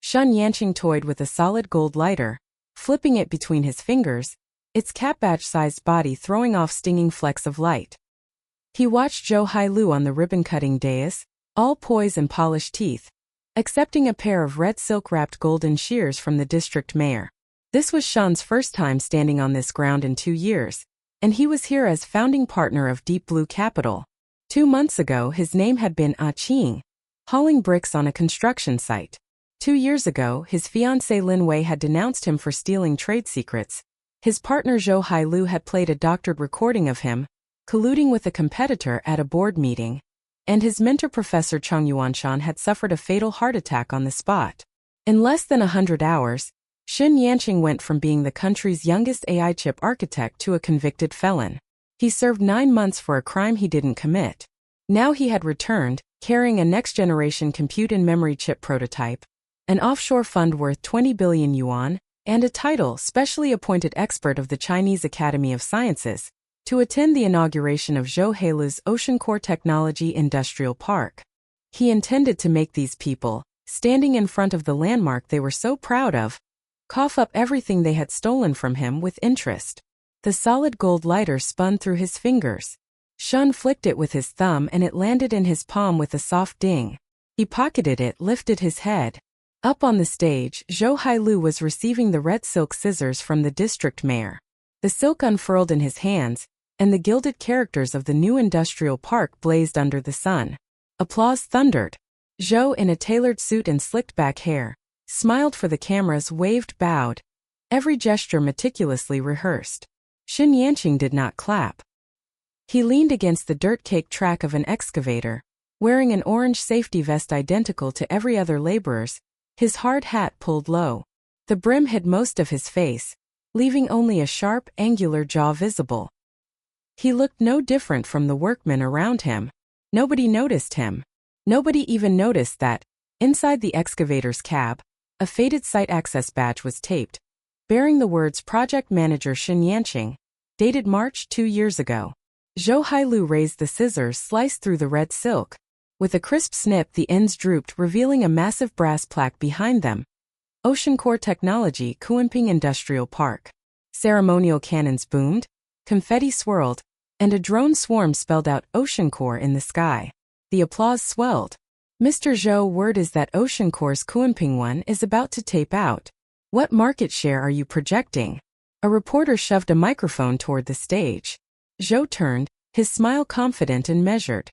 Shun Yanqing toyed with a solid gold lighter, flipping it between his fingers, its cat badge-sized body throwing off stinging flecks of light. He watched Zhou Hailu on the ribbon-cutting dais, all poise and polished teeth, accepting a pair of red silk-wrapped golden shears from the district mayor. This was Shun's first time standing on this ground in 2 years, and he was here as founding partner of Deep Blue Capital. 2 months ago his name had been Qing, hauling bricks on a construction site. 2 years ago his fiancée Lin Wei had denounced him for stealing trade secrets. His partner Zhou Hailu had played a doctored recording of him, colluding with a competitor at a board meeting, and his mentor Professor Cheng Yuanshan had suffered a fatal heart attack on the spot. In less than 100 hours, Shun Yanqing went from being the country's youngest AI chip architect to a convicted felon. He served 9 months for a crime he didn't commit. Now he had returned, carrying a next-generation compute-in-memory chip prototype, an offshore fund worth 20 billion yuan, and a title specially appointed expert of the Chinese Academy of Sciences, to attend the inauguration of Zhou Hailu's Ocean Core Technology Industrial Park. He intended to make these people, standing in front of the landmark they were so proud of, cough up everything they had stolen from him with interest. The solid gold lighter spun through his fingers. Shun flicked it with his thumb and it landed in his palm with a soft ding. He pocketed it, lifted his head. Up on the stage, Zhou Hailu was receiving the red silk scissors from the district mayor. The silk unfurled in his hands, and the gilded characters of the new industrial park blazed under the sun. Applause thundered. Zhou, in a tailored suit and slicked back hair, smiled for the cameras, waved, bowed, every gesture meticulously rehearsed. Shun Yanqing did not clap. He leaned against the dirt-caked track of an excavator, wearing an orange safety vest identical to every other laborer's, his hard hat pulled low. The brim hid most of his face, leaving only a sharp, angular jaw visible. He looked no different from the workmen around him. Nobody noticed him. Nobody even noticed that, inside the excavator's cab, a faded site access badge was taped, bearing the words Project Manager Shun Yanqing, dated March 2 years ago. Zhou Hailu raised the scissors, sliced through the red silk. With a crisp snip, the ends drooped, revealing a massive brass plaque behind them. Ocean Core Technology, Kunping Industrial Park. Ceremonial cannons boomed, confetti swirled, and a drone swarm spelled out Ocean Core in the sky. The applause swelled. Mr. Zhou, word is that Ocean Core's Kunping 1 is about to tape out. What market share are you projecting? A reporter shoved a microphone toward the stage. Zhou turned, his smile confident and measured.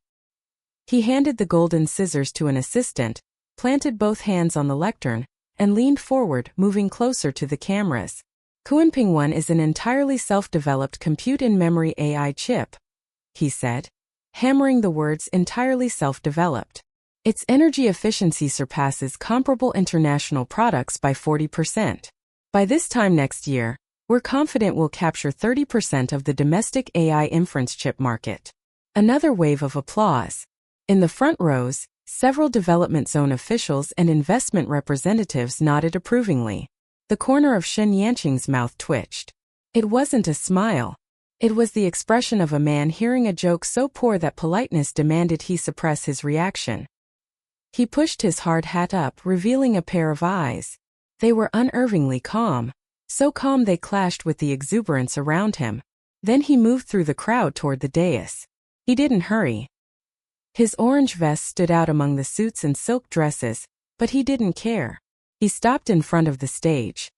He handed the golden scissors to an assistant, planted both hands on the lectern, and leaned forward, moving closer to the cameras. Kunping 1 is an entirely self-developed compute-in-memory AI chip, he said, hammering the words entirely self-developed. Its energy efficiency surpasses comparable international products by 40%. By this time next year, we're confident we'll capture 30% of the domestic AI inference chip market. Another wave of applause. In the front rows, several development zone officials and investment representatives nodded approvingly. The corner of Shun Yanqing's mouth twitched. It wasn't a smile. It was the expression of a man hearing a joke so poor that politeness demanded he suppress his reaction. He pushed his hard hat up, revealing a pair of eyes. They were unnervingly calm, so calm they clashed with the exuberance around him. Then he moved through the crowd toward the dais. He didn't hurry. His orange vest stood out among the suits and silk dresses, but he didn't care. He stopped in front of the stage.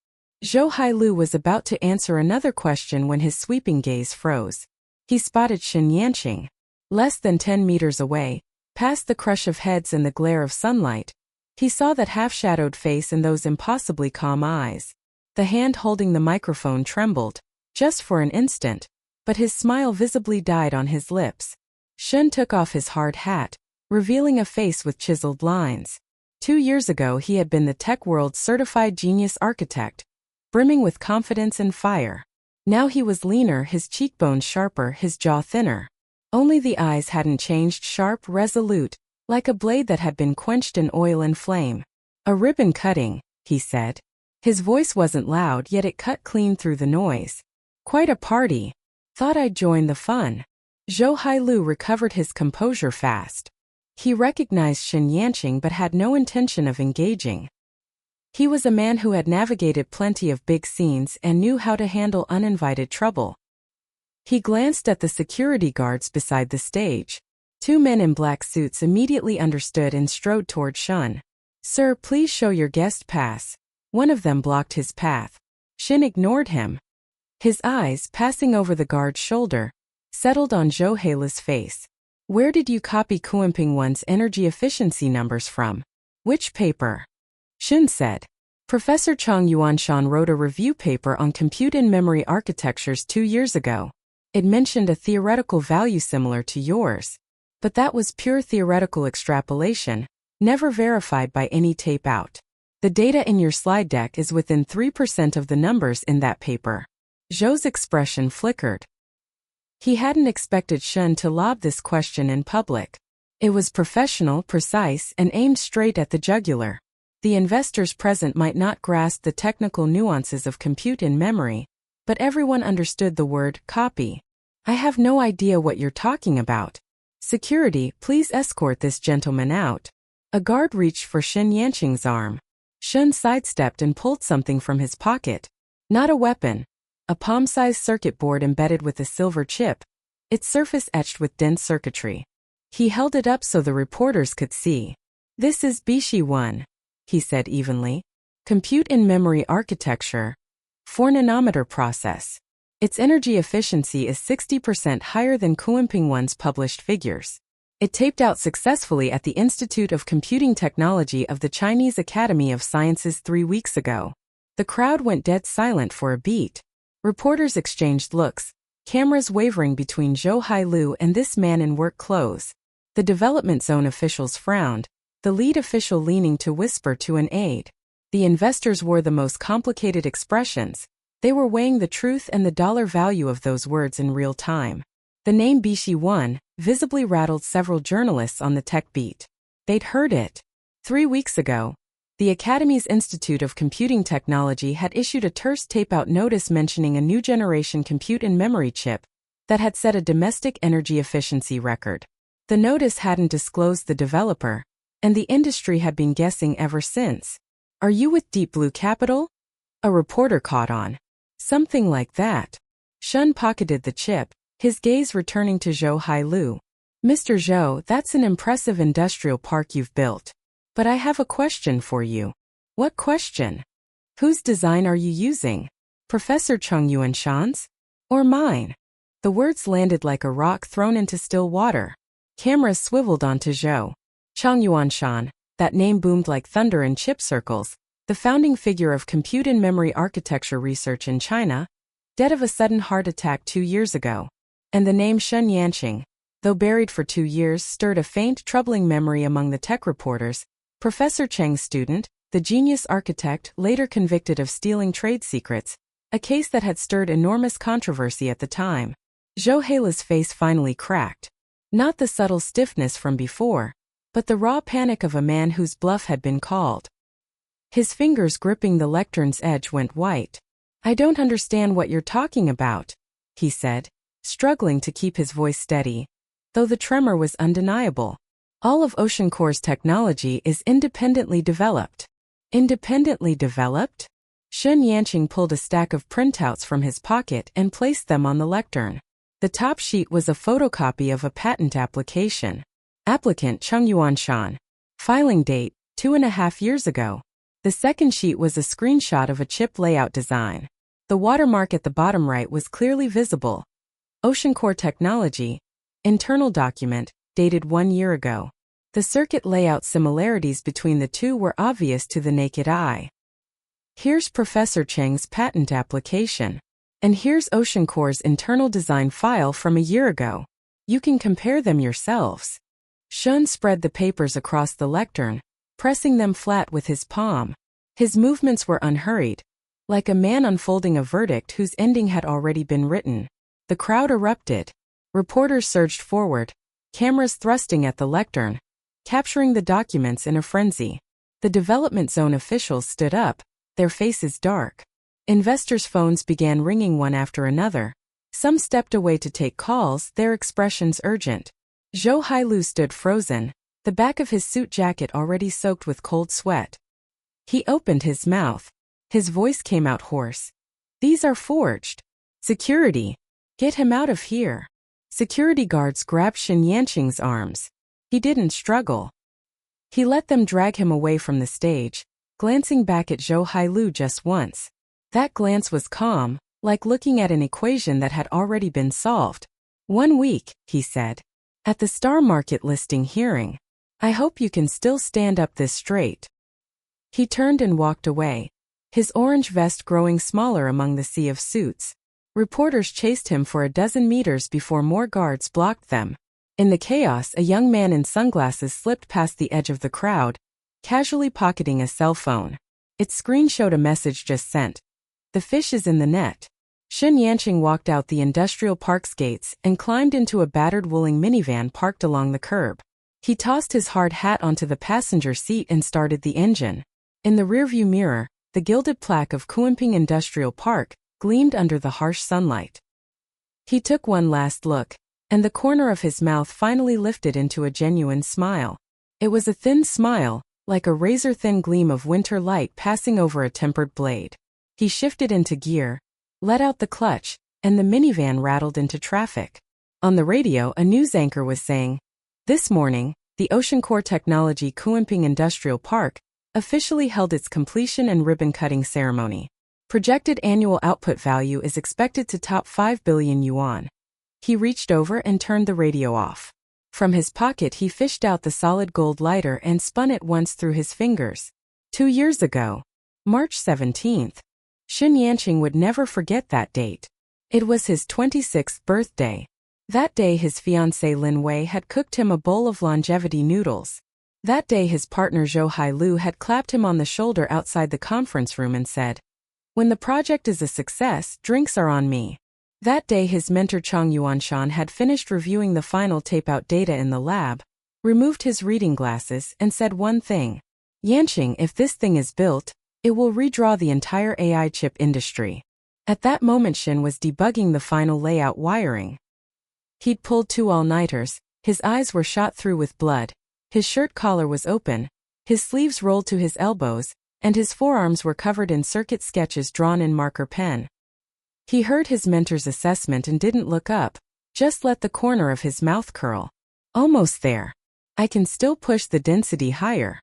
Zhou Hailu was about to answer another question when his sweeping gaze froze. He spotted Shun Yanqing. Less than 10 meters away, past the crush of heads and the glare of sunlight, he saw that half-shadowed face and those impossibly calm eyes. The hand holding the microphone trembled, just for an instant, but his smile visibly died on his lips. Shun took off his hard hat, revealing a face with chiseled lines. 2 years ago he had been the tech world's certified genius architect, brimming with confidence and fire. Now he was leaner, his cheekbones sharper, his jaw thinner. Only the eyes hadn't changed, sharp, resolute, like a blade that had been quenched in oil and flame. A ribbon cutting, he said. His voice wasn't loud, yet it cut clean through the noise. Quite a party. Thought I'd join the fun. Zhou Hailu recovered his composure fast. He recognized Shun Yanqing but had no intention of engaging. He was a man who had navigated plenty of big scenes and knew how to handle uninvited trouble. He glanced at the security guards beside the stage. Two men in black suits immediately understood and strode toward Shun. "Sir, please show your guest pass." One of them blocked his path. Shin ignored him. His eyes, passing over the guard's shoulder, settled on Zhou Heila's face. "Where did you copy Kuanping 1's energy efficiency numbers from? Which paper?" Shin said. "Professor Chang Yuanshan wrote a review paper on compute in memory architectures 2 years ago. It mentioned a theoretical value similar to yours. But that was pure theoretical extrapolation, never verified by any tape-out. The data in your slide deck is within 3% of the numbers in that paper." Zhou's expression flickered. He hadn't expected Shun to lob this question in public. It was professional, precise, and aimed straight at the jugular. The investors present might not grasp the technical nuances of compute in memory, but everyone understood the word copy. "I have no idea what you're talking about. Security, please escort this gentleman out." A guard reached for Shin Yanqing's arm. Shun sidestepped and pulled something from his pocket. Not a weapon. A palm-sized circuit board embedded with a silver chip, its surface etched with dense circuitry. He held it up so the reporters could see. "This is Bishi 1, he said evenly. "Compute in memory architecture. 4-nanometer process. Its energy efficiency is 60% higher than Kuanping 1's published figures. It taped out successfully at the Institute of Computing Technology of the Chinese Academy of Sciences 3 weeks ago." The crowd went dead silent for a beat. Reporters exchanged looks, cameras wavering between Zhou Hailu and this man in work clothes. The development zone officials frowned, the lead official leaning to whisper to an aide. The investors wore the most complicated expressions. They were weighing the truth and the dollar value of those words in real time. The name Bishi 1 visibly rattled several journalists on the tech beat. They'd heard it. 3 weeks ago, the Academy's Institute of Computing Technology had issued a terse tape-out notice mentioning a new generation compute in memory chip that had set a domestic energy efficiency record. The notice hadn't disclosed the developer, and the industry had been guessing ever since. "Are you with Deep Blue Capital?" A reporter caught on. "Something like that." Shun pocketed the chip, his gaze returning to Zhou Hailu. "Mr. Zhou, that's an impressive industrial park you've built. But I have a question for you." "What question?" "Whose design are you using? Professor Chang Yuanshan's? Or mine?" The words landed like a rock thrown into still water. Cameras swiveled onto Zhou. Chang Yuanshan, that name boomed like thunder in chip circles, the founding figure of compute and memory architecture research in China, dead of a sudden heart attack 2 years ago. And the name Shun Yanqing, though buried for 2 years, stirred a faint, troubling memory among the tech reporters. Professor Cheng's student, the genius architect later convicted of stealing trade secrets, a case that had stirred enormous controversy at the time. Zhou Heila's face finally cracked. Not the subtle stiffness from before, but the raw panic of a man whose bluff had been called. His fingers gripping the lectern's edge went white. "I don't understand what you're talking about," he said, struggling to keep his voice steady, though the tremor was undeniable. "All of OceanCore's technology is independently developed." "Independently developed?" Shun Yanqing pulled a stack of printouts from his pocket and placed them on the lectern. The top sheet was a photocopy of a patent application. Applicant Cheng Yuanshan. Filing date, 2.5 years ago. The second sheet was a screenshot of a chip layout design. The watermark at the bottom right was clearly visible. OceanCore Technology. Internal document, dated 1 year ago. The circuit layout similarities between the two were obvious to the naked eye. Here's Professor Cheng's patent application. And here's OceanCore's internal design file from a year ago. You can compare them yourselves. Shun spread the papers across the lectern, pressing them flat with his palm. His movements were unhurried, like a man unfolding a verdict whose ending had already been written. The crowd erupted. Reporters surged forward, cameras thrusting at the lectern, capturing the documents in a frenzy. The development zone officials stood up, their faces dark. Investors' phones began ringing one after another. Some stepped away to take calls, their expressions urgent. Zhou Hailu stood frozen, the back of his suit jacket already soaked with cold sweat. He opened his mouth. His voice came out hoarse. "These are forged. Security. Get him out of here." Security guards grabbed Shen Yanqing's arms. He didn't struggle. He let them drag him away from the stage, glancing back at Zhou Hailu just once. That glance was calm, like looking at an equation that had already been solved. "1 week," he said. "At the Star Market listing hearing. I hope you can still stand up this straight." He turned and walked away, his orange vest growing smaller among the sea of suits. Reporters chased him for a dozen meters before more guards blocked them. In the chaos, a young man in sunglasses slipped past the edge of the crowd, casually pocketing a cell phone. Its screen showed a message just sent. "The fish is in the net." Shen Yanqing walked out the industrial park's gates and climbed into a battered Wuling minivan parked along the curb. He tossed his hard hat onto the passenger seat and started the engine. In the rearview mirror, the gilded plaque of Kunping Industrial Park gleamed under the harsh sunlight. He took one last look, and the corner of his mouth finally lifted into a genuine smile. It was a thin smile, like a razor-thin gleam of winter light passing over a tempered blade. He shifted into gear, let out the clutch, and the minivan rattled into traffic. On the radio, a news anchor was saying, "This morning, the Ocean Core Technology Kunping Industrial Park officially held its completion and ribbon-cutting ceremony. Projected annual output value is expected to top 5 billion yuan. He reached over and turned the radio off. From his pocket he fished out the solid gold lighter and spun it once through his fingers. 2 years ago, March 17th. Shen Yanqing would never forget that date. It was his 26th birthday. That day his fiancée Lin Wei had cooked him a bowl of longevity noodles. That day his partner Zhou Hailu had clapped him on the shoulder outside the conference room and said, "When the project is a success, drinks are on me." That day his mentor Chang Yuanshan had finished reviewing the final tape-out data in the lab, removed his reading glasses, and said one thing. "Yanqing, if this thing is built, it will redraw the entire AI chip industry." At that moment Shen was debugging the final layout wiring. He'd pulled 2 all-nighters, his eyes were shot through with blood, his shirt collar was open, his sleeves rolled to his elbows, and his forearms were covered in circuit sketches drawn in marker pen. He heard his mentor's assessment and didn't look up, just let the corner of his mouth curl. "Almost there. I can still push the density higher."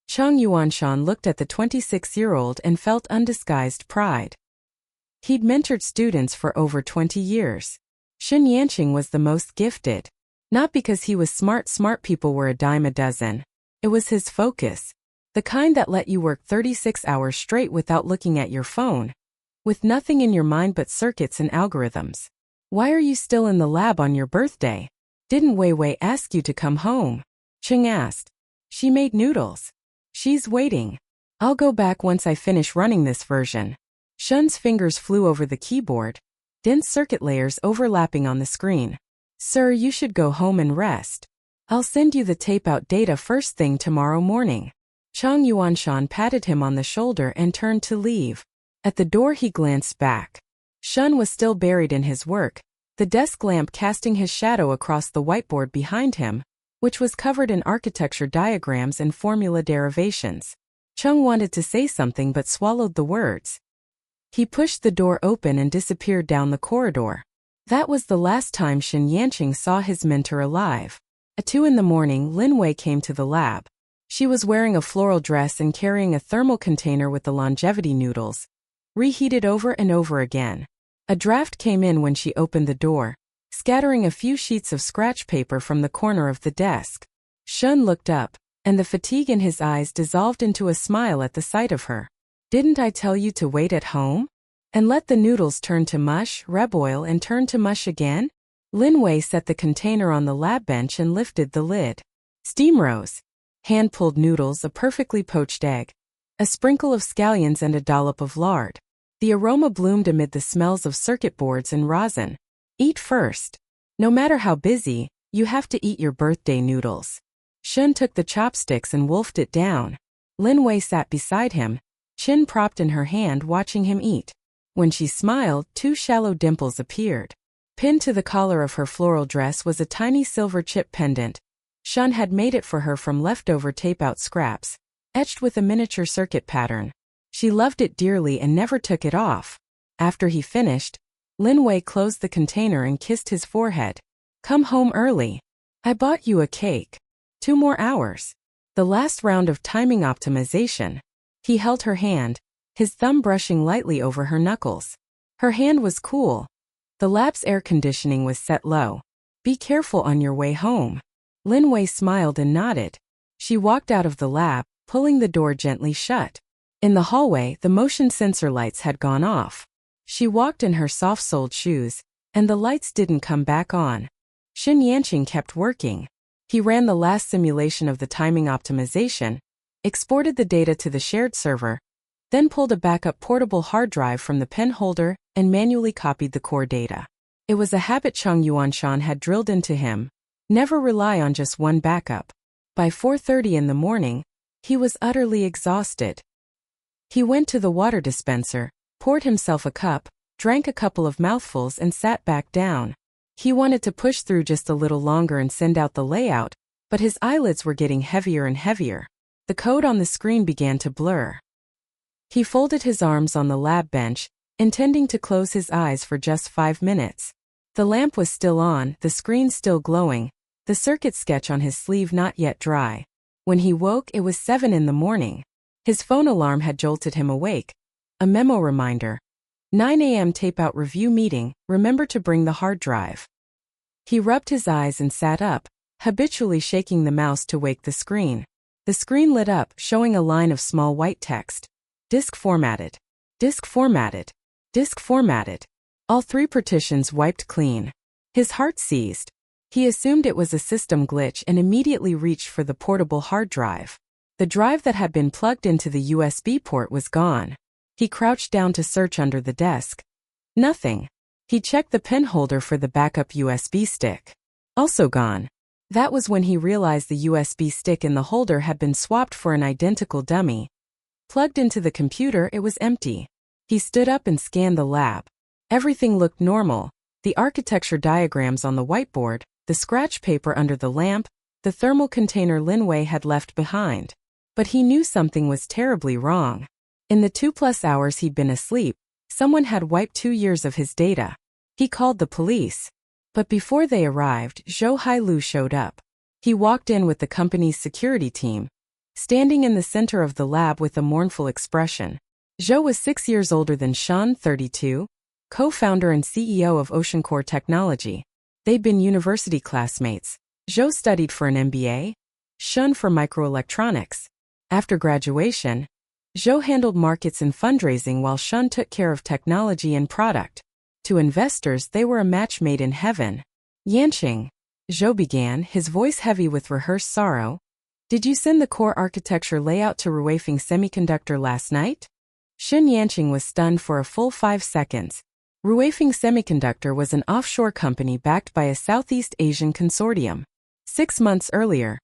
Chang Yuanshan looked at the 26-year-old and felt undisguised pride. He'd mentored students for over 20 years. Shen Yanqing was the most gifted. Not because he was smart people were a dime a dozen. It was his focus. The kind that let you work 36 hours straight without looking at your phone. With nothing in your mind but circuits and algorithms. "Why are you still in the lab on your birthday? Didn't Wei Wei ask you to come home?" Cheng asked. "She made noodles. She's waiting. I'll go back once I finish running this version." Shen's fingers flew over the keyboard, dense circuit layers overlapping on the screen. "Sir, you should go home and rest. I'll send you the tape-out data first thing tomorrow morning." Chang Yuanshan patted him on the shoulder and turned to leave. At the door he glanced back. Shen was still buried in his work, the desk lamp casting his shadow across the whiteboard behind him, which was covered in architecture diagrams and formula derivations. Cheng wanted to say something but swallowed the words. He pushed the door open and disappeared down the corridor. That was the last time Shen Yanqing saw his mentor alive. At 2 a.m, Lin Wei came to the lab. She was wearing a floral dress and carrying a thermal container with the longevity noodles, reheated over and over again. A draft came in when she opened the door, scattering a few sheets of scratch paper from the corner of the desk. Shen looked up, and the fatigue in his eyes dissolved into a smile at the sight of her. "Didn't I tell you to wait at home? And let the noodles turn to mush, reboil and turn to mush again?" Lin Wei set the container on the lab bench and lifted the lid. Steam rose. Hand-pulled noodles, a perfectly poached egg, a sprinkle of scallions and a dollop of lard. The aroma bloomed amid the smells of circuit boards and rosin. "Eat first. No matter how busy, you have to eat your birthday noodles." Shen took the chopsticks and wolfed it down. Lin Wei sat beside him, chin propped in her hand, watching him eat. When she smiled, 2 shallow dimples appeared. Pinned to the collar of her floral dress was a tiny silver chip pendant. Shen had made it for her from leftover tape-out scraps. etched with a miniature circuit pattern. She loved it dearly and never took it off. After he finished, Lin Wei closed the container and kissed his forehead. Come home early. I bought you a cake. 2 more hours. The last round of timing optimization. He held her hand, his thumb brushing lightly over her knuckles. Her hand was cool. The lab's air conditioning was set low. Be careful on your way home. Lin Wei smiled and nodded. She walked out of the lab, pulling the door gently shut. In the hallway, the motion sensor lights had gone off. She walked in her soft-soled shoes, and the lights didn't come back on. Xin Yanqing kept working. He ran the last simulation of the timing optimization, exported the data to the shared server, then pulled a backup portable hard drive from the pen holder and manually copied the core data. It was a habit Chang Yuanshan had drilled into him. Never rely on just one backup. By 4:30 in the morning, he was utterly exhausted. He went to the water dispenser, poured himself a cup, drank a couple of mouthfuls and sat back down. He wanted to push through just a little longer and send out the layout, but his eyelids were getting heavier and heavier. The code on the screen began to blur. He folded his arms on the lab bench, intending to close his eyes for just 5 minutes. The lamp was still on, the screen still glowing, the circuit sketch on his sleeve not yet dry. When he woke, it was 7 in the morning. His phone alarm had jolted him awake. A memo reminder. 9 a.m. tape-out review meeting, remember to bring the hard drive. He rubbed his eyes and sat up, habitually shaking the mouse to wake the screen. The screen lit up, showing a line of small white text. Disk formatted. Disk formatted. Disk formatted. All 3 partitions wiped clean. His heart seized. He assumed it was a system glitch and immediately reached for the portable hard drive. The drive that had been plugged into the USB port was gone. He crouched down to search under the desk. Nothing. He checked the pen holder for the backup USB stick. Also gone. That was when he realized the USB stick in the holder had been swapped for an identical dummy. Plugged into the computer, it was empty. He stood up and scanned the lab. Everything looked normal. The architecture diagrams on the whiteboard, the scratch paper under the lamp, the thermal container Lin Wei had left behind. But he knew something was terribly wrong. In the 2+ hours he'd been asleep, someone had wiped 2 years of his data. He called the police. But before they arrived, Zhou Hailu showed up. He walked in with the company's security team, standing in the center of the lab with a mournful expression. Zhou was 6 years older than Shen, 32, co-founder and CEO of OceanCore Technology. They'd been university classmates. Zhou studied for an MBA, Shen for microelectronics. After graduation, Zhou handled markets and fundraising while Shen took care of technology and product. To investors, they were a match made in heaven. Yanqing, Zhou began, his voice heavy with rehearsed sorrow. Did you send the core architecture layout to Ruifeng Semiconductor last night? Xin Yanqing was stunned for a full 5 seconds. Ruifeng Semiconductor was an offshore company backed by a Southeast Asian consortium. 6 months earlier,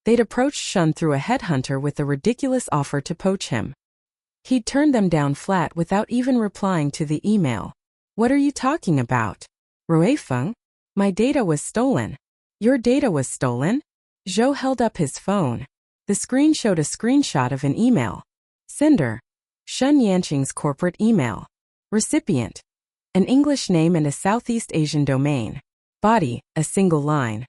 they'd approached Shen through a headhunter with a ridiculous offer to poach him. He'd turned them down flat without even replying to the email. What are you talking about? Ruifeng? My data was stolen. Your data was stolen? Zhou held up his phone. The screen showed a screenshot of an email. Sender. Shen Yanqing's corporate email. Recipient. An English name and a Southeast Asian domain. Body, a single line.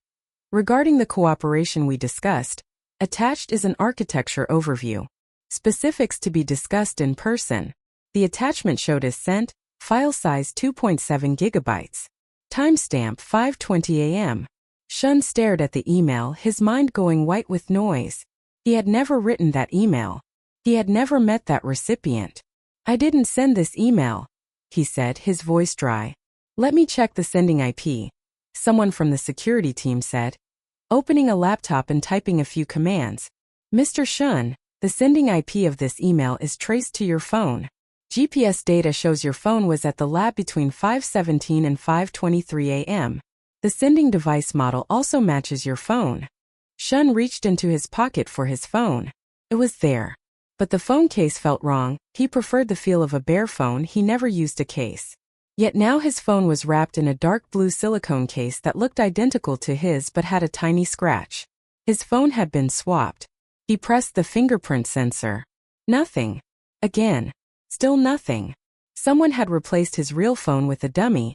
Regarding the cooperation we discussed, attached is an architecture overview. Specifics to be discussed in person. The attachment showed as sent, file size 2.7 gigabytes. Timestamp 5:20 a.m. Shen stared at the email, his mind going white with noise. He had never written that email. He had never met that recipient. I didn't send this email, he said, his voice dry. Let me check the sending IP. Someone from the security team said, opening a laptop and typing a few commands. Mr. Shen, the sending IP of this email is traced to your phone. GPS data shows your phone was at the lab between 5:17 and 5:23 a.m. The sending device model also matches your phone. Shen reached into his pocket for his phone. It was there. But the phone case felt wrong. He preferred the feel of a bare phone. He never used a case. Yet now his phone was wrapped in a dark blue silicone case that looked identical to his but had a tiny scratch. His phone had been swapped. He pressed the fingerprint sensor. Nothing. Again. Still nothing. Someone had replaced his real phone with a dummy,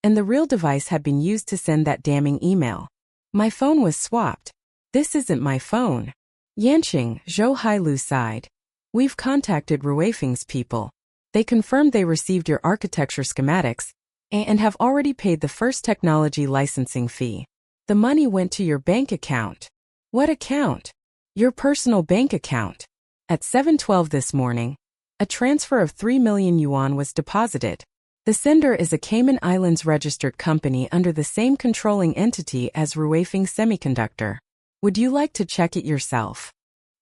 and the real device had been used to send that damning email. My phone was swapped. This isn't my phone. Yanqing, Zhou Hailu sighed. We've contacted Ruifeng's people. They confirmed they received your architecture schematics and have already paid the first technology licensing fee. The money went to your bank account. What account? Your personal bank account. At 7:12 this morning, a transfer of 3 million yuan was deposited. The sender is a Cayman Islands registered company under the same controlling entity as Ruifeng Semiconductor. Would you like to check it yourself?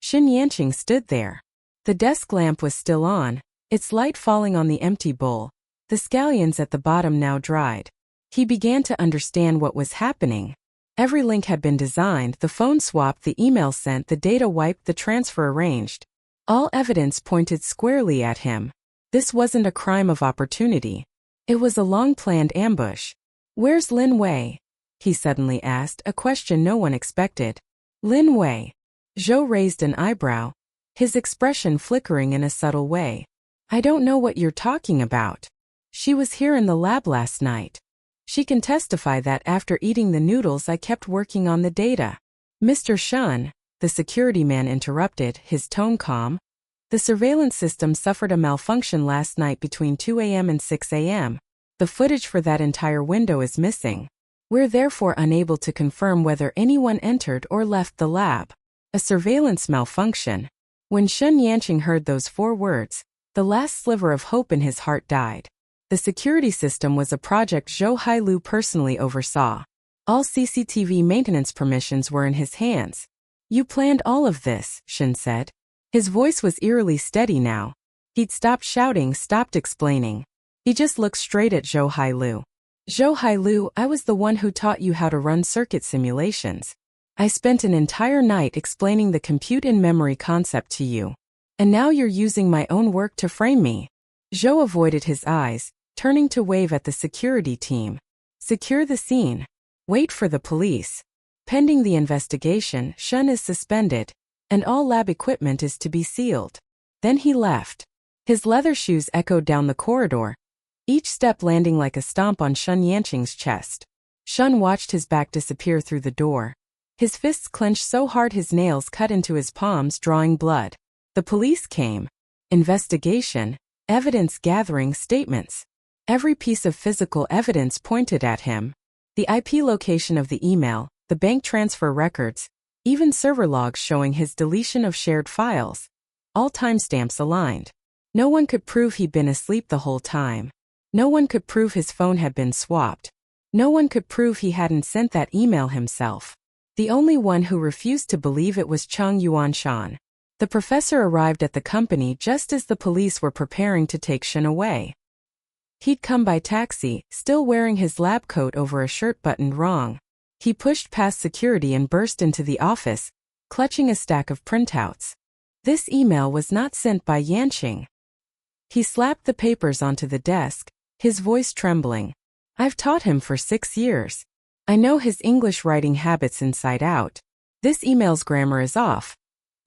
Xin Yanqing stood there. The desk lamp was still on, its light falling on the empty bowl, the scallions at the bottom now dried. He began to understand what was happening. Every link had been designed, the phone swapped, the email sent, the data wiped, the transfer arranged. All evidence pointed squarely at him. This wasn't a crime of opportunity. It was a long-planned ambush. Where's Lin Wei? He suddenly asked, a question no one expected. Lin Wei. Zhou raised an eyebrow, his expression flickering in a subtle way. I don't know what you're talking about. She was here in the lab last night. She can testify that after eating the noodles I kept working on the data. Mr. Shun, the security man interrupted, his tone calm. The surveillance system suffered a malfunction last night between 2 a.m. and 6 a.m. The footage for that entire window is missing. We're therefore unable to confirm whether anyone entered or left the lab. A surveillance malfunction. When Xin Yanqing heard those 4 words, the last sliver of hope in his heart died. The security system was a project Zhou Hailu personally oversaw. All CCTV maintenance permissions were in his hands. You planned all of this, Xin said. His voice was eerily steady now. He'd stopped shouting, stopped explaining. He just looked straight at Zhou Hailu. Zhou Hailu, I was the one who taught you how to run circuit simulations. I spent an entire night explaining the compute-in-memory concept to you. And now you're using my own work to frame me. Zhou avoided his eyes, turning to wave at the security team. Secure the scene. Wait for the police. Pending the investigation, Shun is suspended, and all lab equipment is to be sealed. Then he left. His leather shoes echoed down the corridor, each step landing like a stomp on Shun Yanqing's chest. Shun watched his back disappear through the door. His fists clenched so hard his nails cut into his palms, drawing blood. The police came. Investigation, evidence gathering, statements. Every piece of physical evidence pointed at him. The IP location of the email, the bank transfer records, even server logs showing his deletion of shared files. All timestamps aligned. No one could prove he'd been asleep the whole time. No one could prove his phone had been swapped. No one could prove he hadn't sent that email himself. The only one who refused to believe it was Chang Yuanshan. The professor arrived at the company just as the police were preparing to take Shen away. He'd come by taxi, still wearing his lab coat over a shirt buttoned wrong. He pushed past security and burst into the office, clutching a stack of printouts. This email was not sent by Yanqing. He slapped the papers onto the desk, his voice trembling. I've taught him for 6 years. I know his English writing habits inside out. This email's grammar is off.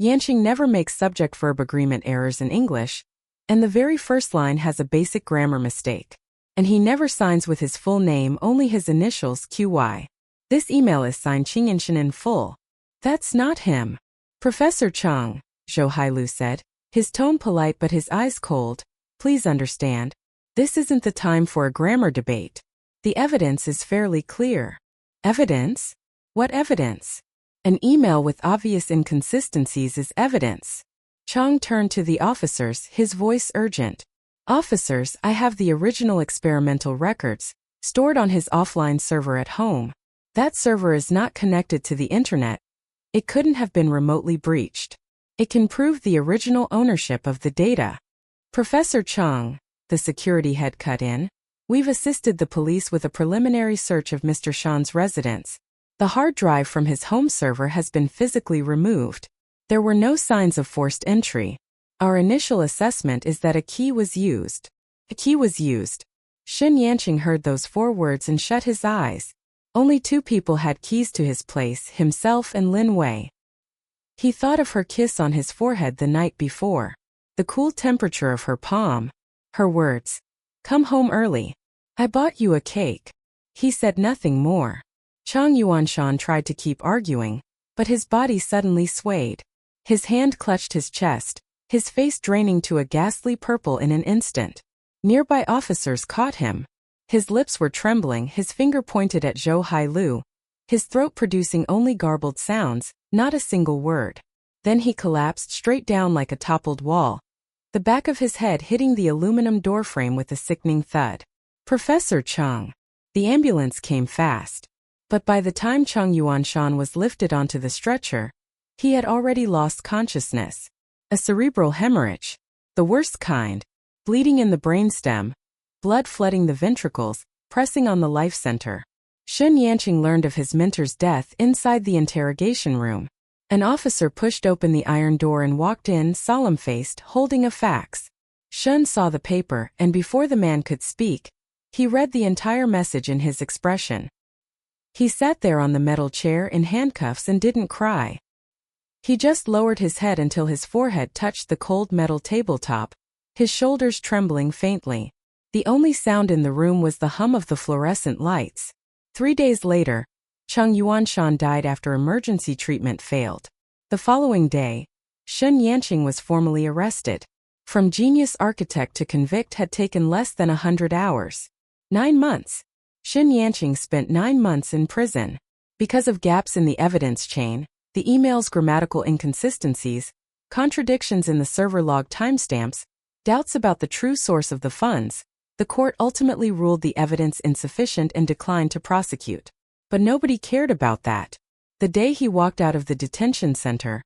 Yanqing never makes subject-verb agreement errors in English, and the very first line has a basic grammar mistake. And he never signs with his full name, only his initials, QY. This email is signed Qingyanshan in full. That's not him. Professor Chang, Zhou Hailu said, his tone polite but his eyes cold. Please understand. This isn't the time for a grammar debate. The evidence is fairly clear. Evidence? What evidence? An email with obvious inconsistencies is evidence. Chang turned to the officers, his voice urgent. Officers, I have the original experimental records, stored on his offline server at home. That server is not connected to the internet. It couldn't have been remotely breached. It can prove the original ownership of the data. Professor Chang, the security head cut in, we've assisted the police with a preliminary search of Mr. Shan's residence. The hard drive from his home server has been physically removed. There were no signs of forced entry. Our initial assessment is that a key was used. A key was used. Xin Yanqing heard those 4 words and shut his eyes. Only 2 people had keys to his place, himself and Lin Wei. He thought of her kiss on his forehead the night before, the cool temperature of her palm, her words, "Come home early. I bought you a cake." He said nothing more. Chang Yuanshan tried to keep arguing, but his body suddenly swayed. His hand clutched his chest, his face draining to a ghastly purple in an instant. Nearby officers caught him. His lips were trembling, his finger pointed at Zhou Hailu, his throat producing only garbled sounds, not a single word. Then he collapsed straight down like a toppled wall, the back of his head hitting the aluminum doorframe with a sickening thud. "Professor Chang." The ambulance came fast. But by the time Chang Yuanshan was lifted onto the stretcher, he had already lost consciousness. A cerebral hemorrhage. The worst kind. Bleeding in the brainstem, blood flooding the ventricles, pressing on the life center. Shen Yanqing learned of his mentor's death inside the interrogation room. An officer pushed open the iron door and walked in, solemn-faced, holding a fax. Shen saw the paper, and before the man could speak, he read the entire message in his expression. He sat there on the metal chair in handcuffs and didn't cry. He just lowered his head until his forehead touched the cold metal tabletop, his shoulders trembling faintly. The only sound in the room was the hum of the fluorescent lights. 3 days later, Chang Yuanshan died after emergency treatment failed. The following day, Shen Yanqing was formally arrested. From genius architect to convict had taken less than 100 hours. 9 months. Shen Yanqing spent 9 months in prison. Because of gaps in the evidence chain, the email's grammatical inconsistencies, contradictions in the server log timestamps, doubts about the true source of the funds, the court ultimately ruled the evidence insufficient and declined to prosecute. But nobody cared about that. The day he walked out of the detention center,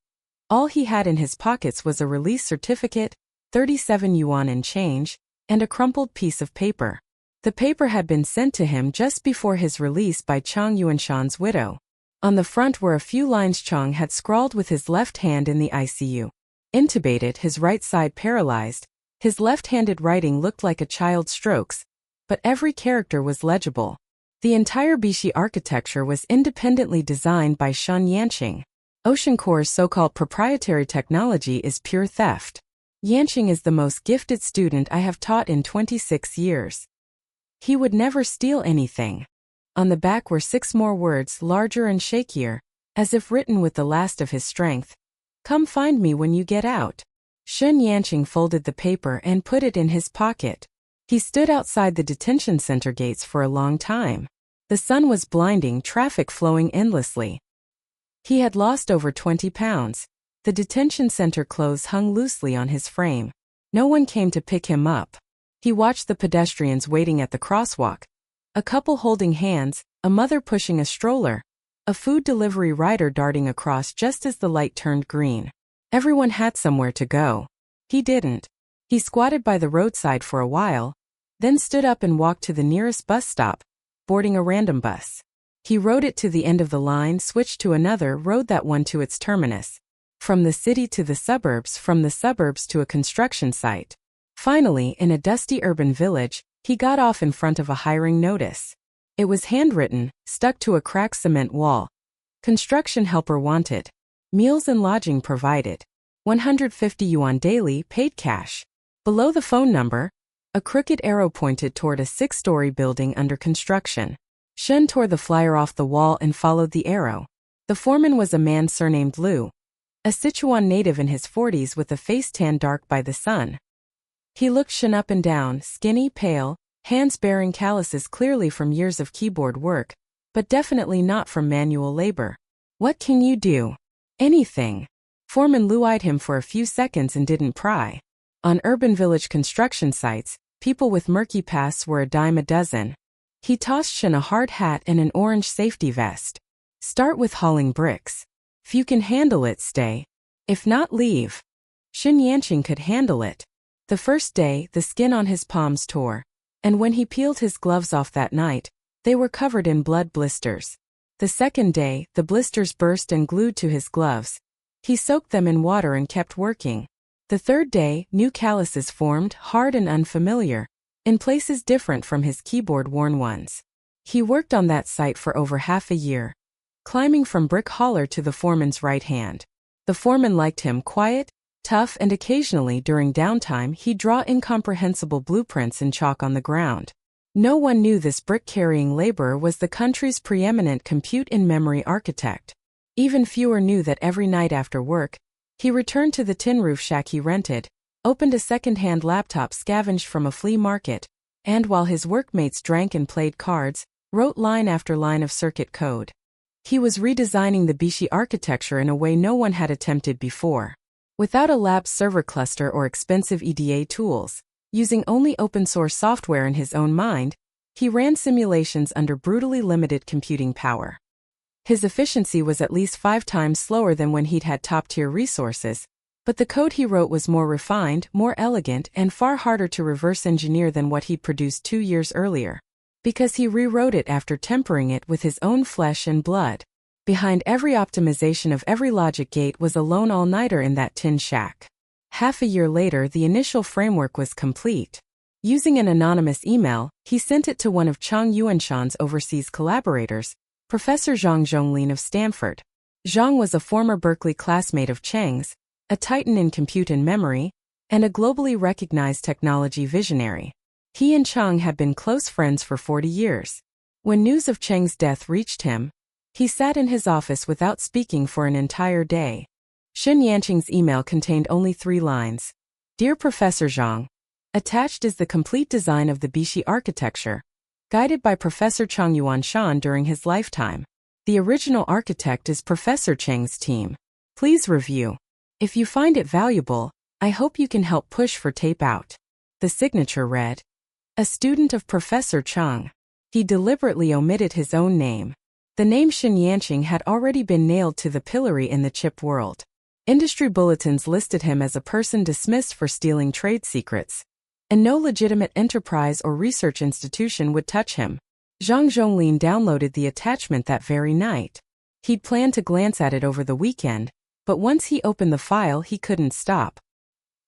all he had in his pockets was a release certificate, 37 yuan in change, and a crumpled piece of paper. The paper had been sent to him just before his release by Chang Yuanshan's widow. On the front were a few lines Chang had scrawled with his left hand in the ICU. Intubated, his right side paralyzed, his left-handed writing looked like a child's strokes, but every character was legible. The entire Bishi architecture was independently designed by Shen Yanqing. OceanCore's so-called proprietary technology is pure theft. Yanqing is the most gifted student I have taught in 26 years. He would never steal anything. On the back were 6 more words, larger and shakier, as if written with the last of his strength. "Come find me when you get out." Shen Yanqing folded the paper and put it in his pocket. He stood outside the detention center gates for a long time. The sun was blinding, traffic flowing endlessly. He had lost over 20 pounds. The detention center clothes hung loosely on his frame. No one came to pick him up. He watched the pedestrians waiting at the crosswalk. A couple holding hands, a mother pushing a stroller, a food delivery rider darting across just as the light turned green. Everyone had somewhere to go. He didn't. He squatted by the roadside for a while, then stood up and walked to the nearest bus stop, boarding a random bus. He rode it to the end of the line, switched to another, rode that one to its terminus. From the city to the suburbs, from the suburbs to a construction site. Finally, in a dusty urban village, he got off in front of a hiring notice. It was handwritten, stuck to a cracked cement wall. Construction helper wanted. Meals and lodging provided. 150 yuan daily, paid cash. Below the phone number, a crooked arrow pointed toward a 6-story building under construction. Shen tore the flyer off the wall and followed the arrow. The foreman was a man surnamed Liu, a Sichuan native in his 40s with a face tanned dark by the sun. He looked Shen up and down, skinny, pale, hands bearing calluses clearly from years of keyboard work, but definitely not from manual labor. "What can you do?" "Anything." Foreman Liu eyed him for a few seconds and didn't pry. On urban village construction sites, people with murky pasts were a dime a dozen. He tossed Shen a hard hat and an orange safety vest. "Start with hauling bricks. If you can handle it, stay. If not, leave." Shen Yanqing could handle it. The first day, the skin on his palms tore, and when he peeled his gloves off that night, they were covered in blood blisters. The second day, the blisters burst and glued to his gloves. He soaked them in water and kept working. The third day, new calluses formed, hard and unfamiliar, in places different from his keyboard-worn ones. He worked on that site for over half a year, climbing from brick hauler to the foreman's right hand. The foreman liked him quiet, tough, and occasionally during downtime he'd draw incomprehensible blueprints in chalk on the ground. No one knew this brick-carrying laborer was the country's preeminent compute-in-memory architect. Even fewer knew that every night after work, he returned to the tin roof shack he rented, opened a second-hand laptop scavenged from a flea market, and while his workmates drank and played cards, wrote line after line of circuit code. He was redesigning the Bishi architecture in a way no one had attempted before. Without a lab server cluster or expensive EDA tools, using only open-source software in his own mind, he ran simulations under brutally limited computing power. His efficiency was at least 5 times slower than when he'd had top-tier resources, but the code he wrote was more refined, more elegant, and far harder to reverse engineer than what he'd produced 2 years earlier. Because he rewrote it after tempering it with his own flesh and blood. Behind every optimization of every logic gate was a lone all-nighter in that tin shack. Half a year later, the initial framework was complete. Using an anonymous email, he sent it to one of Chang Yuanshan's overseas collaborators, Professor Zhang Zhonglin of Stanford. Zhang was a former Berkeley classmate of Chang's, a titan in compute and memory, and a globally recognized technology visionary. He and Chang had been close friends for 40 years. When news of Chang's death reached him, he sat in his office without speaking for an entire day. Xin Yanqing's email contained only 3 lines. Dear Professor Zhang, attached is the complete design of the Bishi architecture, guided by Professor Chang Yuanshan during his lifetime. The original architect is Professor Chang's team. Please review. If you find it valuable, I hope you can help push for tape out. The signature read, a student of Professor Chang. He deliberately omitted his own name. The name Xin Yanqing had already been nailed to the pillory in the chip world. Industry bulletins listed him as a person dismissed for stealing trade secrets, and no legitimate enterprise or research institution would touch him. Zhang Zhonglin downloaded the attachment that very night. He'd planned to glance at it over the weekend, but once he opened the file he couldn't stop.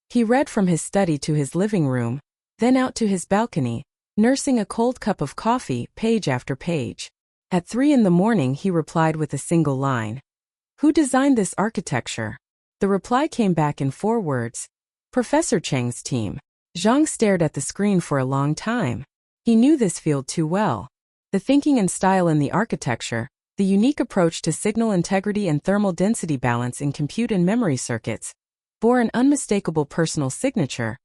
He read from his study to his living room, then out to his balcony, nursing a cold cup of coffee, page after page. At 3 a.m. he replied with a single line. Who designed this architecture? The reply came back in 4 words. Professor Chang's team. Zhang stared at the screen for a long time. He knew this field too well. The thinking and style in the architecture, the unique approach to signal integrity and thermal density balance in compute and memory circuits, bore an unmistakable personal signature,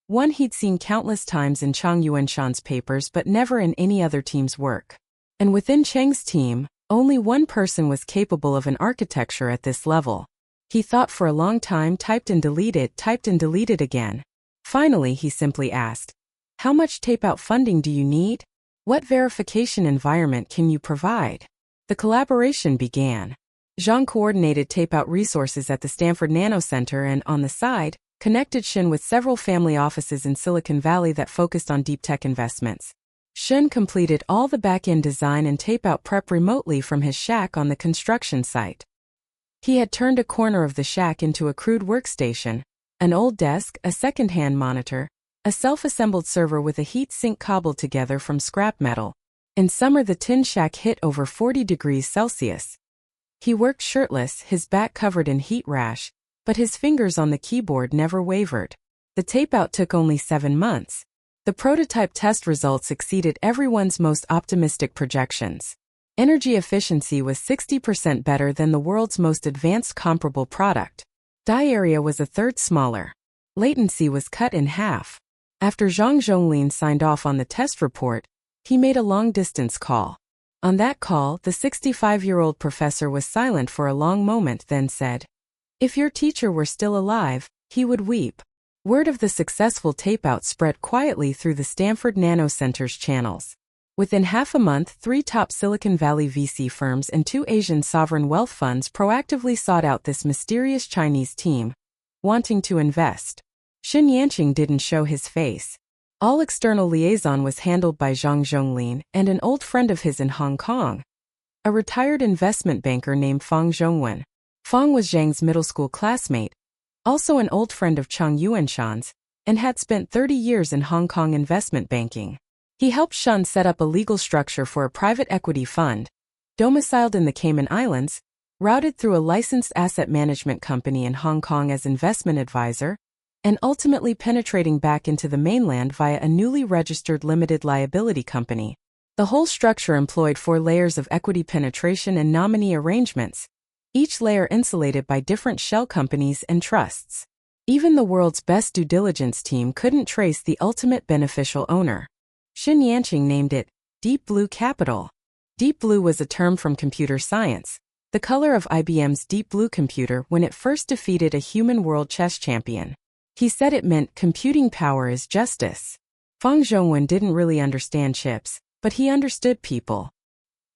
one he'd seen countless times in Chang Yuanshan's papers but never in any other team's work. And within Chang's team, only one person was capable of an architecture at this level. He thought for a long time, typed and deleted again. Finally, he simply asked, how much tape-out funding do you need? What verification environment can you provide? The collaboration began. Zhang coordinated tape-out resources at the Stanford Nano Center and, on the side, connected Xin with several family offices in Silicon Valley that focused on deep tech investments. Xin completed all the back-end design and tape-out prep remotely from his shack on the construction site. He had turned a corner of the shack into a crude workstation, an old desk, a second-hand monitor, a self-assembled server with a heat sink cobbled together from scrap metal. In summer the tin shack hit over 40 degrees Celsius. He worked shirtless, his back covered in heat rash, but his fingers on the keyboard never wavered. The tape-out took only 7 months. The prototype test results exceeded everyone's most optimistic projections. Energy efficiency was 60% better than the world's most advanced comparable product. Die area was a third smaller. Latency was cut in half. After Zhang Zhonglin signed off on the test report, he made a long-distance call. On that call, the 65-year-old professor was silent for a long moment, then said, if your teacher were still alive, he would weep. Word of the successful tape-out spread quietly through the Stanford Nano Center's channels. Within half a month, 3 top Silicon Valley VC firms and 2 Asian sovereign wealth funds proactively sought out this mysterious Chinese team, wanting to invest. Xin Yanqing didn't show his face. All external liaison was handled by Zhang Zhonglin and an old friend of his in Hong Kong, a retired investment banker named Fang Zhongwen. Fang was Zhang's middle school classmate, also an old friend of Chang Yuanshan's, and had spent 30 years in Hong Kong investment banking. He helped Shen set up a legal structure for a private equity fund, domiciled in the Cayman Islands, routed through a licensed asset management company in Hong Kong as investment advisor, and ultimately penetrating back into the mainland via a newly registered limited liability company. The whole structure employed 4 layers of equity penetration and nominee arrangements, each layer insulated by different shell companies and trusts. Even the world's best due diligence team couldn't trace the ultimate beneficial owner. Xin Yanqing named it Deep Blue Capital. Deep Blue was a term from computer science, the color of IBM's Deep Blue computer when it first defeated a human world chess champion. He said it meant computing power is justice. Fang Zhongwen didn't really understand chips, but he understood people.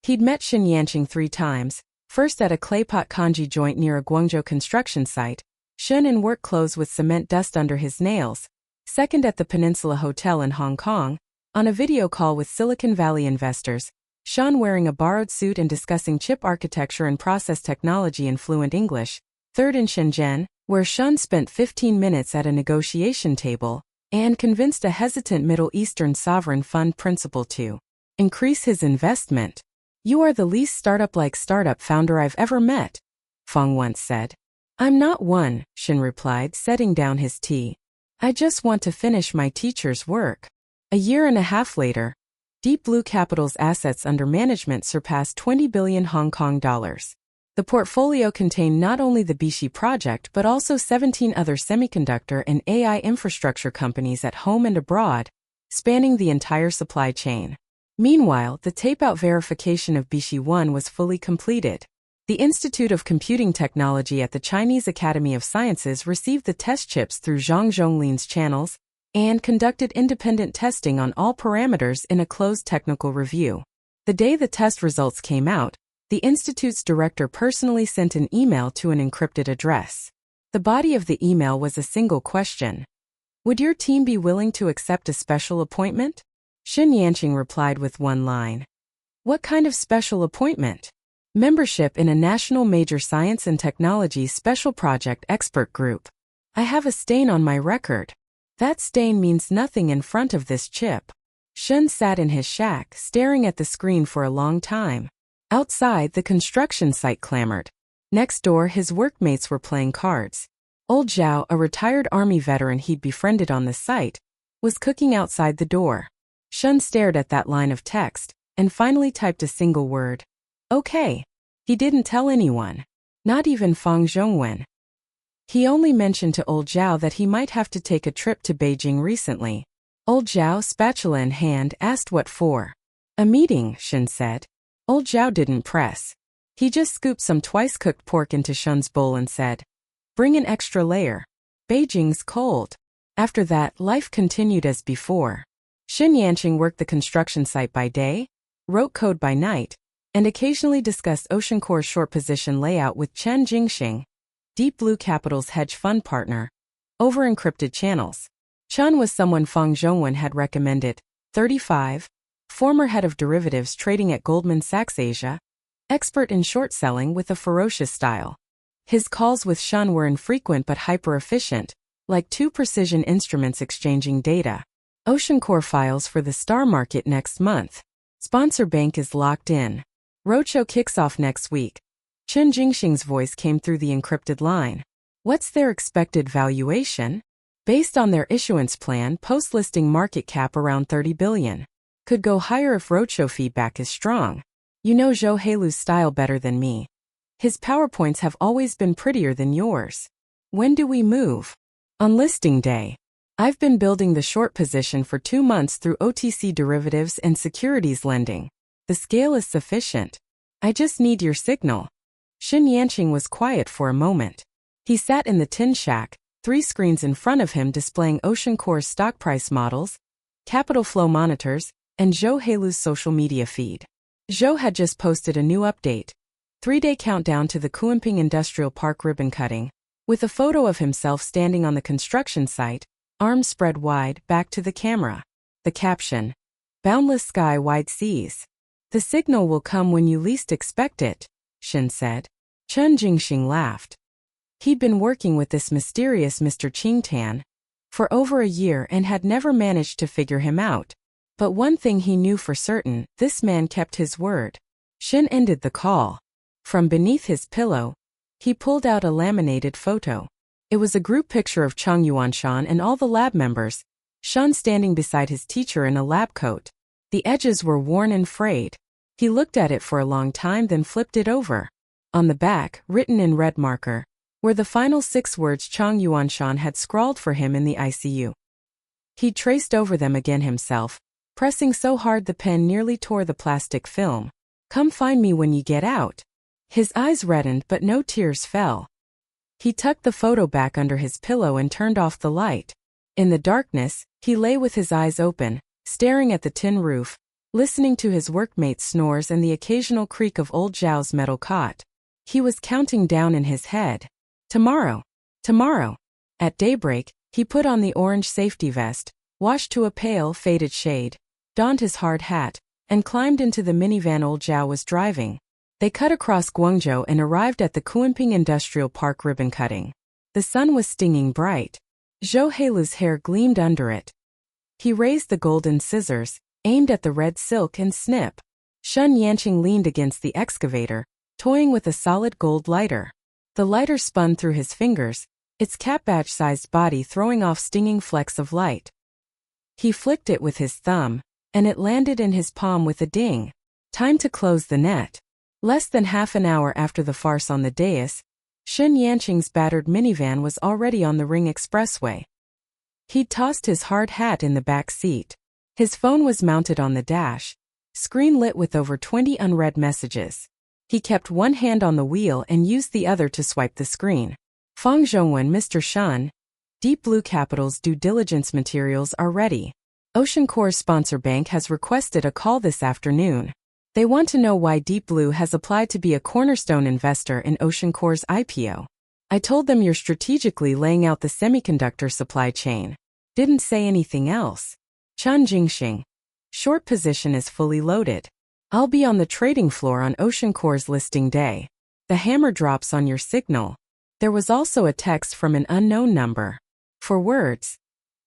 He'd met Xin Yanqing 3 times, first at a claypot kanji joint near a Guangzhou construction site, Xin in work clothes with cement dust under his nails, second at the Peninsula Hotel in Hong Kong, on a video call with Silicon Valley investors, Sean wearing a borrowed suit and discussing chip architecture and process technology in fluent English, third in Shenzhen, where Sean spent 15 minutes at a negotiation table and convinced a hesitant Middle Eastern sovereign fund principal to increase his investment. "You are the least startup-like startup founder I've ever met," Fang once said. "I'm not one," Xin replied, setting down his tea. "I just want to finish my teacher's work." A year and a half later, Deep Blue Capital's assets under management surpassed 20 billion Hong Kong dollars. The portfolio contained not only the Bishi project but also 17 other semiconductor and AI infrastructure companies at home and abroad, spanning the entire supply chain. Meanwhile, the tape-out verification of Bishi 1 was fully completed. The Institute of Computing Technology at the Chinese Academy of Sciences received the test chips through Zhang Zhonglin's channels and conducted independent testing on all parameters in a closed technical review. The day the test results came out, the Institute's director personally sent an email to an encrypted address. The body of the email was a single question. "Would your team be willing to accept a special appointment?" Xin Yanqing replied with one line. "What kind of special appointment?" "Membership in a national major science and technology special project expert group. I have a stain on my record." "That stain means nothing in front of this chip." Xin sat in his shack, staring at the screen for a long time. Outside, the construction site clamored. Next door, his workmates were playing cards. Old Zhao, a retired army veteran he'd befriended on the site, was cooking outside the door. Shun stared at that line of text, and finally typed a single word. "Okay." He didn't tell anyone. Not even Fang Zhongwen. He only mentioned to Old Zhao that he might have to take a trip to Beijing recently. Old Zhao, spatula in hand, asked what for. "A meeting," Shin said. Old Zhao didn't press. He just scooped some twice-cooked pork into Shun's bowl and said, "Bring an extra layer. Beijing's cold." After that, life continued as before. Xin Yanqing worked the construction site by day, wrote code by night, and occasionally discussed OceanCore's short position layout with Chen Jingxing, Deep Blue Capital's hedge fund partner, over encrypted channels. Chen was someone Fang Zhongwen had recommended, 35, former head of derivatives trading at Goldman Sachs Asia, expert in short selling with a ferocious style. His calls with Shun were infrequent but hyper-efficient, like 2 precision instruments exchanging data. OceanCore files for the star market next month. Sponsor bank is locked in. Roadshow kicks off next week. Chen Jingxing's voice came through the encrypted line. What's their expected valuation? Based on their issuance plan, post-listing market cap around 30 billion. Could go higher if roadshow feedback is strong. You know Zhou Heilu's style better than me. His PowerPoints have always been prettier than yours. When do we move? On listing day. I've been building the short position for 2 months through OTC derivatives and securities lending. The scale is sufficient. I just need your signal. Xin Yanqing was quiet for a moment. He sat in the tin shack, 3 screens in front of him displaying OceanCore's stock price models, capital flow monitors, and Zhou Heilu's social media feed. Zhou had just posted a new update. 3-day countdown to the Kuanping Industrial Park ribbon cutting, with a photo of himself standing on the construction site, arms spread wide, back to the camera. The caption, "Boundless sky, wide seas. The signal will come when you least expect it," Xin said. Chen Jingxing laughed. He'd been working with this mysterious Mr. Qingtan for over a year and had never managed to figure him out. But one thing he knew for certain, this man kept his word. Xin ended the call. From beneath his pillow, he pulled out a laminated photo. It was a group picture of Chang Yuanshan and all the lab members, Shan standing beside his teacher in a lab coat. The edges were worn and frayed. He looked at it for a long time, then flipped it over. On the back, written in red marker, were the final 6 words Chang Yuanshan had scrawled for him in the ICU. He traced over them again himself, pressing so hard the pen nearly tore the plastic film. "Come find me when you get out." His eyes reddened but no tears fell. He tucked the photo back under his pillow and turned off the light. In the darkness, he lay with his eyes open, staring at the tin roof, listening to his workmates' snores and the occasional creak of old Zhao's metal cot. He was counting down in his head. Tomorrow. Tomorrow. At daybreak, he put on the orange safety vest, washed to a pale, faded shade, donned his hard hat, and climbed into the minivan old Zhao was driving. They cut across Guangzhou and arrived at the Kunping Industrial Park ribbon cutting. The sun was stinging bright. Zhou Heilu's hair gleamed under it. He raised the golden scissors, aimed at the red silk and snip. Shen Yanqing leaned against the excavator, toying with a solid gold lighter. The lighter spun through his fingers, its cap-badge-sized body throwing off stinging flecks of light. He flicked it with his thumb, and it landed in his palm with a ding. Time to close the net. Less than half an hour after the farce on the dais, Shen Yanqing's battered minivan was already on the Ring Expressway. He'd tossed his hard hat in the back seat. His phone was mounted on the dash, screen lit with over 20 unread messages. He kept one hand on the wheel and used the other to swipe the screen. Fang Zhongwen, Mr. Shan. Deep Blue Capital's due diligence materials are ready. Ocean Core's sponsor bank has requested a call this afternoon. They want to know why Deep Blue has applied to be a cornerstone investor in Ocean Core's IPO. I told them you're strategically laying out the semiconductor supply chain. Didn't say anything else. Chan Jingxing. Short position is fully loaded. I'll be on the trading floor on Ocean Core's listing day. The hammer drops on your signal. There was also a text from an unknown number. For words.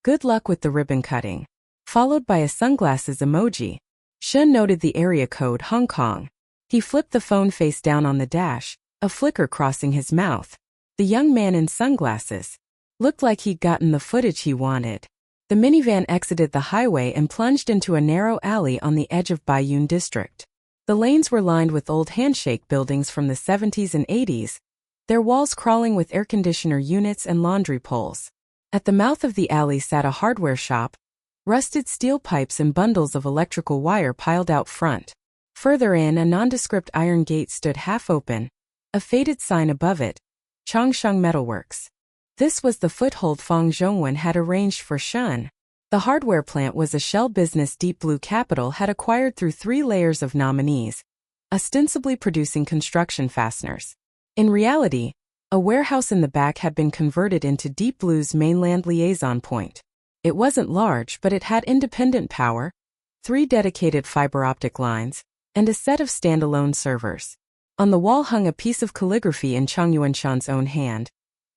Good luck with the ribbon cutting. Followed by a sunglasses emoji. Shen noted the area code Hong Kong. He flipped the phone face down on the dash, a flicker crossing his mouth. The young man in sunglasses looked like he'd gotten the footage he wanted. The minivan exited the highway and plunged into a narrow alley on the edge of Baiyun District. The lanes were lined with old handshake buildings from the 70s and 80s, their walls crawling with air conditioner units and laundry poles. At the mouth of the alley sat a hardware shop, rusted steel pipes and bundles of electrical wire piled out front. Further in, a nondescript iron gate stood half open, a faded sign above it, Changsheng Metalworks. This was the foothold Fang Zhongwen had arranged for Shen. The hardware plant was a shell business Deep Blue Capital had acquired through 3 layers of nominees, ostensibly producing construction fasteners. In reality, a warehouse in the back had been converted into Deep Blue's mainland liaison point. It wasn't large, but it had independent power, 3 dedicated fiber optic lines, and a set of standalone servers. On the wall hung a piece of calligraphy in Chang Yuanshan's own hand.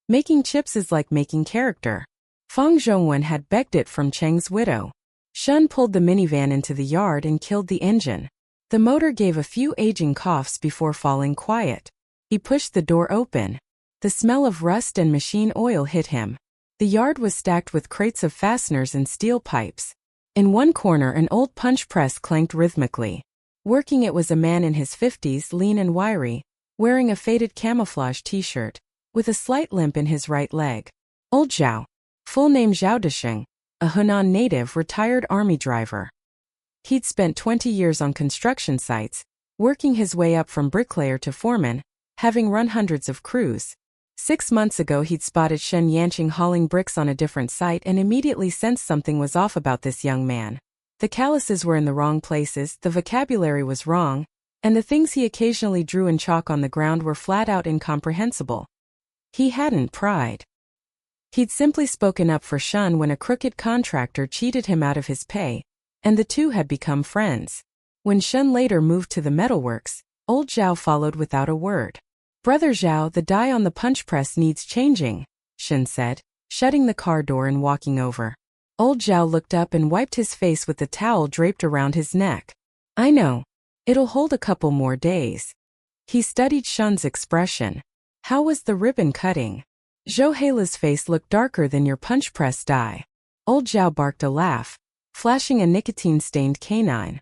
Making chips is like making character. Fang Zhongwen had begged it from Cheng's widow. Shen pulled the minivan into the yard and killed the engine. The motor gave a few aging coughs before falling quiet. He pushed the door open. The smell of rust and machine oil hit him. The yard was stacked with crates of fasteners and steel pipes. In one corner, an old punch press clanked rhythmically. Working it was a man in his 50s, lean and wiry, wearing a faded camouflage t-shirt, with a slight limp in his right leg. Old Zhao. Full name Zhao Desheng, a Hunan native retired army driver. He'd spent 20 years on construction sites, working his way up from bricklayer to foreman, having run hundreds of crews. 6 months ago he'd spotted Shen Yanqing hauling bricks on a different site and immediately sensed something was off about this young man. The calluses were in the wrong places, the vocabulary was wrong, and the things he occasionally drew in chalk on the ground were flat out incomprehensible. He hadn't pried. He'd simply spoken up for Shen when a crooked contractor cheated him out of his pay, and the two had become friends. When Shen later moved to the metalworks, old Zhao followed without a word. Brother Zhao, the die on the punch press needs changing, Shen said, shutting the car door and walking over. Old Zhao looked up and wiped his face with the towel draped around his neck. I know. It'll hold a couple more days. He studied Shun's expression. How was the ribbon cutting? Zhou Heile's face looked darker than your punch press die. Old Zhao barked a laugh, flashing a nicotine-stained canine.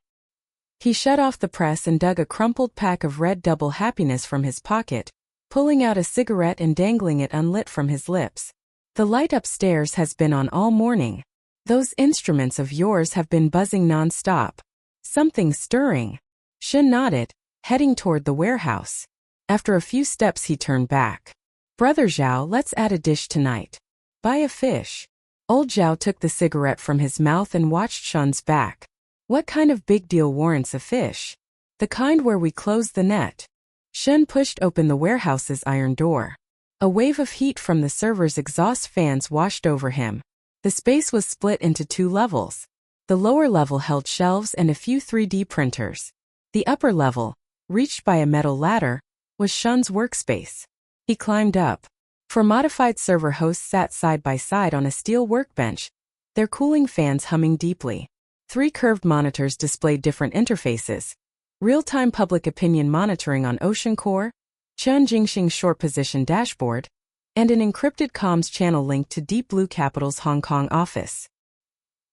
He shut off the press and dug a crumpled pack of Red Double Happiness from his pocket, pulling out a cigarette and dangling it unlit from his lips. The light upstairs has been on all morning. Those instruments of yours have been buzzing non-stop. Something stirring. Shun nodded, heading toward the warehouse. After a few steps he turned back. Brother Zhao, let's add a dish tonight. Buy a fish. Old Zhao took the cigarette from his mouth and watched Shun's back. What kind of big deal warrants a fish? The kind where we close the net. Shun pushed open the warehouse's iron door. A wave of heat from the server's exhaust fans washed over him. The space was split into 2 levels. The lower level held shelves and a few 3D printers. The upper level, reached by a metal ladder, was Shun's workspace. He climbed up. 4 modified server hosts sat side by side on a steel workbench, their cooling fans humming deeply. 3 curved monitors displayed different interfaces. Real-time public opinion monitoring on Ocean Core, Chen Jingxing's short position dashboard, and an encrypted comms channel linked to Deep Blue Capital's Hong Kong office.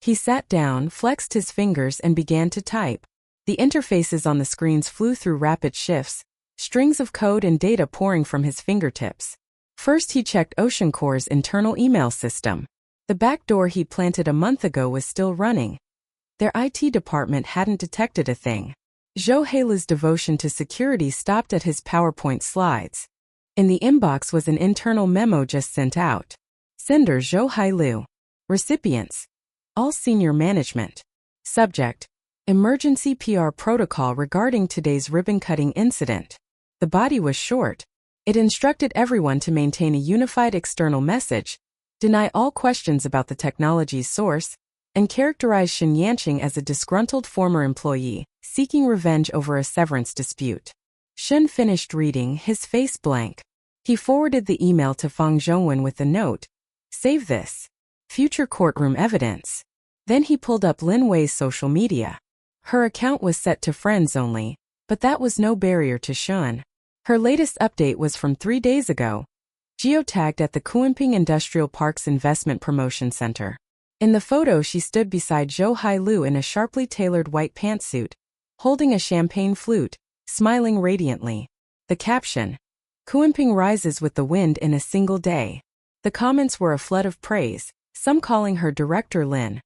He sat down, flexed his fingers and began to type. The interfaces on the screens flew through rapid shifts, strings of code and data pouring from his fingertips. First he checked Ocean Core's internal email system. The back door he planted a month ago was still running. Their IT department hadn't detected a thing. Zhou Heile's devotion to security stopped at his PowerPoint slides. In the inbox was an internal memo just sent out. Sender Zhou Heile. Recipients: all senior management. Subject: emergency PR protocol regarding today's ribbon-cutting incident. The body was short. It instructed everyone to maintain a unified external message, deny all questions about the technology's source, and characterize Shen Yanqing as a disgruntled former employee, seeking revenge over a severance dispute. Shen finished reading, his face blank. He forwarded the email to Fang Zhongwen with the note, "Save this. Future courtroom evidence." Then he pulled up Lin Wei's social media. Her account was set to friends only, but that was no barrier to Shen. Her latest update was from 3 days ago, geotagged at the Kunping Industrial Park's Investment Promotion Center. In the photo she stood beside Zhou Heile in a sharply tailored white pantsuit, holding a champagne flute, smiling radiantly. The caption: Kunping rises with the wind in a single day. The comments were a flood of praise, some calling her Director Lin,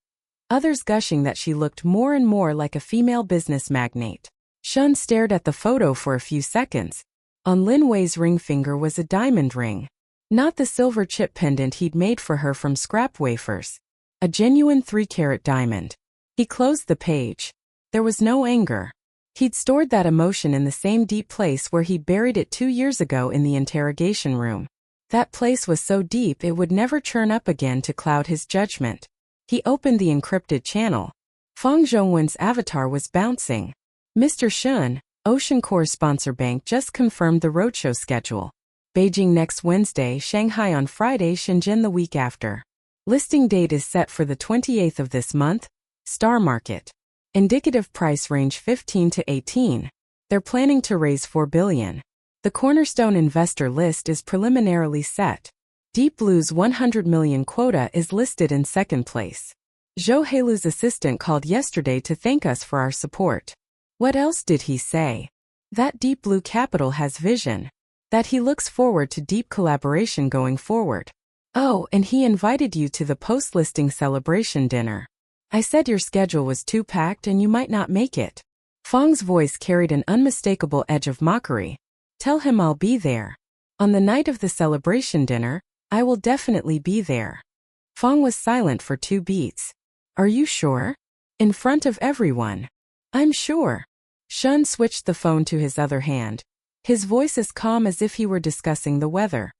others gushing that she looked more and more like a female business magnate. Shun stared at the photo for a few seconds. On Lin Wei's ring finger was a diamond ring. Not the silver chip pendant he'd made for her from scrap wafers. A genuine 3-carat diamond. He closed the page. There was no anger. He'd stored that emotion in the same deep place where he'd buried it 2 years ago in the interrogation room. That place was so deep it would never churn up again to cloud his judgment. He opened the encrypted channel. Fang Zhongwen's avatar was bouncing. Mr. Shun, Ocean Core sponsor bank just confirmed the roadshow schedule. Beijing next Wednesday, Shanghai on Friday, Shenzhen the week after. Listing date is set for the 28th of this month. Star market. Indicative price range 15 to 18. They're planning to raise 4 billion. The cornerstone investor list is preliminarily set. Deep Blue's 100 million quota is listed in second place. Zhou Heile's assistant called yesterday to thank us for our support. What else did he say? That Deep Blue Capital has vision. That he looks forward to deep collaboration going forward. Oh, and he invited you to the post-listing celebration dinner. I said your schedule was too packed and you might not make it. Fang's voice carried an unmistakable edge of mockery. Tell him I'll be there. On the night of the celebration dinner, I will definitely be there. Fang was silent for 2 beats. Are you sure? In front of everyone. I'm sure. Shun switched the phone to his other hand, his voice as calm as if he were discussing the weather.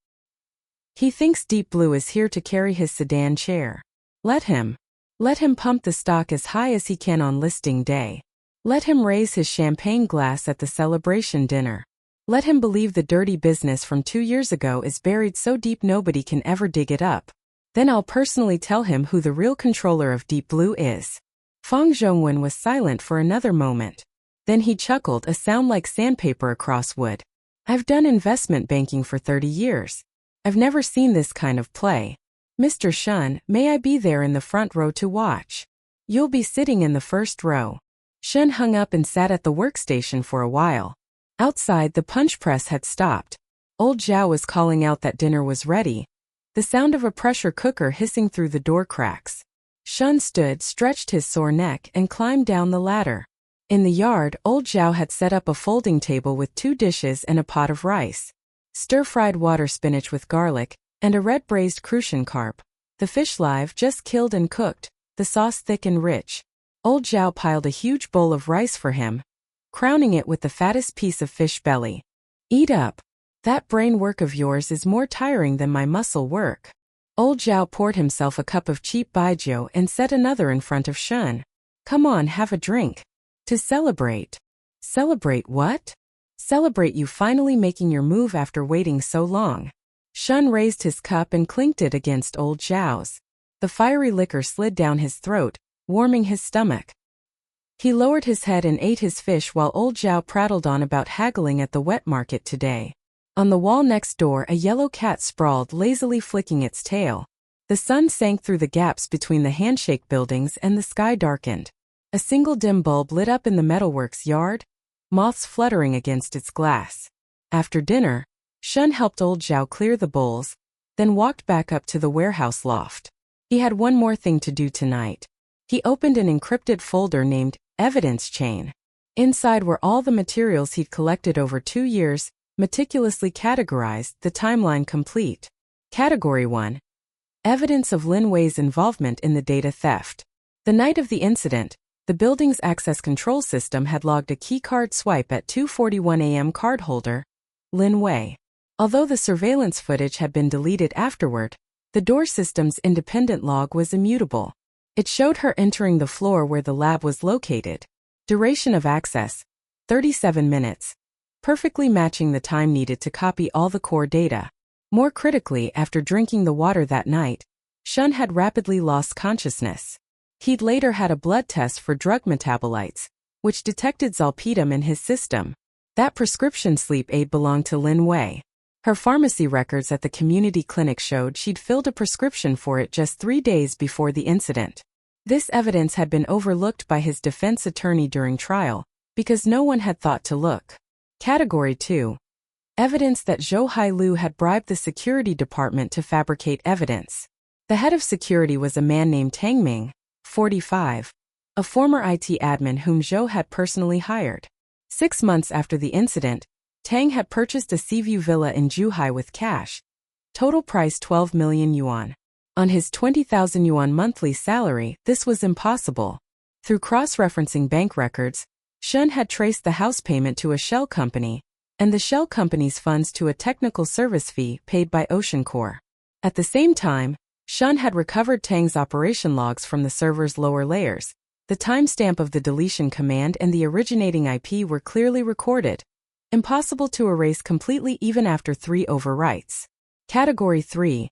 He thinks Deep Blue is here to carry his sedan chair. Let him. Let him pump the stock as high as he can on listing day. Let him raise his champagne glass at the celebration dinner. Let him believe the dirty business from 2 years ago is buried so deep nobody can ever dig it up. Then I'll personally tell him who the real controller of Deep Blue is. Fang Zhongwen was silent for another moment. Then he chuckled, a sound like sandpaper across wood. I've done investment banking for 30 years. I've never seen this kind of play. Mr. Shun, may I be there in the front row to watch? You'll be sitting in the first row. Shun hung up and sat at the workstation for a while. Outside, the punch press had stopped. Old Zhao was calling out that dinner was ready. The sound of a pressure cooker hissing through the door cracks. Shun stood, stretched his sore neck, and climbed down the ladder. In the yard, Old Zhao had set up a folding table with 2 dishes and a pot of rice, stir-fried water spinach with garlic, and a red braised crucian carp. The fish live, just killed and cooked, the sauce thick and rich. Old Zhao piled a huge bowl of rice for him, crowning it with the fattest piece of fish belly. Eat up. That brain work of yours is more tiring than my muscle work. Old Zhao poured himself a cup of cheap baijiu and set another in front of Shun. Come on, have a drink. To celebrate. Celebrate what? Celebrate you finally making your move after waiting so long. Shun raised his cup and clinked it against Old Zhao's. The fiery liquor slid down his throat, warming his stomach. He lowered his head and ate his fish while Old Zhao prattled on about haggling at the wet market today. On the wall next door, a yellow cat sprawled, lazily flicking its tail. The sun sank through the gaps between the handshake buildings and the sky darkened. A single dim bulb lit up in the metalworks yard, moths fluttering against its glass. After dinner, Shun helped Old Zhao clear the bowls, then walked back up to the warehouse loft. He had one more thing to do tonight. He opened an encrypted folder named Evidence Chain. Inside were all the materials he'd collected over 2 years, meticulously categorized, the timeline complete. Category 1. Evidence of Lin Wei's involvement in the data theft. The night of the incident, the building's access control system had logged a keycard swipe at 2:41 a.m. cardholder, Lin Wei. Although the surveillance footage had been deleted afterward, the door system's independent log was immutable. It showed her entering the floor where the lab was located. Duration of access, 37 minutes. Perfectly matching the time needed to copy all the core data. More critically, after drinking the water that night, Shun had rapidly lost consciousness. He'd later had a blood test for drug metabolites, which detected zolpidem in his system. That prescription sleep aid belonged to Lin Wei. Her pharmacy records at the community clinic showed she'd filled a prescription for it just 3 days before the incident. This evidence had been overlooked by his defense attorney during trial, because no one had thought to look. Category 2. Evidence that Zhou Hailu had bribed the security department to fabricate evidence. The head of security was a man named Tang Ming, 45, a former IT admin whom Zhou had personally hired. 6 months after the incident, Tang had purchased a Seaview villa in Zhuhai with cash. Total price 12 million yuan. On his 20,000 yuan monthly salary, this was impossible. Through cross-referencing bank records, Shun had traced the house payment to a shell company, and the shell company's funds to a technical service fee paid by Ocean Core. At the same time, Shun had recovered Tang's operation logs from the server's lower layers. The timestamp of the deletion command and the originating IP were clearly recorded. Impossible to erase completely even after 3 overwrites. Category 3.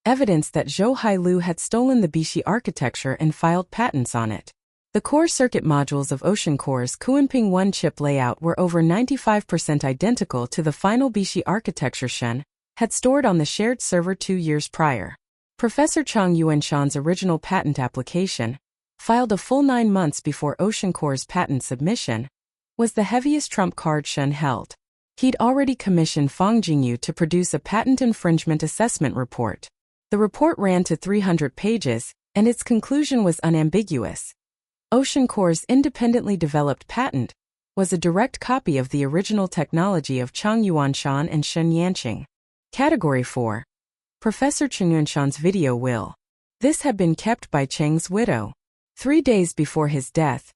Evidence that Zhou Hailu had stolen the Bishi architecture and filed patents on it. The core circuit modules of Ocean Core's Kuanping 1 chip layout were over 95% identical to the final Bishi architecture Shun had stored on the shared server 2 years prior. Professor Chang Yuanshan's original patent application, filed a full 9 months before Ocean Core's patent submission, was the heaviest trump card Shun held. He'd already commissioned Fang Jingyu to produce a patent infringement assessment report. The report ran to 300 pages, and its conclusion was unambiguous. Ocean Core's independently developed patent was a direct copy of the original technology of Chang Yuanshan and Shen Yanqing. Category 4. Professor Cheng Yuanshan's video will. This had been kept by Cheng's widow. 3 days before his death,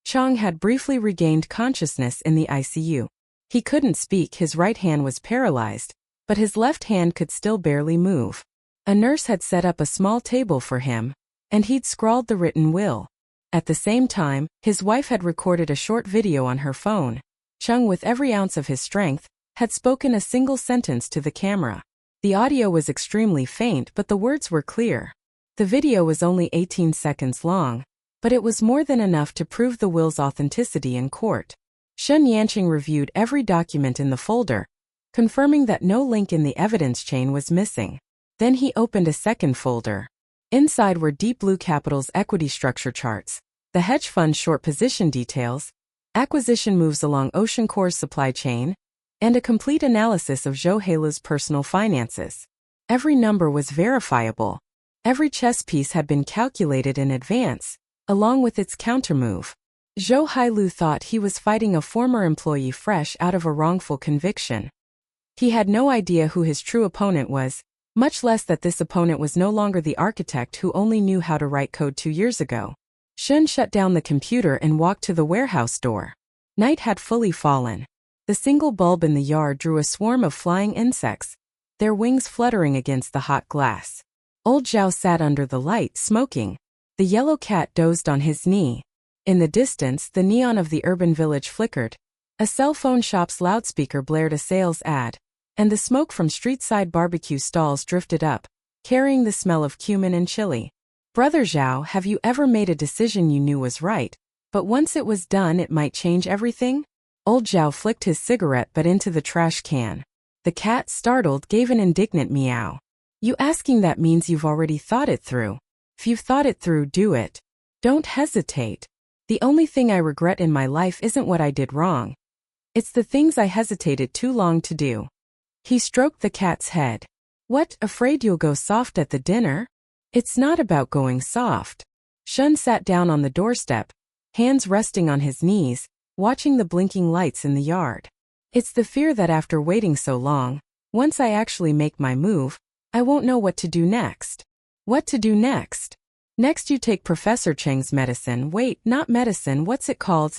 Chang had briefly regained consciousness in the ICU. He couldn't speak, his right hand was paralyzed, but his left hand could still barely move. A nurse had set up a small table for him, and he'd scrawled the written will. At the same time, his wife had recorded a short video on her phone. Chung, with every ounce of his strength, had spoken a single sentence to the camera. The audio was extremely faint, but the words were clear. The video was only 18 seconds long, but it was more than enough to prove the will's authenticity in court. Shen Yanqing reviewed every document in the folder, confirming that no link in the evidence chain was missing. Then he opened a second folder. Inside were Deep Blue Capital's equity structure charts, the hedge fund's short position details, acquisition moves along OceanCore's supply chain, and a complete analysis of Zhou Heilu's personal finances. Every number was verifiable. Every chess piece had been calculated in advance, along with its countermove. Zhou Heilu thought he was fighting a former employee fresh out of a wrongful conviction. He had no idea who his true opponent was, much less that this opponent was no longer the architect who only knew how to write code 2 years ago. Shun shut down the computer and walked to the warehouse door. Night had fully fallen. The single bulb in the yard drew a swarm of flying insects, their wings fluttering against the hot glass. Old Zhao sat under the light, smoking. The yellow cat dozed on his knee. In the distance, the neon of the urban village flickered. A cell phone shop's loudspeaker blared a sales ad, and the smoke from street-side barbecue stalls drifted up, carrying the smell of cumin and chili. Brother Zhao, have you ever made a decision you knew was right, but once it was done it might change everything? Old Zhao flicked his cigarette butt into the trash can. The cat, startled, gave an indignant meow. You asking that means you've already thought it through. If you've thought it through, do it. Don't hesitate. The only thing I regret in my life isn't what I did wrong. It's the things I hesitated too long to do. He stroked the cat's head. What, afraid you'll go soft at the dinner? It's not about going soft. Shun sat down on the doorstep, hands resting on his knees, watching the blinking lights in the yard. It's the fear that after waiting so long, once I actually make my move, I won't know what to do next. What to do next? Next you take Professor Cheng's medicine. Wait, not medicine, what's it called?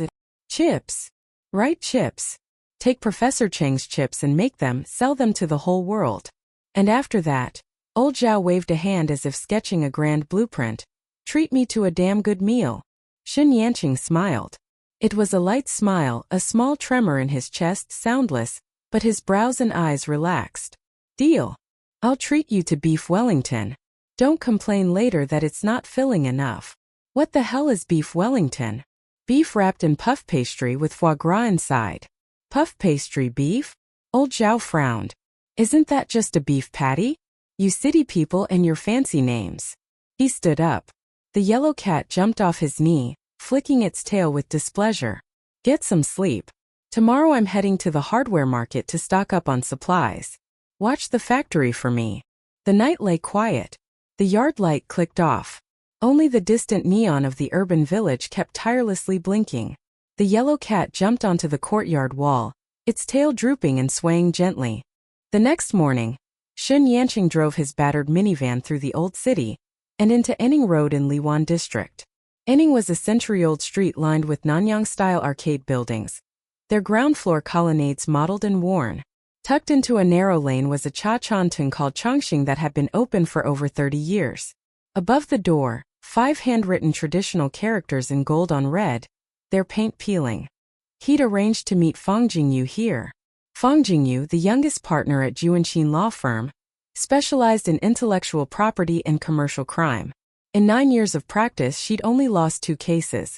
Chips. Right, chips. Take Professor Cheng's chips and make them, sell them to the whole world. And after that, Old Zhao waved a hand as if sketching a grand blueprint. Treat me to a damn good meal. Xin Yanqing smiled. It was a light smile, a small tremor in his chest, soundless, but his brows and eyes relaxed. Deal. I'll treat you to beef Wellington. Don't complain later that it's not filling enough. What the hell is beef Wellington? Beef wrapped in puff pastry with foie gras inside. Puff pastry beef? Old Zhao frowned. Isn't that just a beef patty? You city people and your fancy names. He stood up. The yellow cat jumped off his knee, flicking its tail with displeasure. Get some sleep. Tomorrow I'm heading to the hardware market to stock up on supplies. Watch the factory for me. The night lay quiet. The yard light clicked off. Only the distant neon of the urban village kept tirelessly blinking. The yellow cat jumped onto the courtyard wall, its tail drooping and swaying gently. The next morning, Xin Yanqing drove his battered minivan through the old city and into Enning Road in Liwan District. Enning was a century-old street lined with Nanyang-style arcade buildings, their ground floor colonnades mottled and worn. Tucked into a narrow lane was a cha-chantun called Chongqing that had been open for over 30 years. Above the door, 5 handwritten traditional characters in gold on red, their paint peeling. He'd arranged to meet Fang Jingyu here. Fang Jingyu, the youngest partner at Juanqin Law Firm, specialized in intellectual property and commercial crime. In 9 years of practice, she'd only lost 2 cases.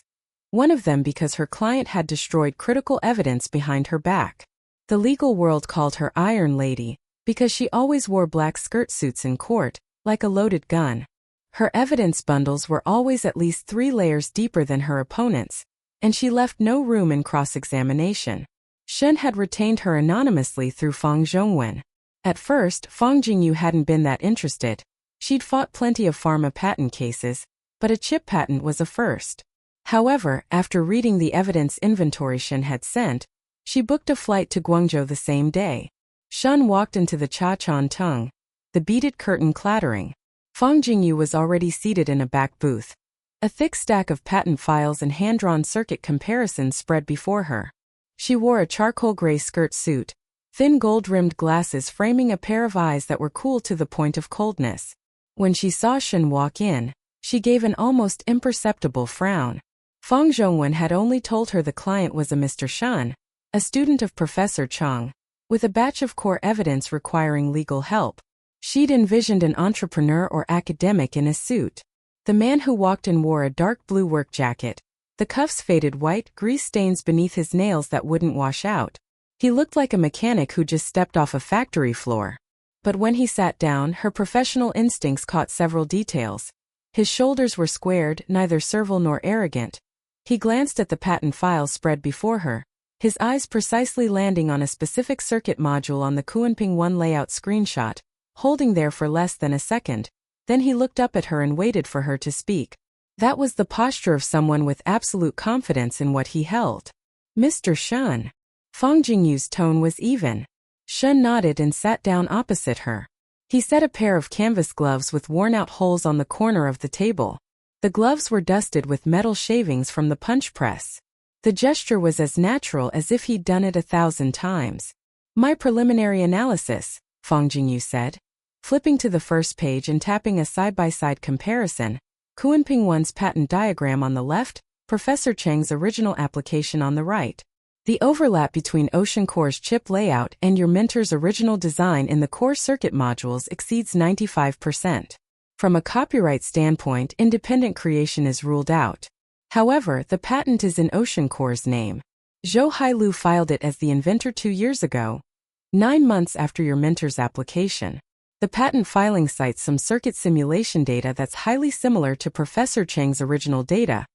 One of them because her client had destroyed critical evidence behind her back. The legal world called her Iron Lady because she always wore black skirt suits in court, like a loaded gun. Her evidence bundles were always at least 3 layers deeper than her opponents, and she left no room in cross-examination. Shen had retained her anonymously through Fang Zhongwen. At first, Fang Jingyu hadn't been that interested. She'd fought plenty of pharma patent cases, but a chip patent was a first. However, after reading the evidence inventory Shen had sent, she booked a flight to Guangzhou the same day. Shen walked into the cha-chantun, the beaded curtain clattering. Fang Jingyu was already seated in a back booth. A thick stack of patent files and hand-drawn circuit comparisons spread before her. She wore a charcoal gray skirt suit, thin gold-rimmed glasses framing a pair of eyes that were cool to the point of coldness. When she saw Shen walk in, she gave an almost imperceptible frown. Fang Zhongwen had only told her the client was a Mr. Shen, a student of Professor Cheng, with a batch of core evidence requiring legal help. She'd envisioned an entrepreneur or academic in a suit. The man who walked in wore a dark blue work jacket, the cuffs faded white, grease stains beneath his nails that wouldn't wash out. He looked like a mechanic who just stepped off a factory floor. But when he sat down, her professional instincts caught several details. His shoulders were squared, neither servile nor arrogant. He glanced at the patent files spread before her, his eyes precisely landing on a specific circuit module on the Kunping 1 layout screenshot, holding there for less than a second. Then he looked up at her and waited for her to speak. That was the posture of someone with absolute confidence in what he held. Mr. Shun. Fang Jingyu's tone was even. Shun nodded and sat down opposite her. He set a pair of canvas gloves with worn-out holes on the corner of the table. The gloves were dusted with metal shavings from the punch press. The gesture was as natural as if he'd done it 1,000 times. My preliminary analysis, Fang Jingyu said. Flipping to the first page and tapping a side-by-side comparison, Kunping 1's patent diagram on the left, Professor Cheng's original application on the right. The overlap between Ocean Core's chip layout and your mentor's original design in the core circuit modules exceeds 95%. From a copyright standpoint, independent creation is ruled out. However, the patent is in Ocean Core's name. Zhou Hailu filed it as the inventor 2 years ago, 9 months after your mentor's application. The patent filing cites some circuit simulation data that's highly similar to Professor Cheng's original data,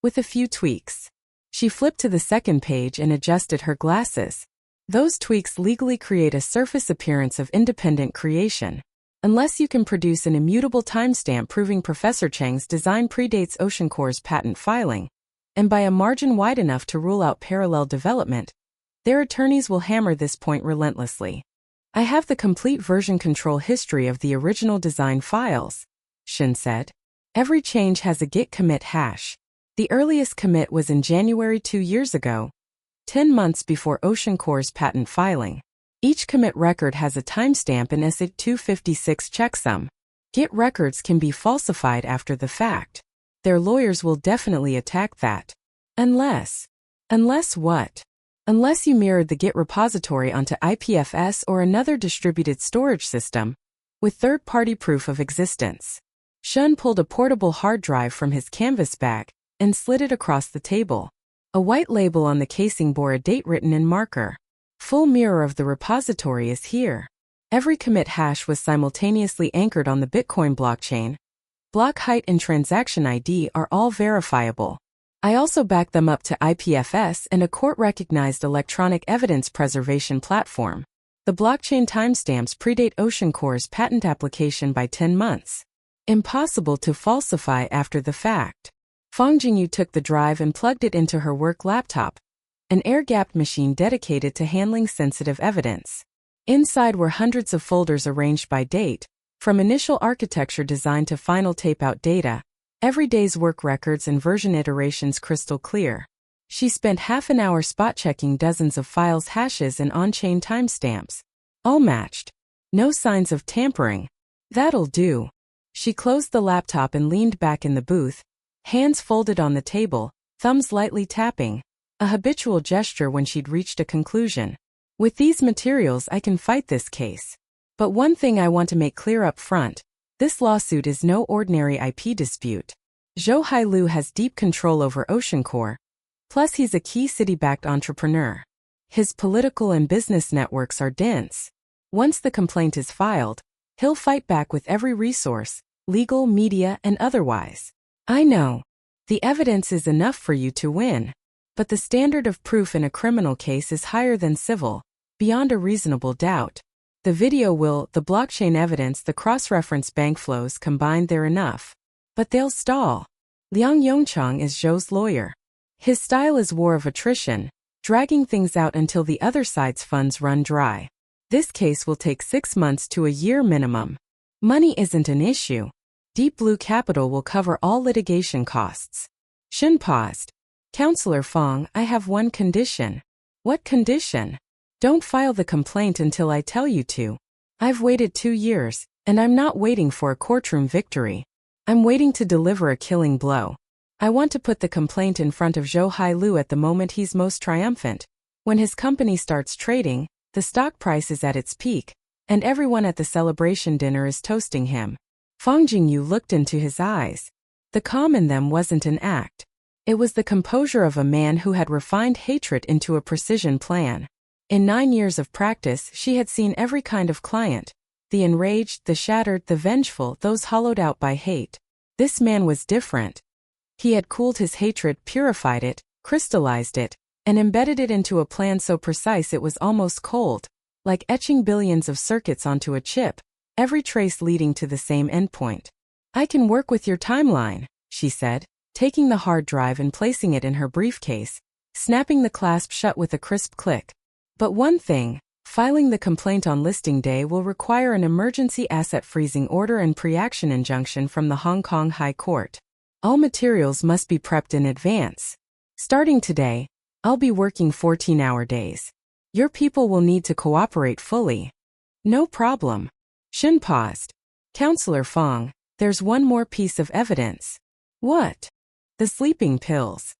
with a few tweaks. She flipped to the second page and adjusted her glasses. Those tweaks legally create a surface appearance of independent creation. Unless you can produce an immutable timestamp proving Professor Cheng's design predates Ocean Core's patent filing, and by a margin wide enough to rule out parallel development, their attorneys will hammer this point relentlessly. I have the complete version control history of the original design files, Shin said. Every change has a git commit hash. The earliest commit was in January 2 years ago, 10 months before Ocean Core's patent filing. Each commit record has a timestamp and ESID 256 checksum. Git records can be falsified after the fact. Their lawyers will definitely attack that. Unless what? Unless you mirrored the Git repository onto IPFS or another distributed storage system, with third-party proof of existence. Shun pulled a portable hard drive from his canvas bag and slid it across the table. A white label on the casing bore a date written in marker. Full mirror of the repository is here. Every commit hash was simultaneously anchored on the Bitcoin blockchain. Block height and transaction ID are all verifiable. I also backed them up to IPFS and a court-recognized electronic evidence preservation platform. The blockchain timestamps predate Ocean Core's patent application by 10 months. Impossible to falsify after the fact. Fang Jingyu took the drive and plugged it into her work laptop, an air-gapped machine dedicated to handling sensitive evidence. Inside were hundreds of folders arranged by date, from initial architecture design to final tape-out data, every day's work records and version iterations crystal clear. She spent half an hour spot-checking dozens of files' hashes and on-chain timestamps. All matched. No signs of tampering. That'll do. She closed the laptop and leaned back in the booth, hands folded on the table, thumbs lightly tapping, a habitual gesture when she'd reached a conclusion. With these materials I can fight this case. But one thing I want to make clear up front, this lawsuit is no ordinary IP dispute. Zhou Hailu has deep control over Ocean Core, plus he's a key city-backed entrepreneur. His political and business networks are dense. Once the complaint is filed, he'll fight back with every resource, legal, media, and otherwise. I know. The evidence is enough for you to win. But the standard of proof in a criminal case is higher than civil, beyond a reasonable doubt. The video will, the blockchain evidence, the cross-reference bank flows combined, they're enough. But they'll stall. Liang Yongchang is Zhou's lawyer. His style is war of attrition, dragging things out until the other side's funds run dry. This case will take 6 months to a year minimum. Money isn't an issue. Deep Blue Capital will cover all litigation costs. Shin paused. Counselor Fang, I have one condition. What condition? Don't file the complaint until I tell you to. I've waited 2 years, and I'm not waiting for a courtroom victory. I'm waiting to deliver a killing blow. I want to put the complaint in front of Zhou Hailu at the moment he's most triumphant. When his company starts trading, the stock price is at its peak, and everyone at the celebration dinner is toasting him. Fang Jingyu looked into his eyes. The calm in them wasn't an act. It was the composure of a man who had refined hatred into a precision plan. In 9 years of practice, she had seen every kind of client. The enraged, the shattered, the vengeful, those hollowed out by hate. This man was different. He had cooled his hatred, purified it, crystallized it, and embedded it into a plan so precise it was almost cold, like etching billions of circuits onto a chip, every trace leading to the same endpoint. "I can work with your timeline," she said, taking the hard drive and placing it in her briefcase, snapping the clasp shut with a crisp click. "But one thing, filing the complaint on listing day will require an emergency asset freezing order and pre-action injunction from the Hong Kong High Court. All materials must be prepped in advance. Starting today, I'll be working 14-hour days. Your people will need to cooperate fully." "No problem." Shin paused. "Counselor Fong, there's one more piece of evidence." "What?" "The sleeping pills."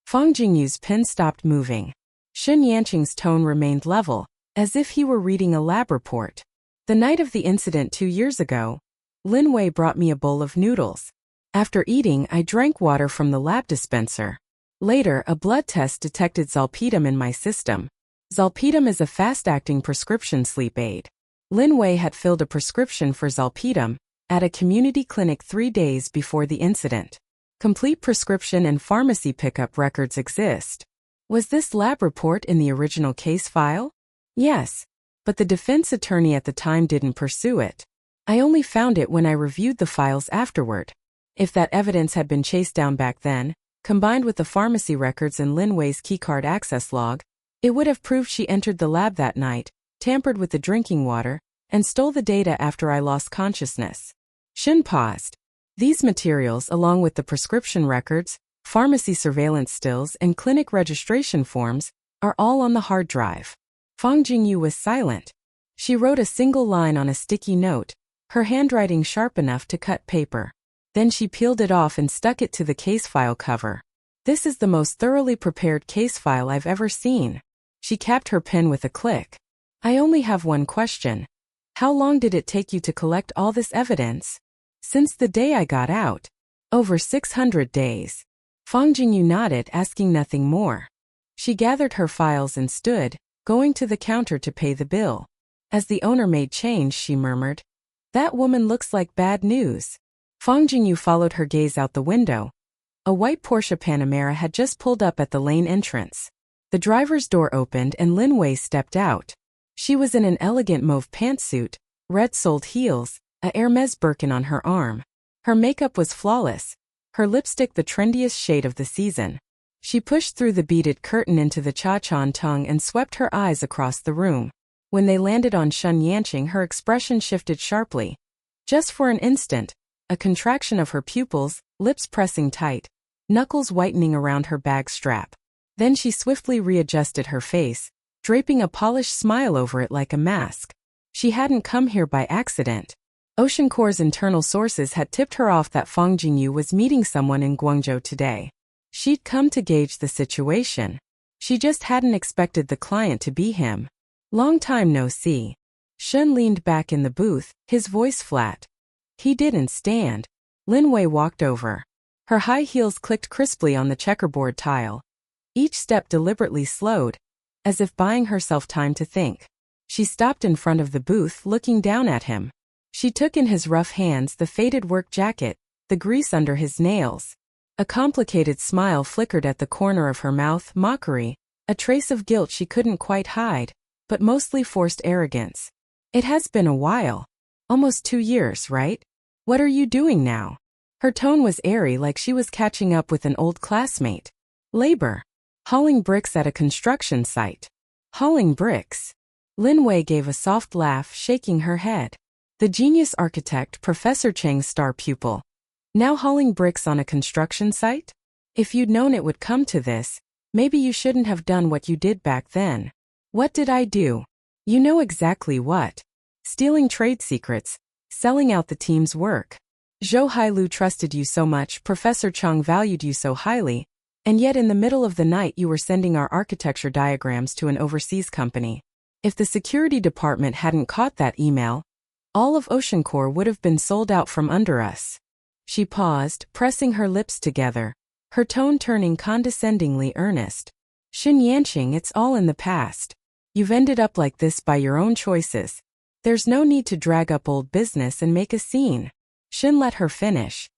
Fong Jingyu's pen stopped moving. Shin Yanqing's tone remained level, as if he were reading a lab report. "The night of the incident 2 years ago, Lin Wei brought me a bowl of noodles. After eating, I drank water from the lab dispenser. Later, a blood test detected zolpidem in my system. Zolpidem is a fast-acting prescription sleep aid. Lin Wei had filled a prescription for zolpidem at a community clinic 3 days before the incident. Complete prescription and pharmacy pickup records exist." "Was this lab report in the original case file?" "Yes, but the defense attorney at the time didn't pursue it. I only found it when I reviewed the files afterward. If that evidence had been chased down back then, combined with the pharmacy records and Lin Wei's keycard access log, it would have proved she entered the lab that night, tampered with the drinking water, and stole the data after I lost consciousness." Shin paused. "These materials, along with the prescription records, pharmacy surveillance stills, and clinic registration forms, are all on the hard drive." Fong Jingyu was silent. She wrote a single line on a sticky note, her handwriting sharp enough to cut paper. Then she peeled it off and stuck it to the case file cover. "This is the most thoroughly prepared case file I've ever seen." She capped her pen with a click. "I only have one question. How long did it take you to collect all this evidence?" "Since the day I got out." "Over 600 days. Fong Jingyu nodded, asking nothing more. She gathered her files and stood, going to the counter to pay the bill. As the owner made change, she murmured, "That woman looks like bad news." Fong Jingyu followed her gaze out the window. A white Porsche Panamera had just pulled up at the lane entrance. The driver's door opened and Lin Wei stepped out. She was in an elegant mauve pantsuit, red-soled heels, a Hermes Birkin on her arm. Her makeup was flawless, her lipstick the trendiest shade of the season. She pushed through the beaded curtain into the cha-chan tongue and swept her eyes across the room. When they landed on Shen Yanqing, her expression shifted sharply. Just for an instant, a contraction of her pupils, lips pressing tight, knuckles whitening around her bag strap. Then she swiftly readjusted her face, draping a polished smile over it like a mask. She hadn't come here by accident. OceanCore's internal sources had tipped her off that Fong Jingyu was meeting someone in Guangzhou today. She'd come to gauge the situation. She just hadn't expected the client to be him. "Long time no see." Shen leaned back in the booth, his voice flat. He didn't stand. Lin Wei walked over. Her high heels clicked crisply on the checkerboard tile. Each step deliberately slowed, as if buying herself time to think. She stopped in front of the booth, looking down at him. She took in his rough hands the faded work jacket, the grease under his nails. A complicated smile flickered at the corner of her mouth, mockery, a trace of guilt she couldn't quite hide, but mostly forced arrogance. "It has been a while. Almost 2 years, right? What are you doing now?" Her tone was airy, like she was catching up with an old classmate. "Labor. Hauling bricks at a construction site." "Hauling bricks?" Lin Wei gave a soft laugh, shaking her head. The genius architect, Professor Cheng's star pupil. Now hauling bricks on a construction site? If you'd known it would come to this, maybe you shouldn't have done what you did back then. "What did I do?" "You know exactly what. Stealing trade secrets, selling out the team's work. Zhou Hailu trusted you so much, Professor Cheng valued you so highly, and yet in the middle of the night you were sending our architecture diagrams to an overseas company. If the security department hadn't caught that email, all of OceanCore would have been sold out from under us." She paused, pressing her lips together, her tone turning condescendingly earnest. "Shin Yanqing, it's all in the past. You've ended up like this by your own choices. There's no need to drag up old business and make a scene. Shin let her finish.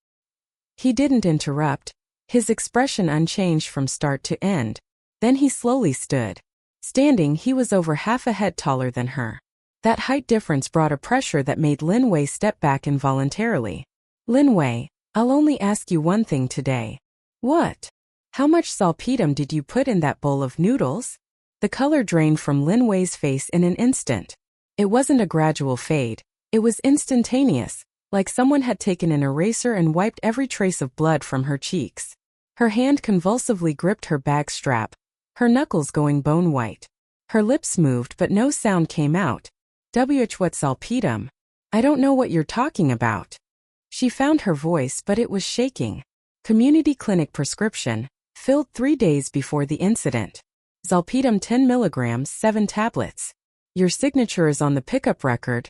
He didn't interrupt, his expression unchanged from start to end. Then he slowly stood. Standing, he was over half a head taller than her. That height difference brought a pressure that made Lin Wei step back involuntarily. Lin Wei, I'll only ask you one thing today. What? How much salpetum did you put in that bowl of noodles? The color drained from Lin Wei's face in an instant. It wasn't a gradual fade. It was instantaneous, like someone had taken an eraser and wiped every trace of blood from her cheeks. Her hand convulsively gripped her bag strap, her knuckles going bone white. Her lips moved but no sound came out. What salpetum? I don't know what you're talking about. She found her voice but it was shaking. Community clinic prescription, filled 3 days before the incident. Zalpetum 10 milligrams, 7 tablets. Your signature is on the pickup record,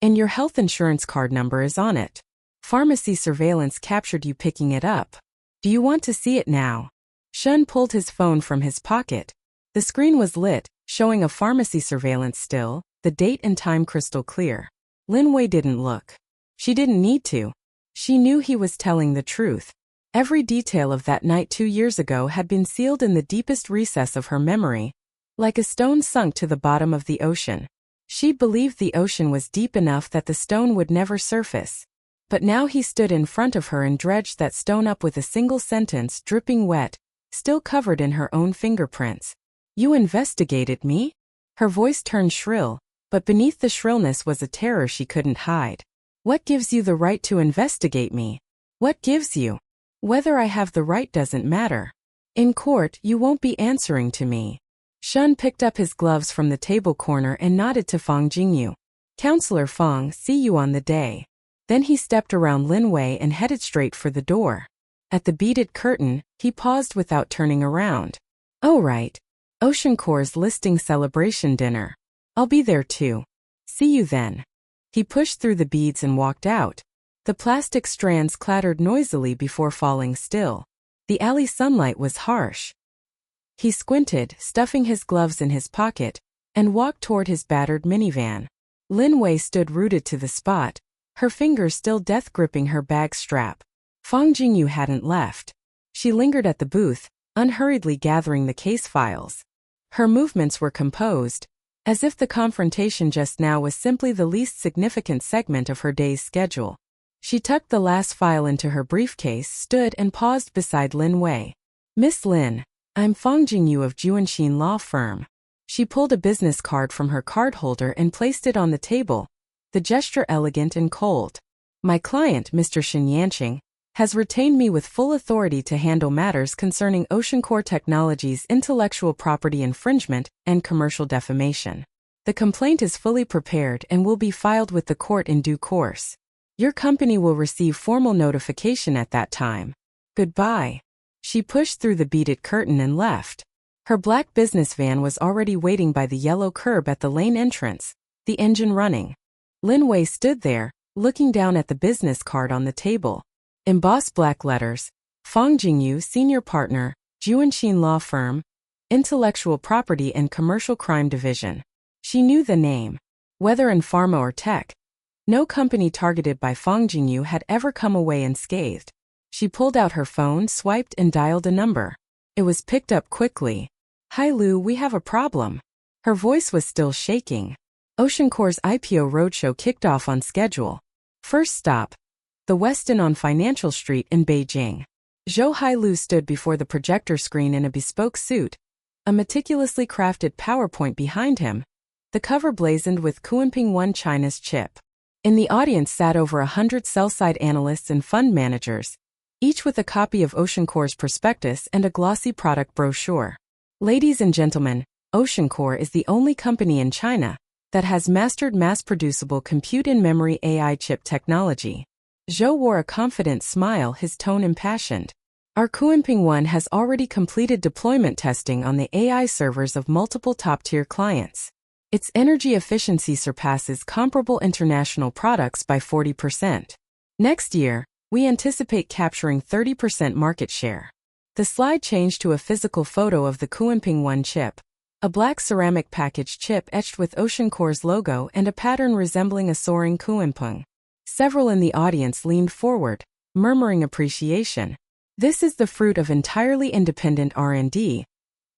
and your health insurance card number is on it. Pharmacy surveillance captured you picking it up. Do you want to see it now? Shun pulled his phone from his pocket. The screen was lit, showing a pharmacy surveillance still, the date and time crystal clear. Lin Wei didn't look. She didn't need to. She knew he was telling the truth. Every detail of that night 2 years ago had been sealed in the deepest recess of her memory, like a stone sunk to the bottom of the ocean. She believed the ocean was deep enough that the stone would never surface. But now he stood in front of her and dredged that stone up with a single sentence, dripping wet, still covered in her own fingerprints. You investigated me? Her voice turned shrill, but beneath the shrillness was a terror she couldn't hide. What gives you the right to investigate me? What gives you? Whether I have the right doesn't matter. In court, you won't be answering to me. Shun picked up his gloves from the table corner and nodded to Fang Jingyu. Counselor Fang, see you on the day. Then he stepped around Lin Wei and headed straight for the door. At the beaded curtain, he paused without turning around. Oh right. Ocean Core's listing celebration dinner. I'll be there too. See you then. He pushed through the beads and walked out. The plastic strands clattered noisily before falling still. The alley sunlight was harsh. He squinted, stuffing his gloves in his pocket, and walked toward his battered minivan. Lin Wei stood rooted to the spot, her fingers still death-gripping her bag strap. Fang Jingyu hadn't left. She lingered at the booth, unhurriedly gathering the case files. Her movements were composed, as if the confrontation just now was simply the least significant segment of her day's schedule. She tucked the last file into her briefcase, stood and paused beside Lin Wei. Miss Lin, I'm Fang Jingyu of Juanxin Law Firm. She pulled a business card from her card holder and placed it on the table, the gesture elegant and cold. My client, Mr. Shin Yanqing, has retained me with full authority to handle matters concerning Ocean Core Technologies' intellectual property infringement and commercial defamation. The complaint is fully prepared and will be filed with the court in due course. Your company will receive formal notification at that time. Goodbye. She pushed through the beaded curtain and left. Her black business van was already waiting by the yellow curb at the lane entrance, the engine running. Lin Wei stood there, looking down at the business card on the table. Embossed black letters, Fang Jingyu, Senior Partner, Juanxin Law Firm, Intellectual Property and Commercial Crime Division. She knew the name. Whether in pharma or tech, no company targeted by Fang Jingyu had ever come away unscathed. She pulled out her phone, swiped and dialed a number. It was picked up quickly. Hi Lu, we have a problem. Her voice was still shaking. Ocean Core's IPO roadshow kicked off on schedule. First stop, the Westin on Financial Street in Beijing. Zhou Hailu stood before the projector screen in a bespoke suit, a meticulously crafted PowerPoint behind him, the cover blazoned with Kuanping 1 China's chip. In the audience sat over 100 sell-side analysts and fund managers, each with a copy of Ocean Core's prospectus and a glossy product brochure. Ladies and gentlemen, Ocean Core is the only company in China that has mastered mass-producible compute-in-memory AI chip technology. Zhou wore a confident smile, his tone impassioned. Our Kuanping 1 has already completed deployment testing on the AI servers of multiple top-tier clients. Its energy efficiency surpasses comparable international products by 40%. Next year, we anticipate capturing 30% market share. The slide changed to a physical photo of the Kuanping 1 chip, A black ceramic package chip etched with OceanCore's logo and a pattern resembling a soaring kuenpung. Several in the audience leaned forward, murmuring appreciation. This is the fruit of entirely independent R&D,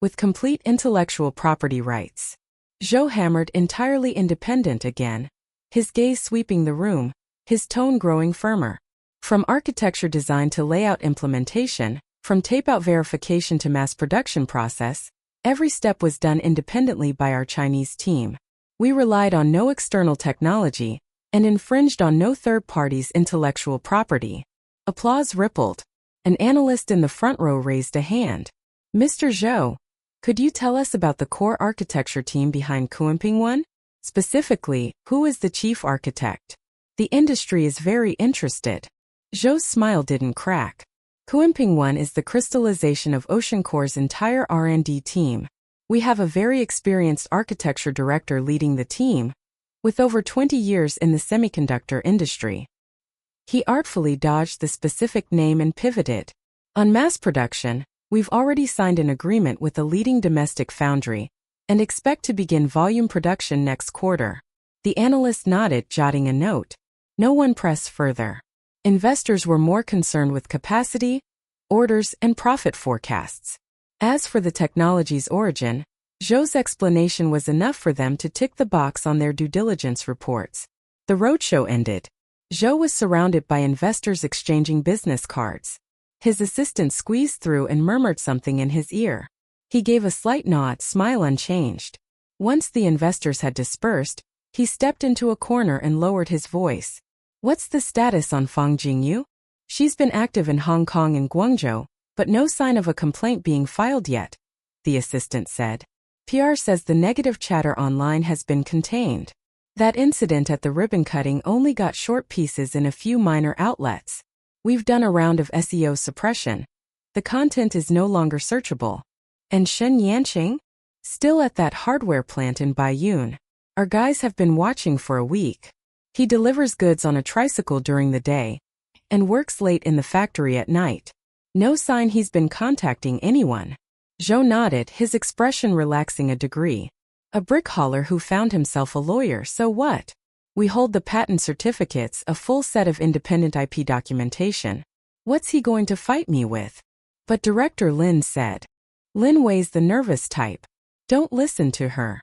with complete intellectual property rights. Zhou hammered entirely independent again, his gaze sweeping the room, his tone growing firmer. From architecture design to layout implementation, from tape-out verification to mass production process, every step was done independently by our Chinese team. We relied on no external technology and infringed on no third party's intellectual property. Applause rippled. An analyst in the front row raised a hand. Mr. Zhou, could you tell us about the core architecture team behind Kuenping 1? Specifically, who is the chief architect? The industry is very interested. Zhou's smile didn't crack. Kuenping 1 is the crystallization of OceanCore's entire R&D team. We have a very experienced architecture director leading the team, with over 20 years in the semiconductor industry. He artfully dodged the specific name and pivoted. On mass production, we've already signed an agreement with a leading domestic foundry and expect to begin volume production next quarter. The analyst nodded, jotting a note. No one pressed further. Investors were more concerned with capacity, orders, and profit forecasts. As for the technology's origin, Zhou's explanation was enough for them to tick the box on their due diligence reports. The roadshow ended. Zhou was surrounded by investors exchanging business cards. His assistant squeezed through and murmured something in his ear. He gave a slight nod, smile unchanged. Once the investors had dispersed, he stepped into a corner and lowered his voice. What's the status on Fang Jingyu? She's been active in Hong Kong and Guangzhou, but no sign of a complaint being filed yet, the assistant said. PR says the negative chatter online has been contained. That incident at the ribbon cutting only got short pieces in a few minor outlets. We've done a round of SEO suppression. The content is no longer searchable. And Shen Yanqing? Still at that hardware plant in Baiyun. Our guys have been watching for a week. He delivers goods on a tricycle during the day and works late in the factory at night. No sign he's been contacting anyone. Zhou nodded, his expression relaxing a degree. A brick hauler who found himself a lawyer, so what? We hold the patent certificates, a full set of independent IP documentation. What's he going to fight me with? But Director Lin said. Lin Wei's the nervous type. Don't listen to her.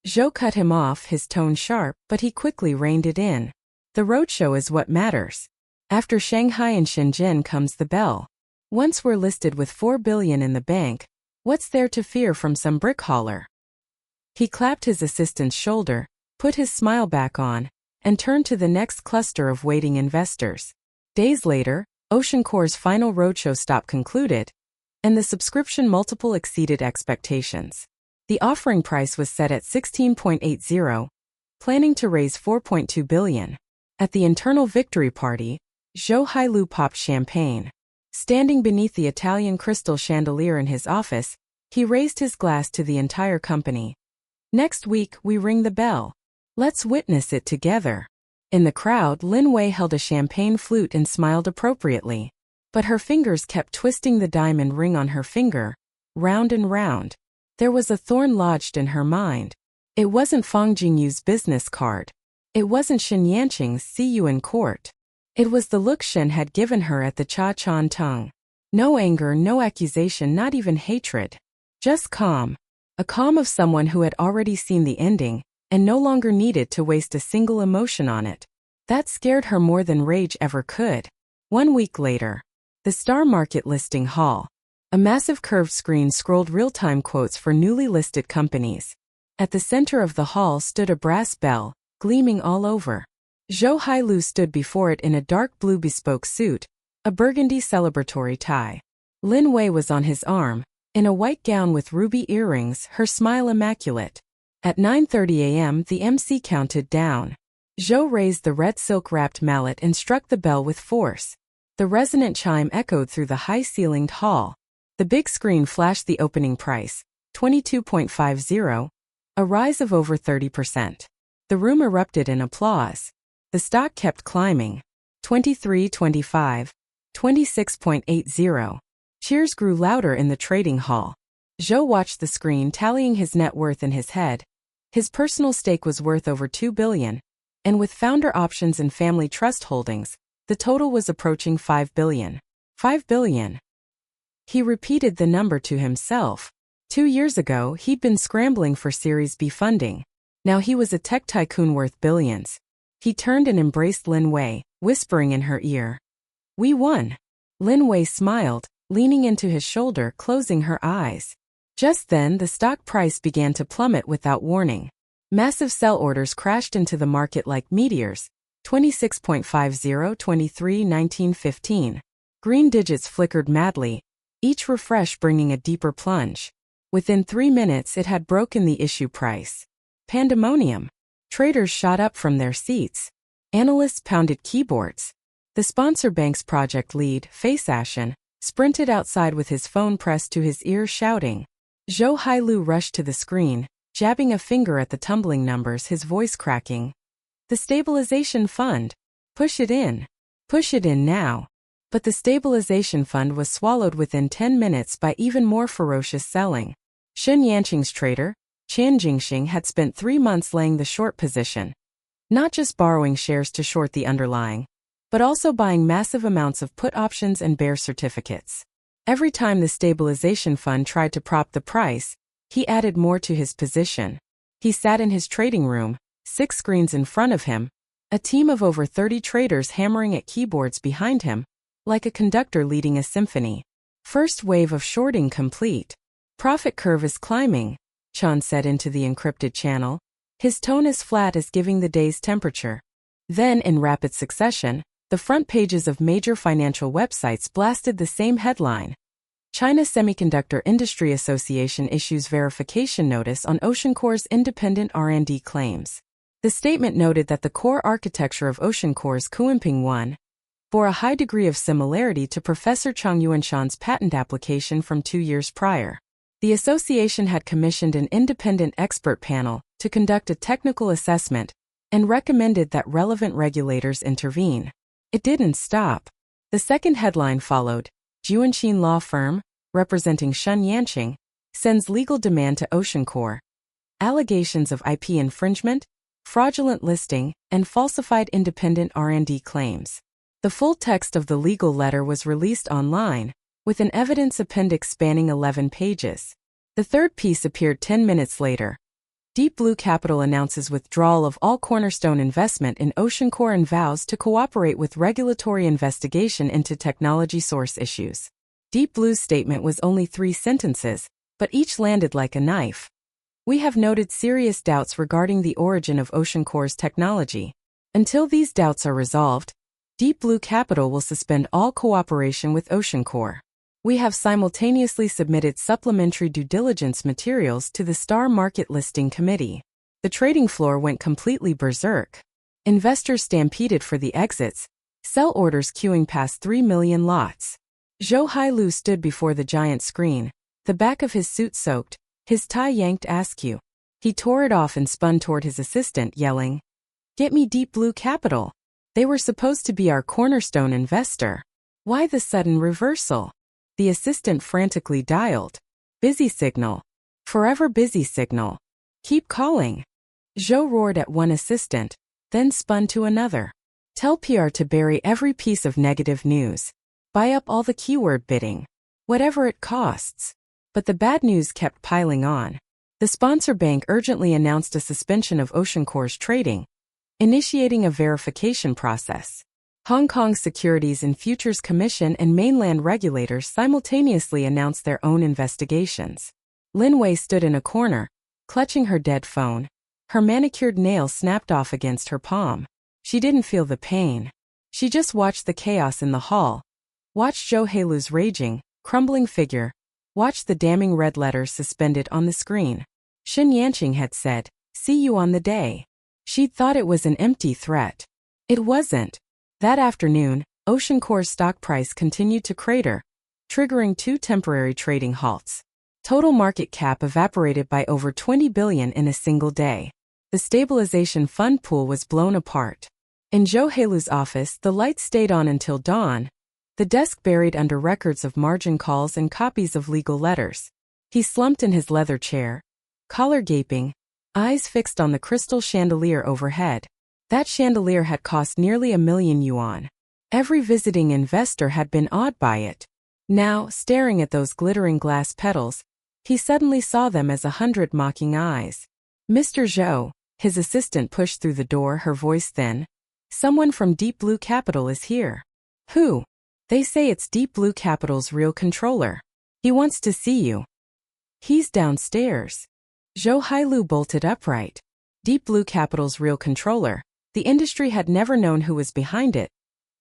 Zhou cut him off, his tone sharp, but he quickly reined it in. The roadshow is what matters. After Shanghai and Shenzhen comes the bell. Once we're listed with 4 billion in the bank, what's there to fear from some brick hauler? He clapped his assistant's shoulder, put his smile back on, and turned to the next cluster of waiting investors. Days later, OceanCore's final roadshow stop concluded, and the subscription multiple exceeded expectations. The offering price was set at 16.80, planning to raise 4.2 billion. At the internal victory party, Zhou Hailu popped champagne. Standing beneath the Italian crystal chandelier in his office, he raised his glass to the entire company. Next week, we ring the bell. Let's witness it together. In the crowd, Lin Wei held a champagne flute and smiled appropriately. But her fingers kept twisting the diamond ring on her finger, round and round. There was a thorn lodged in her mind. It wasn't Fang Jingyu's business card. It wasn't Shen Yanqing's see you in court. It was the look Shen had given her at the Cha Chan Tung. No anger, no accusation, not even hatred. Just calm. A calm of someone who had already seen the ending, and no longer needed to waste a single emotion on it. That scared her more than rage ever could. 1 week later. The Star Market Listing Hall. A massive curved screen scrolled real-time quotes for newly listed companies. At the center of the hall stood a brass bell, gleaming all over. Zhou Hailu stood before it in a dark blue bespoke suit, a burgundy celebratory tie. Lin Wei was on his arm, in a white gown with ruby earrings, her smile immaculate. At 9:30 a.m. the MC counted down. Zhou raised the red silk-wrapped mallet and struck the bell with force. The resonant chime echoed through the high-ceilinged hall. The big screen flashed the opening price, 22.50, a rise of over 30%. The room erupted in applause. The stock kept climbing. 23.25, 26.80. Cheers grew louder in the trading hall. Zhou watched the screen, tallying his net worth in his head. His personal stake was worth over 2 billion, and with founder options and family trust holdings, the total was approaching 5 billion. 5 billion. He repeated the number to himself. 2 years ago, he'd been scrambling for Series B funding. Now he was a tech tycoon worth billions. He turned and embraced Lin Wei, whispering in her ear. "We won." Lin Wei smiled, leaning into his shoulder, closing her eyes. Just then, the stock price began to plummet without warning. Massive sell orders crashed into the market like meteors. 26.50, 23, 19, 15. Green digits flickered madly, each refresh bringing a deeper plunge. Within 3 minutes, it had broken the issue price. Pandemonium. Traders shot up from their seats. Analysts pounded keyboards. The sponsor bank's project lead, Face Ashen, sprinted outside with his phone pressed to his ear, shouting. Zhou Hailu rushed to the screen, jabbing a finger at the tumbling numbers, his voice cracking. "The stabilization fund. Push it in. Push it in now." But the stabilization fund was swallowed within 10 minutes by even more ferocious selling. Shen Yanqing's trader, Qian Jingxing, had spent 3 months laying the short position. Not just borrowing shares to short the underlying, but also buying massive amounts of put options and bear certificates. Every time the stabilization fund tried to prop the price, he added more to his position. He sat in his trading room, 6 screens in front of him, a team of over 30 traders hammering at keyboards behind him, like a conductor leading a symphony. First wave of shorting complete. "Profit curve is climbing," Chan said into the encrypted channel, his tone as flat as giving the day's temperature. Then, in rapid succession, the front pages of major financial websites blasted the same headline. China Semiconductor Industry Association issues verification notice on OceanCore's independent R&D claims. The statement noted that the core architecture of OceanCore's Kuimping 1 bore a high degree of similarity to Professor Chang Yuanshan's patent application from 2 years prior. The association had commissioned an independent expert panel to conduct a technical assessment and recommended that relevant regulators intervene. It didn't stop. The second headline followed. Juanqin law firm, representing Shen Yanqing, sends legal demand to OceanCore. Allegations of IP infringement, fraudulent listing, and falsified independent R&D claims. The full text of the legal letter was released online, with an evidence appendix spanning 11 pages. The third piece appeared 10 minutes later. Deep Blue Capital announces withdrawal of all cornerstone investment in OceanCore and vows to cooperate with regulatory investigation into technology source issues. Deep Blue's statement was only 3 sentences, but each landed like a knife. "We have noted serious doubts regarding the origin of OceanCore's technology. Until these doubts are resolved, Deep Blue Capital will suspend all cooperation with OceanCore. We have simultaneously submitted supplementary due diligence materials to the Star Market Listing Committee." The trading floor went completely berserk. Investors stampeded for the exits, sell orders queuing past 3 million lots. Zhou Hailu stood before the giant screen, the back of his suit soaked, his tie yanked askew. He tore it off and spun toward his assistant, yelling, "Get me Deep Blue Capital. They were supposed to be our cornerstone investor. Why the sudden reversal?" The assistant frantically dialed. "Busy signal. Forever busy signal. Keep calling." Zhou roared at one assistant, then spun to another. "Tell PR to bury every piece of negative news. Buy up all the keyword bidding. Whatever it costs." But the bad news kept piling on. The sponsor bank urgently announced a suspension of OceanCore's trading, initiating a verification process. Hong Kong Securities and Futures Commission and mainland regulators simultaneously announced their own investigations. Lin Wei stood in a corner, clutching her dead phone. Her manicured nail snapped off against her palm. She didn't feel the pain. She just watched the chaos in the hall. Watched Zhou Hailu's raging, crumbling figure. Watched the damning red letters suspended on the screen. Shen Yanqing had said, "See you on the day." She'd thought it was an empty threat. It wasn't. That afternoon, OceanCore's stock price continued to crater, triggering 2 temporary trading halts. Total market cap evaporated by over 20 billion in a single day. The stabilization fund pool was blown apart. In Zhou Hailu's office, the lights stayed on until dawn, the desk buried under records of margin calls and copies of legal letters. He slumped in his leather chair, collar gaping, eyes fixed on the crystal chandelier overhead. That chandelier had cost nearly 1,000,000 yuan. Every visiting investor had been awed by it. Now, staring at those glittering glass petals, he suddenly saw them as 100 mocking eyes. Mr. Zhou, his assistant pushed through the door, her voice thin. Someone from Deep Blue Capital is here. Who? They say it's Deep Blue Capital's real controller. He wants to see you. He's downstairs. Zhou Hailu bolted upright. Deep Blue Capital's real controller. The industry had never known who was behind it.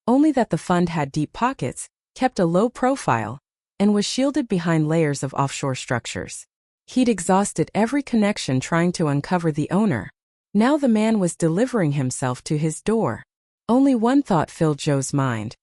Only that the fund had deep pockets, kept a low profile, and was shielded behind layers of offshore structures. He'd exhausted every connection trying to uncover the owner. Now the man was delivering himself to his door. Only one thought filled Zhou's mind.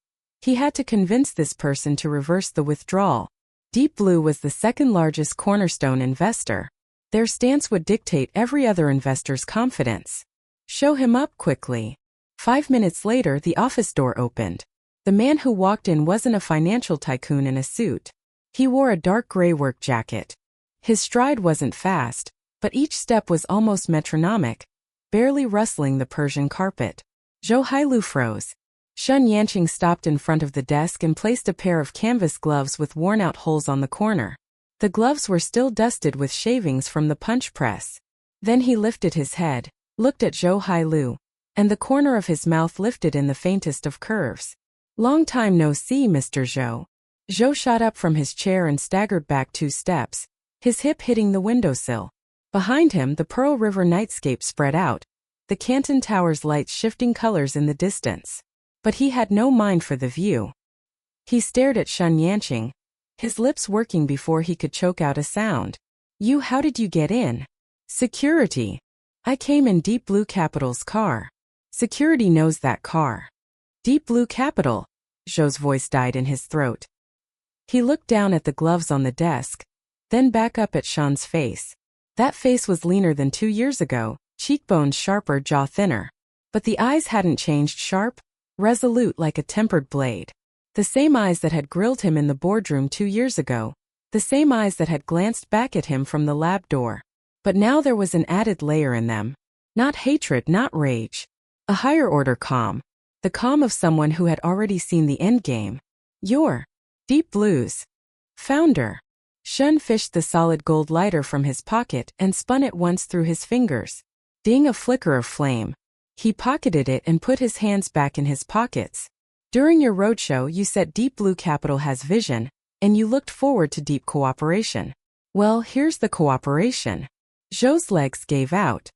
He had to convince this person to reverse the withdrawal. Deep Blue was the second largest cornerstone investor. Their stance would dictate every other investor's confidence. Show him up quickly. 5 minutes later, the office door opened. The man who walked in wasn't a financial tycoon in a suit. He wore a dark gray work jacket. His stride wasn't fast, but each step was almost metronomic, barely rustling the Persian carpet. Zhou Hailu froze. Shun Yanqing stopped in front of the desk and placed a pair of canvas gloves with worn-out holes on the corner. The gloves were still dusted with shavings from the punch press. Then he lifted his head, looked at Zhou Hailu, and the corner of his mouth lifted in the faintest of curves. Long time no see, Mr. Zhou. Zhou shot up from his chair and staggered back 2 steps, his hip hitting the windowsill. Behind him, the Pearl River nightscape spread out, the Canton Tower's lights shifting colors in the distance. But he had no mind for the view. He stared at Shun Yanqing, his lips working before he could choke out a sound. How did you get in? Security. I came in Deep Blue Capital's car. Security knows that car. Deep Blue Capital. Zhou's voice died in his throat. He looked down at the gloves on the desk, then back up at Shun's face. That face was leaner than 2 years ago, cheekbones sharper, jaw thinner. But the eyes hadn't changed, sharp, resolute like a tempered blade. The same eyes that had grilled him in the boardroom 2 years ago. The same eyes that had glanced back at him from the lab door. But now there was an added layer in them. Not hatred, not rage. A higher order calm. The calm of someone who had already seen the endgame. You're Deep Blue's founder. Shun fished the solid gold lighter from his pocket and spun it once through his fingers. Ding, a flicker of flame. He pocketed it and put his hands back in his pockets. During your roadshow you said Deep Blue Capital has vision, and you looked forward to deep cooperation. Well, here's the cooperation. Zhou's legs gave out.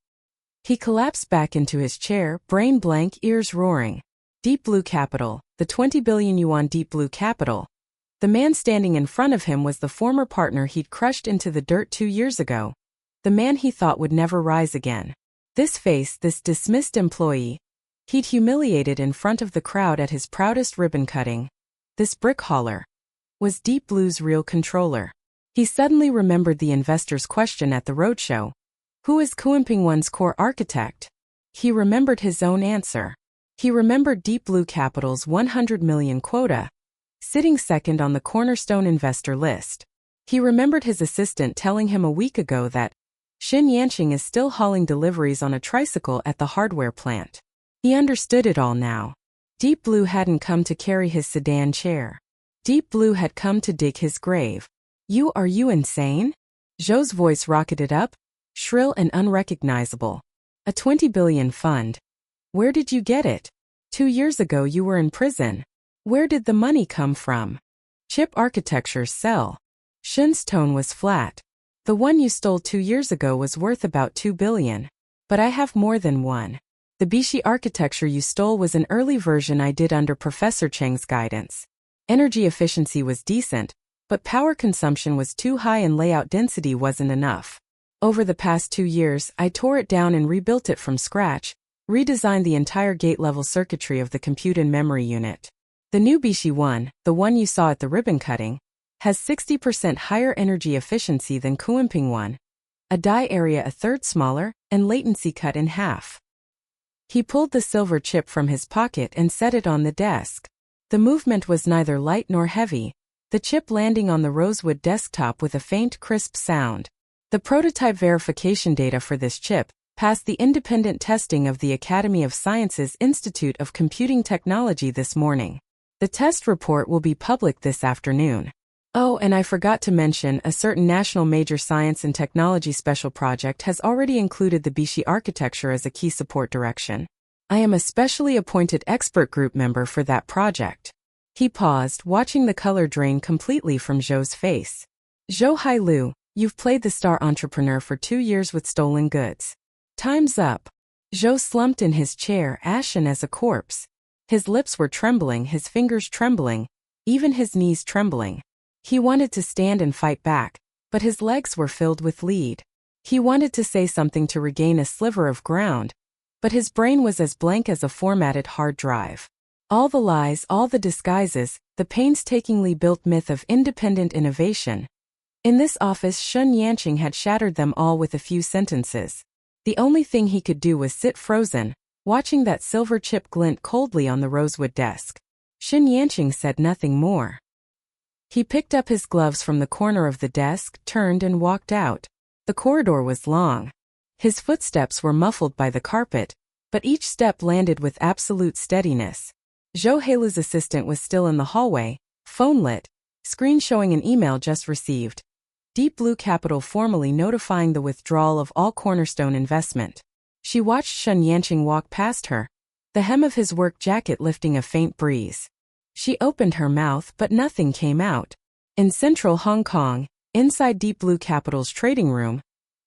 He collapsed back into his chair, brain blank, ears roaring. Deep Blue Capital, the 20 billion yuan Deep Blue Capital. The man standing in front of him was the former partner he'd crushed into the dirt 2 years ago. The man he thought would never rise again. This face, this dismissed employee, he'd humiliated in front of the crowd at his proudest ribbon cutting. This brick hauler was Deep Blue's real controller. He suddenly remembered the investor's question at the roadshow. Who is Kuimping One's core architect? He remembered his own answer. He remembered Deep Blue Capital's 100 million quota, sitting second on the cornerstone investor list. He remembered his assistant telling him a week ago that Xin Yanqing is still hauling deliveries on a tricycle at the hardware plant. He understood it all now. Deep Blue hadn't come to carry his sedan chair. Deep Blue had come to dig his grave. Are you insane? Zhou's voice rocketed up, shrill and unrecognizable. A 20 billion fund. Where did you get it? 2 years ago you were in prison. Where did the money come from? Chip architectures sell. Shin's tone was flat. The one you stole 2 years ago was worth about 2 billion. But I have more than one. The Bishi architecture you stole was an early version I did under Professor Cheng's guidance. Energy efficiency was decent, but power consumption was too high and layout density wasn't enough. Over the past 2 years, I tore it down and rebuilt it from scratch, redesigned the entire gate-level circuitry of the compute and memory unit. The new Bishi one, the one you saw at the ribbon cutting, has 60% higher energy efficiency than Kuimping one, a die area a third smaller, and latency cut in half. He pulled the silver chip from his pocket and set it on the desk. The movement was neither light nor heavy, the chip landing on the rosewood desktop with a faint, crisp sound. The prototype verification data for this chip passed the independent testing of the Academy of Sciences Institute of Computing Technology this morning. The test report will be public this afternoon. Oh, and I forgot to mention, a certain national major science and technology special project has already included the Bishi architecture as a key support direction. I am a specially appointed expert group member for that project. He paused, watching the color drain completely from Zhou's face. Zhou Hailu, you've played the star entrepreneur for 2 years with stolen goods. Time's up. Zhou slumped in his chair, ashen as a corpse. His lips were trembling, his fingers trembling, even his knees trembling. He wanted to stand and fight back, but his legs were filled with lead. He wanted to say something to regain a sliver of ground, but his brain was as blank as a formatted hard drive. All the lies, all the disguises, the painstakingly built myth of independent innovation. In this office, Shun Yanqing had shattered them all with a few sentences. The only thing he could do was sit frozen, watching that silver chip glint coldly on the rosewood desk. Shun Yanqing said nothing more. He picked up his gloves from the corner of the desk, turned and walked out. The corridor was long. His footsteps were muffled by the carpet, but each step landed with absolute steadiness. Zhou Heilu's assistant was still in the hallway, phone lit, screen showing an email just received. Deep Blue Capital formally notifying the withdrawal of all cornerstone investment. She watched Shun Yanqing walk past her, the hem of his work jacket lifting a faint breeze. She opened her mouth, but nothing came out. In central Hong Kong, inside Deep Blue Capital's trading room,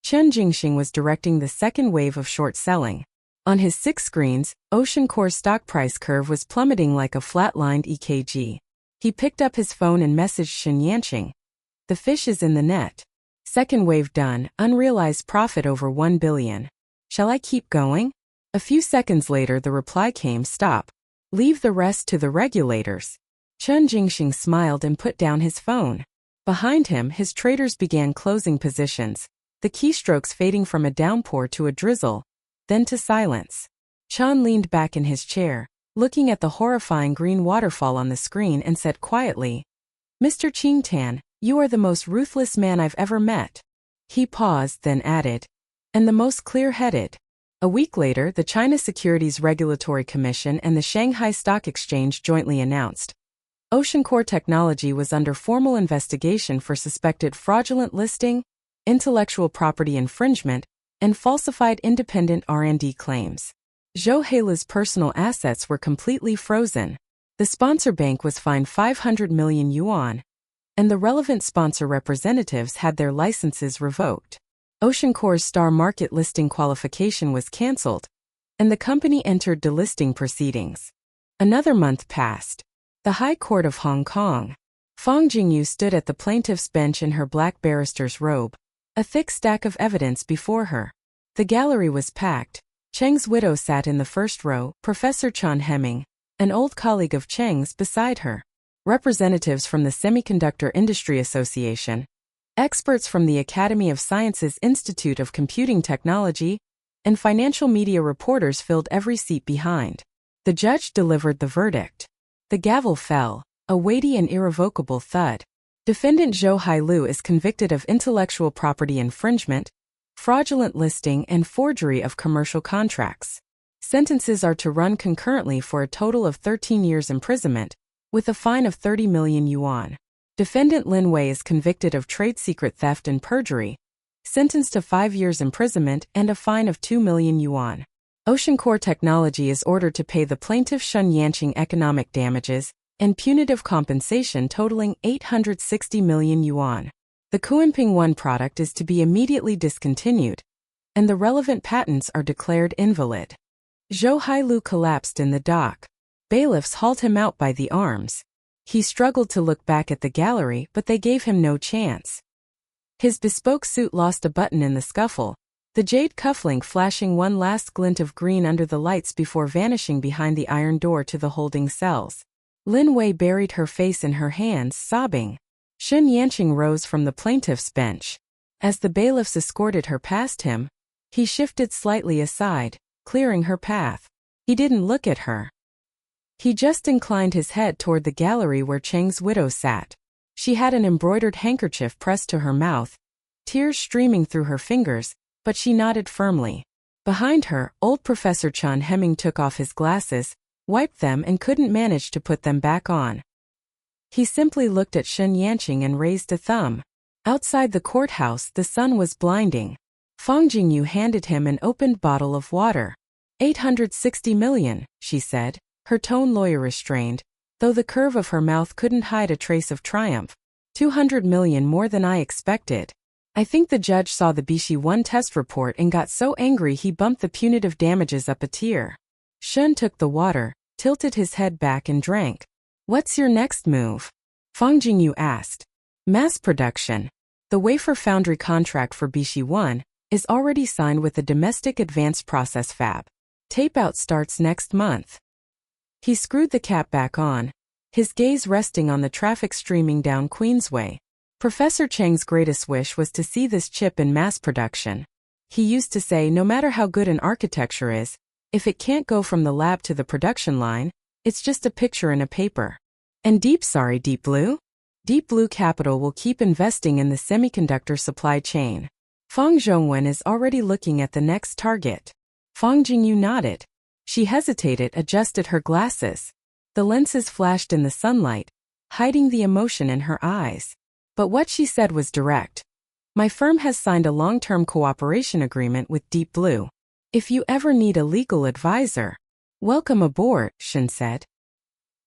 Chen Jingxing was directing the second wave of short selling. On his 6 screens, Ocean Core's stock price curve was plummeting like a flat-lined EKG. He picked up his phone and messaged Shun Yanqing. The fish is in the net. Second wave done, unrealized profit over 1 billion. Shall I keep going? A few seconds later the reply came, stop. Leave the rest to the regulators. Chen Jingxing smiled and put down his phone. Behind him, his traders began closing positions, the keystrokes fading from a downpour to a drizzle, then to silence. Chan leaned back in his chair, looking at the horrifying green waterfall on the screen and said quietly, Mr. Qingtan, you are the most ruthless man I've ever met. He paused, then added, and the most clear-headed. A week later, the China Securities Regulatory Commission and the Shanghai Stock Exchange jointly announced Ocean Core Technology was under formal investigation for suspected fraudulent listing, intellectual property infringement, and falsified independent R&D claims. Zhou Heilu's personal assets were completely frozen. The sponsor bank was fined 500 million yuan, and the relevant sponsor representatives had their licenses revoked. Ocean Core's star market listing qualification was cancelled, and the company entered delisting proceedings. Another month passed. The High Court of Hong Kong. Fang Jingyu stood at the plaintiff's bench in her black barrister's robe, a thick stack of evidence before her. The gallery was packed. Cheng's widow sat in the first row, Professor Chan Hemming, an old colleague of Cheng's, beside her. Representatives from the Semiconductor Industry Association, experts from the Academy of Sciences Institute of Computing Technology, and financial media reporters filled every seat behind. The judge delivered the verdict. The gavel fell, a weighty and irrevocable thud. Defendant Zhou Hailu is convicted of intellectual property infringement, fraudulent listing, and forgery of commercial contracts. Sentences are to run concurrently for a total of 13 years imprisonment, with a fine of 30 million yuan. Defendant Lin Wei is convicted of trade secret theft and perjury, sentenced to 5 years imprisonment and a fine of 2 million yuan. Ocean Core Technology is ordered to pay the plaintiff Shun Yanqing economic damages and punitive compensation totaling 860 million yuan. The Kuanping 1 product is to be immediately discontinued, and the relevant patents are declared invalid. Zhou Hailu collapsed in the dock. Bailiffs hauled him out by the arms. He struggled to look back at the gallery, but they gave him no chance. His bespoke suit lost a button in the scuffle, the jade cufflink flashing one last glint of green under the lights before vanishing behind the iron door to the holding cells. Lin Wei buried her face in her hands, sobbing. Shun Yanqing rose from the plaintiff's bench. As the bailiffs escorted her past him, he shifted slightly aside, clearing her path. He didn't look at her. He just inclined his head toward the gallery where Cheng's widow sat. She had an embroidered handkerchief pressed to her mouth, tears streaming through her fingers, but she nodded firmly. Behind her, old Professor Chun Hemming took off his glasses, wiped them and couldn't manage to put them back on. He simply looked at Shen Yanqing and raised a thumb. Outside the courthouse, the sun was blinding. Fang Jingyu handed him an opened bottle of water. 860 million, she said, her tone lawyer-restrained, though the curve of her mouth couldn't hide a trace of triumph. 200 million more than I expected. I think the judge saw the Bishi 1 test report and got so angry he bumped the punitive damages up a tier. Shen took the water, tilted his head back and drank. What's your next move? Fang Jingyu asked. Mass production. The wafer foundry contract for Bishi 1 is already signed with the domestic advanced process fab. Tape-out starts next month. He screwed the cap back on, his gaze resting on the traffic streaming down Queensway. Professor Cheng's greatest wish was to see this chip in mass production. He used to say no matter how good an architecture is, if it can't go from the lab to the production line, it's just a picture in a paper. And Deep Blue? Deep Blue Capital will keep investing in the semiconductor supply chain. Fang Zhongwen is already looking at the next target. Fang Jingyu nodded. She hesitated, adjusted her glasses. The lenses flashed in the sunlight, hiding the emotion in her eyes. But what she said was direct. My firm has signed a long-term cooperation agreement with Deep Blue. If you ever need a legal advisor, welcome aboard, Shen said.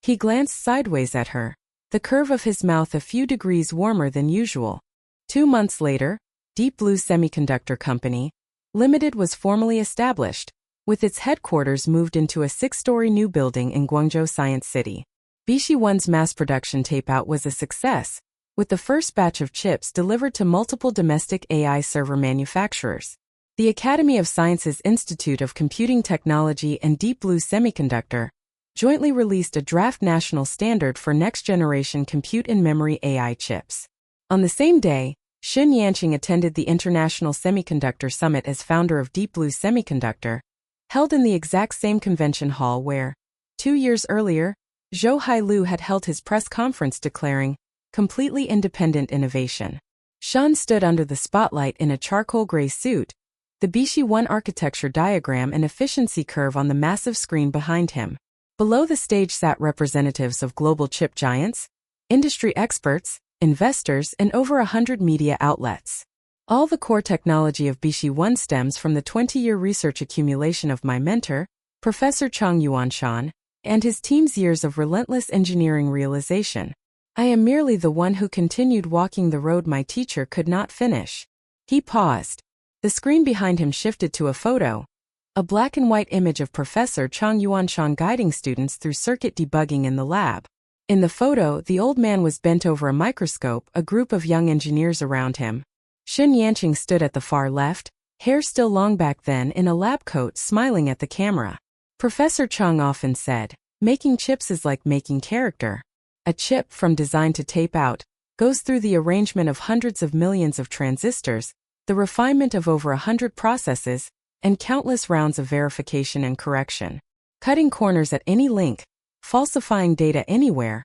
He glanced sideways at her, the curve of his mouth a few degrees warmer than usual. 2 months later, Deep Blue Semiconductor Company Limited was formally established, with its headquarters moved into a 6-story new building in Guangzhou Science City. Bishi 1's mass production tape-out was a success, with the first batch of chips delivered to multiple domestic AI server manufacturers. The Academy of Sciences Institute of Computing Technology and Deep Blue Semiconductor jointly released a draft national standard for next-generation compute-in-memory AI chips. On the same day, Shen Yanqing attended the International Semiconductor Summit as founder of Deep Blue Semiconductor, held in the exact same convention hall where, 2 years earlier, Zhou Hailu had held his press conference declaring, completely independent innovation. Shen stood under the spotlight in a charcoal gray suit, the Bishi 1 architecture diagram and efficiency curve on the massive screen behind him. Below the stage sat representatives of global chip giants, industry experts, investors, and over 100 media outlets. All the core technology of Bishi 1 stems from the 20-year research accumulation of my mentor, Professor Chang Yuanshan, and his team's years of relentless engineering realization. I am merely the one who continued walking the road my teacher could not finish. He paused. The screen behind him shifted to a photo, a black and white image of Professor Chang Yuanshan guiding students through circuit debugging in the lab. In the photo, the old man was bent over a microscope, a group of young engineers around him. Shen Yanqing stood at the far left, hair still long back then in a lab coat, smiling at the camera. Professor Chang often said, making chips is like making character. A chip, from design to tape-out, goes through the arrangement of hundreds of millions of transistors, the refinement of over 100 processes, and countless rounds of verification and correction. Cutting corners at any link, falsifying data anywhere,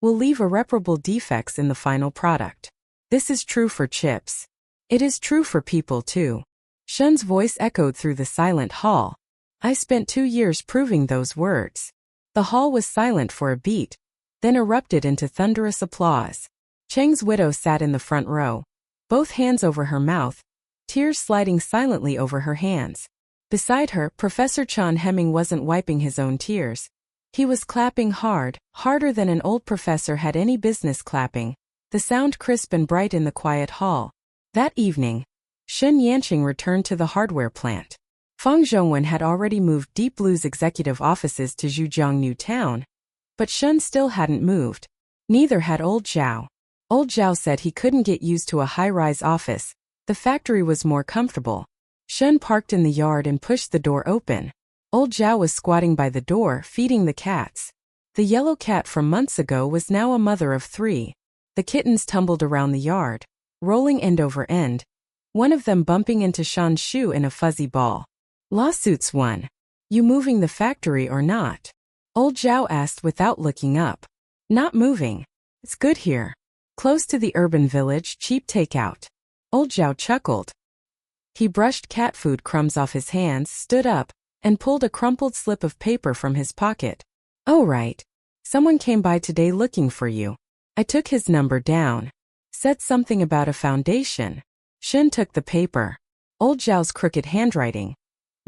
will leave irreparable defects in the final product. This is true for chips. It is true for people too. Shen's voice echoed through the silent hall. I spent 2 years proving those words. The hall was silent for a beat, then erupted into thunderous applause. Cheng's widow sat in the front row, both hands over her mouth, tears sliding silently over her hands. Beside her, Professor Chan Hemming wasn't wiping his own tears. He was clapping hard, harder than an old professor had any business clapping, the sound crisp and bright in the quiet hall. That evening, Shen Yanqing returned to the hardware plant. Fang Zhongwen had already moved Deep Blue's executive offices to Zhujiang New Town, but Shen still hadn't moved. Neither had Old Zhao. Old Zhao said he couldn't get used to a high-rise office. The factory was more comfortable. Shen parked in the yard and pushed the door open. Old Zhao was squatting by the door, feeding the cats. The yellow cat from months ago was now a mother of 3. The kittens tumbled around the yard, rolling end over end, one of them bumping into Shen's shoe in a fuzzy ball. Lawsuits won. You moving the factory or not? Old Zhao asked without looking up. Not moving. It's good here. Close to the urban village, cheap takeout. Old Zhao chuckled. He brushed cat food crumbs off his hands, stood up, and pulled a crumpled slip of paper from his pocket. Oh right. Someone came by today looking for you. I took his number down. Said something about a foundation. Shen took the paper. Old Zhao's crooked handwriting.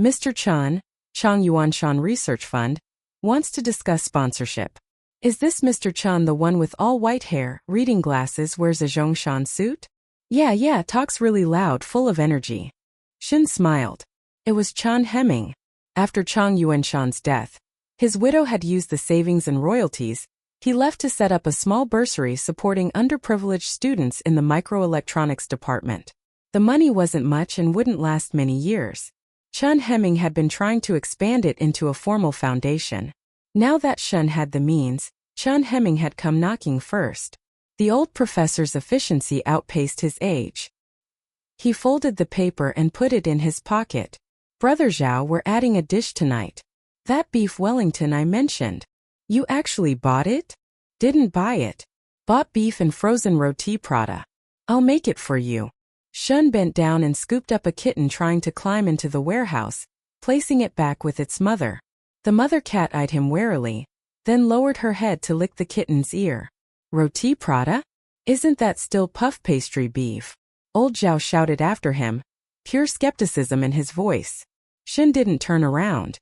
Mr. Chen, Chang Yuanshan Research Fund, wants to discuss sponsorship. Is this Mr. Chen the one with all white hair, reading glasses, wears a Zhongshan suit? Yeah, talks really loud, full of energy. Shen smiled. It was Chen Hemming. After Chang Yuanshan's death, his widow had used the savings and royalties he left to set up a small bursary supporting underprivileged students in the microelectronics department. The money wasn't much and wouldn't last many years. Chen Hemming had been trying to expand it into a formal foundation. Now that Shen had the means, Chen Hemming had come knocking first. The old professor's efficiency outpaced his age. He folded the paper and put it in his pocket. Brother Zhao, we're adding a dish tonight. That beef Wellington I mentioned. You actually bought it? Didn't buy it. Bought beef and frozen roti prata. I'll make it for you. Shen bent down and scooped up a kitten trying to climb into the warehouse, placing it back with its mother. The mother cat eyed him warily, then lowered her head to lick the kitten's ear. Roti prata? Isn't that still puff pastry beef? Old Zhao shouted after him, pure skepticism in his voice. Shen didn't turn around.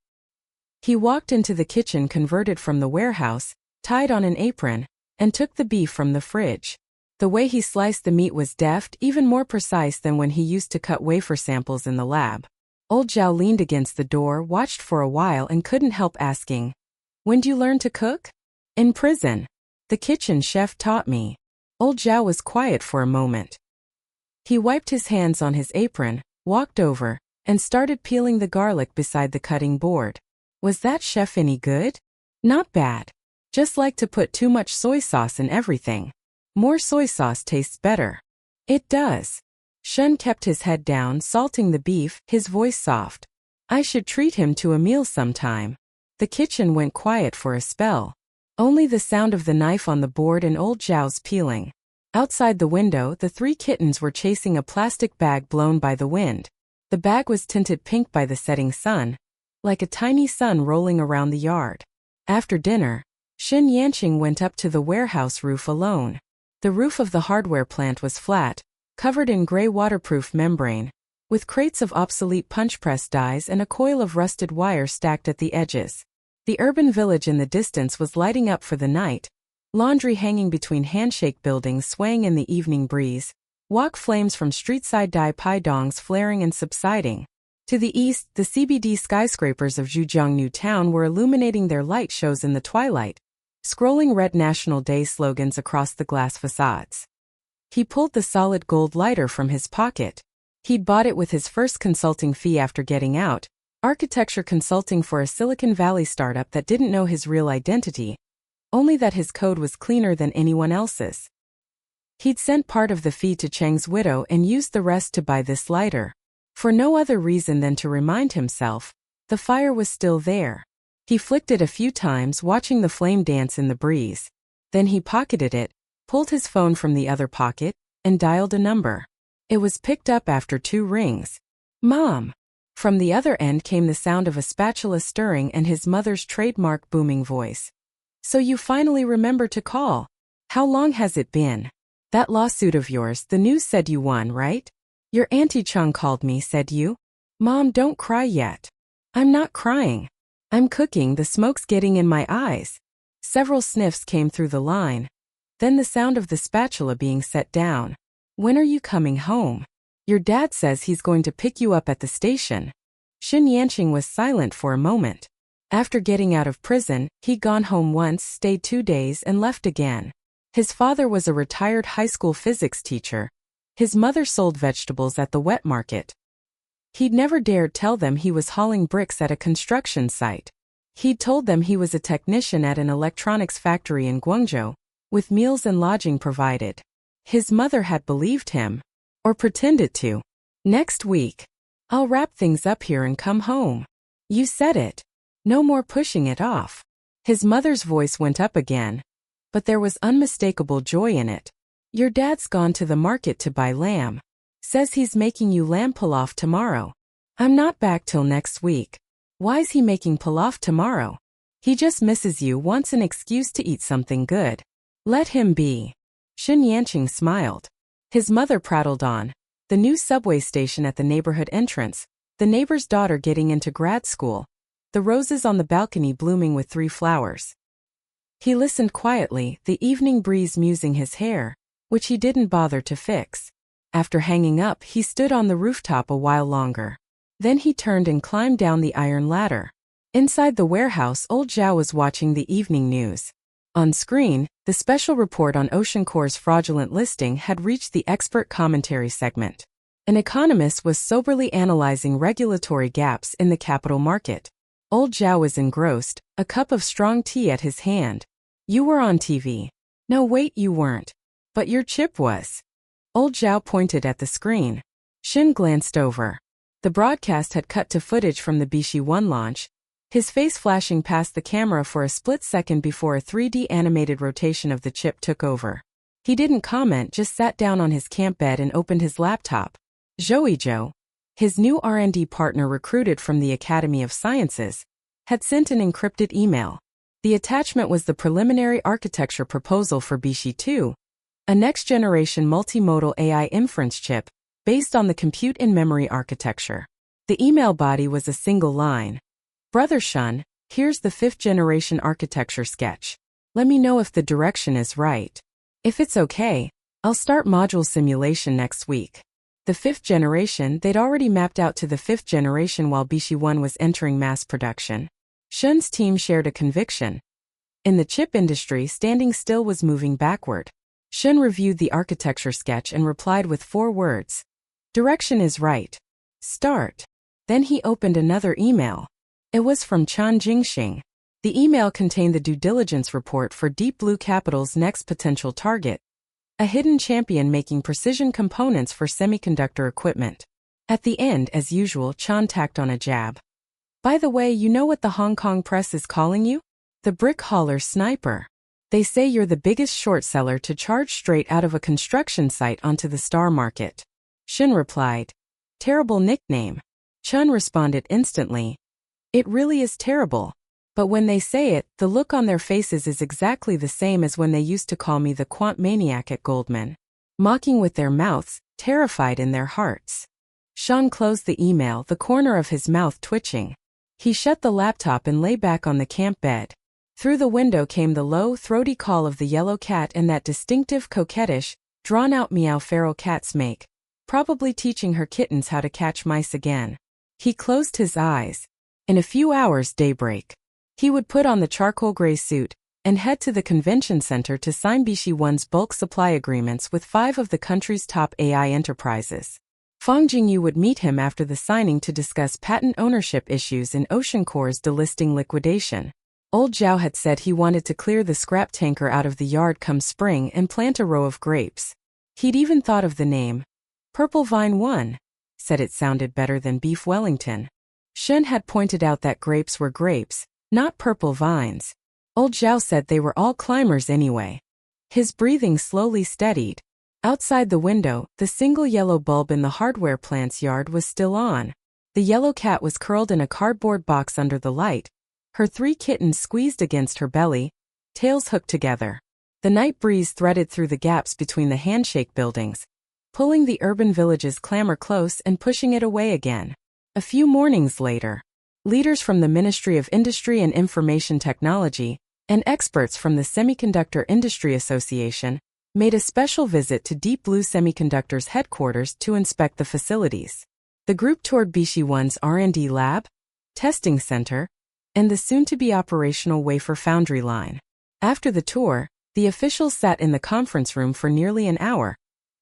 He walked into the kitchen converted from the warehouse, tied on an apron, and took the beef from the fridge. The way he sliced the meat was deft, even more precise than when he used to cut wafer samples in the lab. Old Zhao leaned against the door, watched for a while and couldn't help asking, "When'd you learn to cook?" "In prison. The kitchen chef taught me." Old Zhao was quiet for a moment. He wiped his hands on his apron, walked over, and started peeling the garlic beside the cutting board. Was that chef any good? Not bad. Just like to put too much soy sauce in everything. More soy sauce tastes better. It does. Shen kept his head down, salting the beef, his voice soft. I should treat him to a meal sometime. The kitchen went quiet for a spell. Only the sound of the knife on the board and Old Zhao's peeling. Outside the window, the three kittens were chasing a plastic bag blown by the wind. The bag was tinted pink by the setting sun, like a tiny sun rolling around the yard. After dinner, Xin Yanqing went up to the warehouse roof alone. The roof of the hardware plant was flat, covered in gray waterproof membrane, with crates of obsolete punch press dies and a coil of rusted wire stacked at the edges. The urban village in the distance was lighting up for the night, laundry hanging between handshake buildings swaying in the evening breeze, wok flames from street-side dai paidongs flaring and subsiding. To the east, the CBD skyscrapers of Zhujiangnu town were illuminating their light shows in the twilight, scrolling red National Day slogans across the glass facades. He pulled the solid gold lighter from his pocket. He'd bought it with his first consulting fee after getting out, architecture consulting for a Silicon Valley startup that didn't know his real identity, only that his code was cleaner than anyone else's. He'd sent part of the fee to Cheng's widow and used the rest to buy this lighter. For no other reason than to remind himself, the fire was still there. He flicked it a few times, watching the flame dance in the breeze. Then he pocketed it, pulled his phone from the other pocket, and dialed a number. It was picked up after 2 rings. Mom! From the other end came the sound of a spatula stirring and his mother's trademark booming voice. So you finally remember to call. How long has it been? That lawsuit of yours, the news said you won, right? Your Auntie Chung called me, said you? Mom, don't cry yet. I'm not crying. I'm cooking, the smoke's getting in my eyes. Several sniffs came through the line. Then the sound of the spatula being set down. When are you coming home? Your dad says he's going to pick you up at the station. Xin Yanqing was silent for a moment. After getting out of prison, he'd gone home once, stayed 2 days, and left again. His father was a retired high school physics teacher. His mother sold vegetables at the wet market. He'd never dared tell them he was hauling bricks at a construction site. He'd told them he was a technician at an electronics factory in Guangzhou, with meals and lodging provided. His mother had believed him. Or pretended to. Next week. I'll wrap things up here and come home. You said it. No more pushing it off. His mother's voice went up again, but there was unmistakable joy in it. Your dad's gone to the market to buy lamb. Says he's making you lamb pilaf tomorrow. I'm not back till next week. Why's he making pilaf tomorrow? He just misses you, wants an excuse to eat something good. Let him be. Shen Yanqing smiled. His mother prattled on. The new subway station at the neighborhood entrance, the neighbor's daughter getting into grad school, the roses on the balcony blooming with 3 flowers. He listened quietly, the evening breeze musing his hair, which he didn't bother to fix. After hanging up, he stood on the rooftop a while longer. Then he turned and climbed down the iron ladder. Inside the warehouse, old Zhao was watching the evening news. On screen, the special report on OceanCore's fraudulent listing had reached the expert commentary segment. An economist was soberly analyzing regulatory gaps in the capital market. Old Zhao was engrossed, a cup of strong tea at his hand. You were on TV. No, wait, you weren't. But your chip was. Old Zhao pointed at the screen. Shin glanced over. The broadcast had cut to footage from the Bishi 1 launch, his face flashing past the camera for a split second before a 3D animated rotation of the chip took over. He didn't comment, just sat down on his camp bed and opened his laptop. Zhou, his new R&D partner recruited from the Academy of Sciences, had sent an encrypted email. The attachment was the preliminary architecture proposal for Bishi 2, a next-generation multimodal AI inference chip based on the compute-in-memory architecture. The email body was a single line. Brother Shun, here's the 5th-generation architecture sketch. Let me know if the direction is right. If it's okay, I'll start module simulation next week. The 5th generation, they'd already mapped out to the 5th generation while Bishi 1 was entering mass production. Shun's team shared a conviction. In the chip industry, standing still was moving backward. Shun reviewed the architecture sketch and replied with 4 words. Direction is right. Start. Then he opened another email. It was from Chan Jingxing. The email contained the due diligence report for Deep Blue Capital's next potential target, a hidden champion making precision components for semiconductor equipment. At the end, as usual, Chan tacked on a jab. By the way, you know what the Hong Kong press is calling you? The brick hauler sniper. They say you're the biggest short seller to charge straight out of a construction site onto the star market. Shin replied. Terrible nickname. Chun responded instantly. It really is terrible. But when they say it, the look on their faces is exactly the same as when they used to call me the quant maniac at Goldman. Mocking with their mouths, terrified in their hearts. Sean closed the email, the corner of his mouth twitching. He shut the laptop and lay back on the camp bed. Through the window came the low, throaty call of the yellow cat and that distinctive, coquettish, drawn-out meow feral cats make, probably teaching her kittens how to catch mice again. He closed his eyes. In a few hours, daybreak. He would put on the charcoal gray suit and head to the convention center to sign Bishi 1's bulk supply agreements with 5 of the country's top AI enterprises. Fang Jingyu would meet him after the signing to discuss patent ownership issues in OceanCore's delisting liquidation. Old Zhao had said he wanted to clear the scrap tanker out of the yard come spring and plant a row of grapes. He'd even thought of the name. Purple Vine 1. Said it sounded better than Beef Wellington. Shen had pointed out that grapes were grapes, not purple vines. Old Zhao said they were all climbers anyway. His breathing slowly steadied. Outside the window, the single yellow bulb in the hardware plant's yard was still on. The yellow cat was curled in a cardboard box under the light, her 3 kittens squeezed against her belly, tails hooked together. The night breeze threaded through the gaps between the handshake buildings, pulling the urban village's clamor close and pushing it away again. A few mornings later, leaders from the Ministry of Industry and Information Technology and experts from the Semiconductor Industry Association made a special visit to Deep Blue Semiconductor's headquarters to inspect the facilities. The group toured Bishi 1's R&D lab, testing center, and the soon-to-be operational wafer foundry line. After the tour, the officials sat in the conference room for nearly an hour,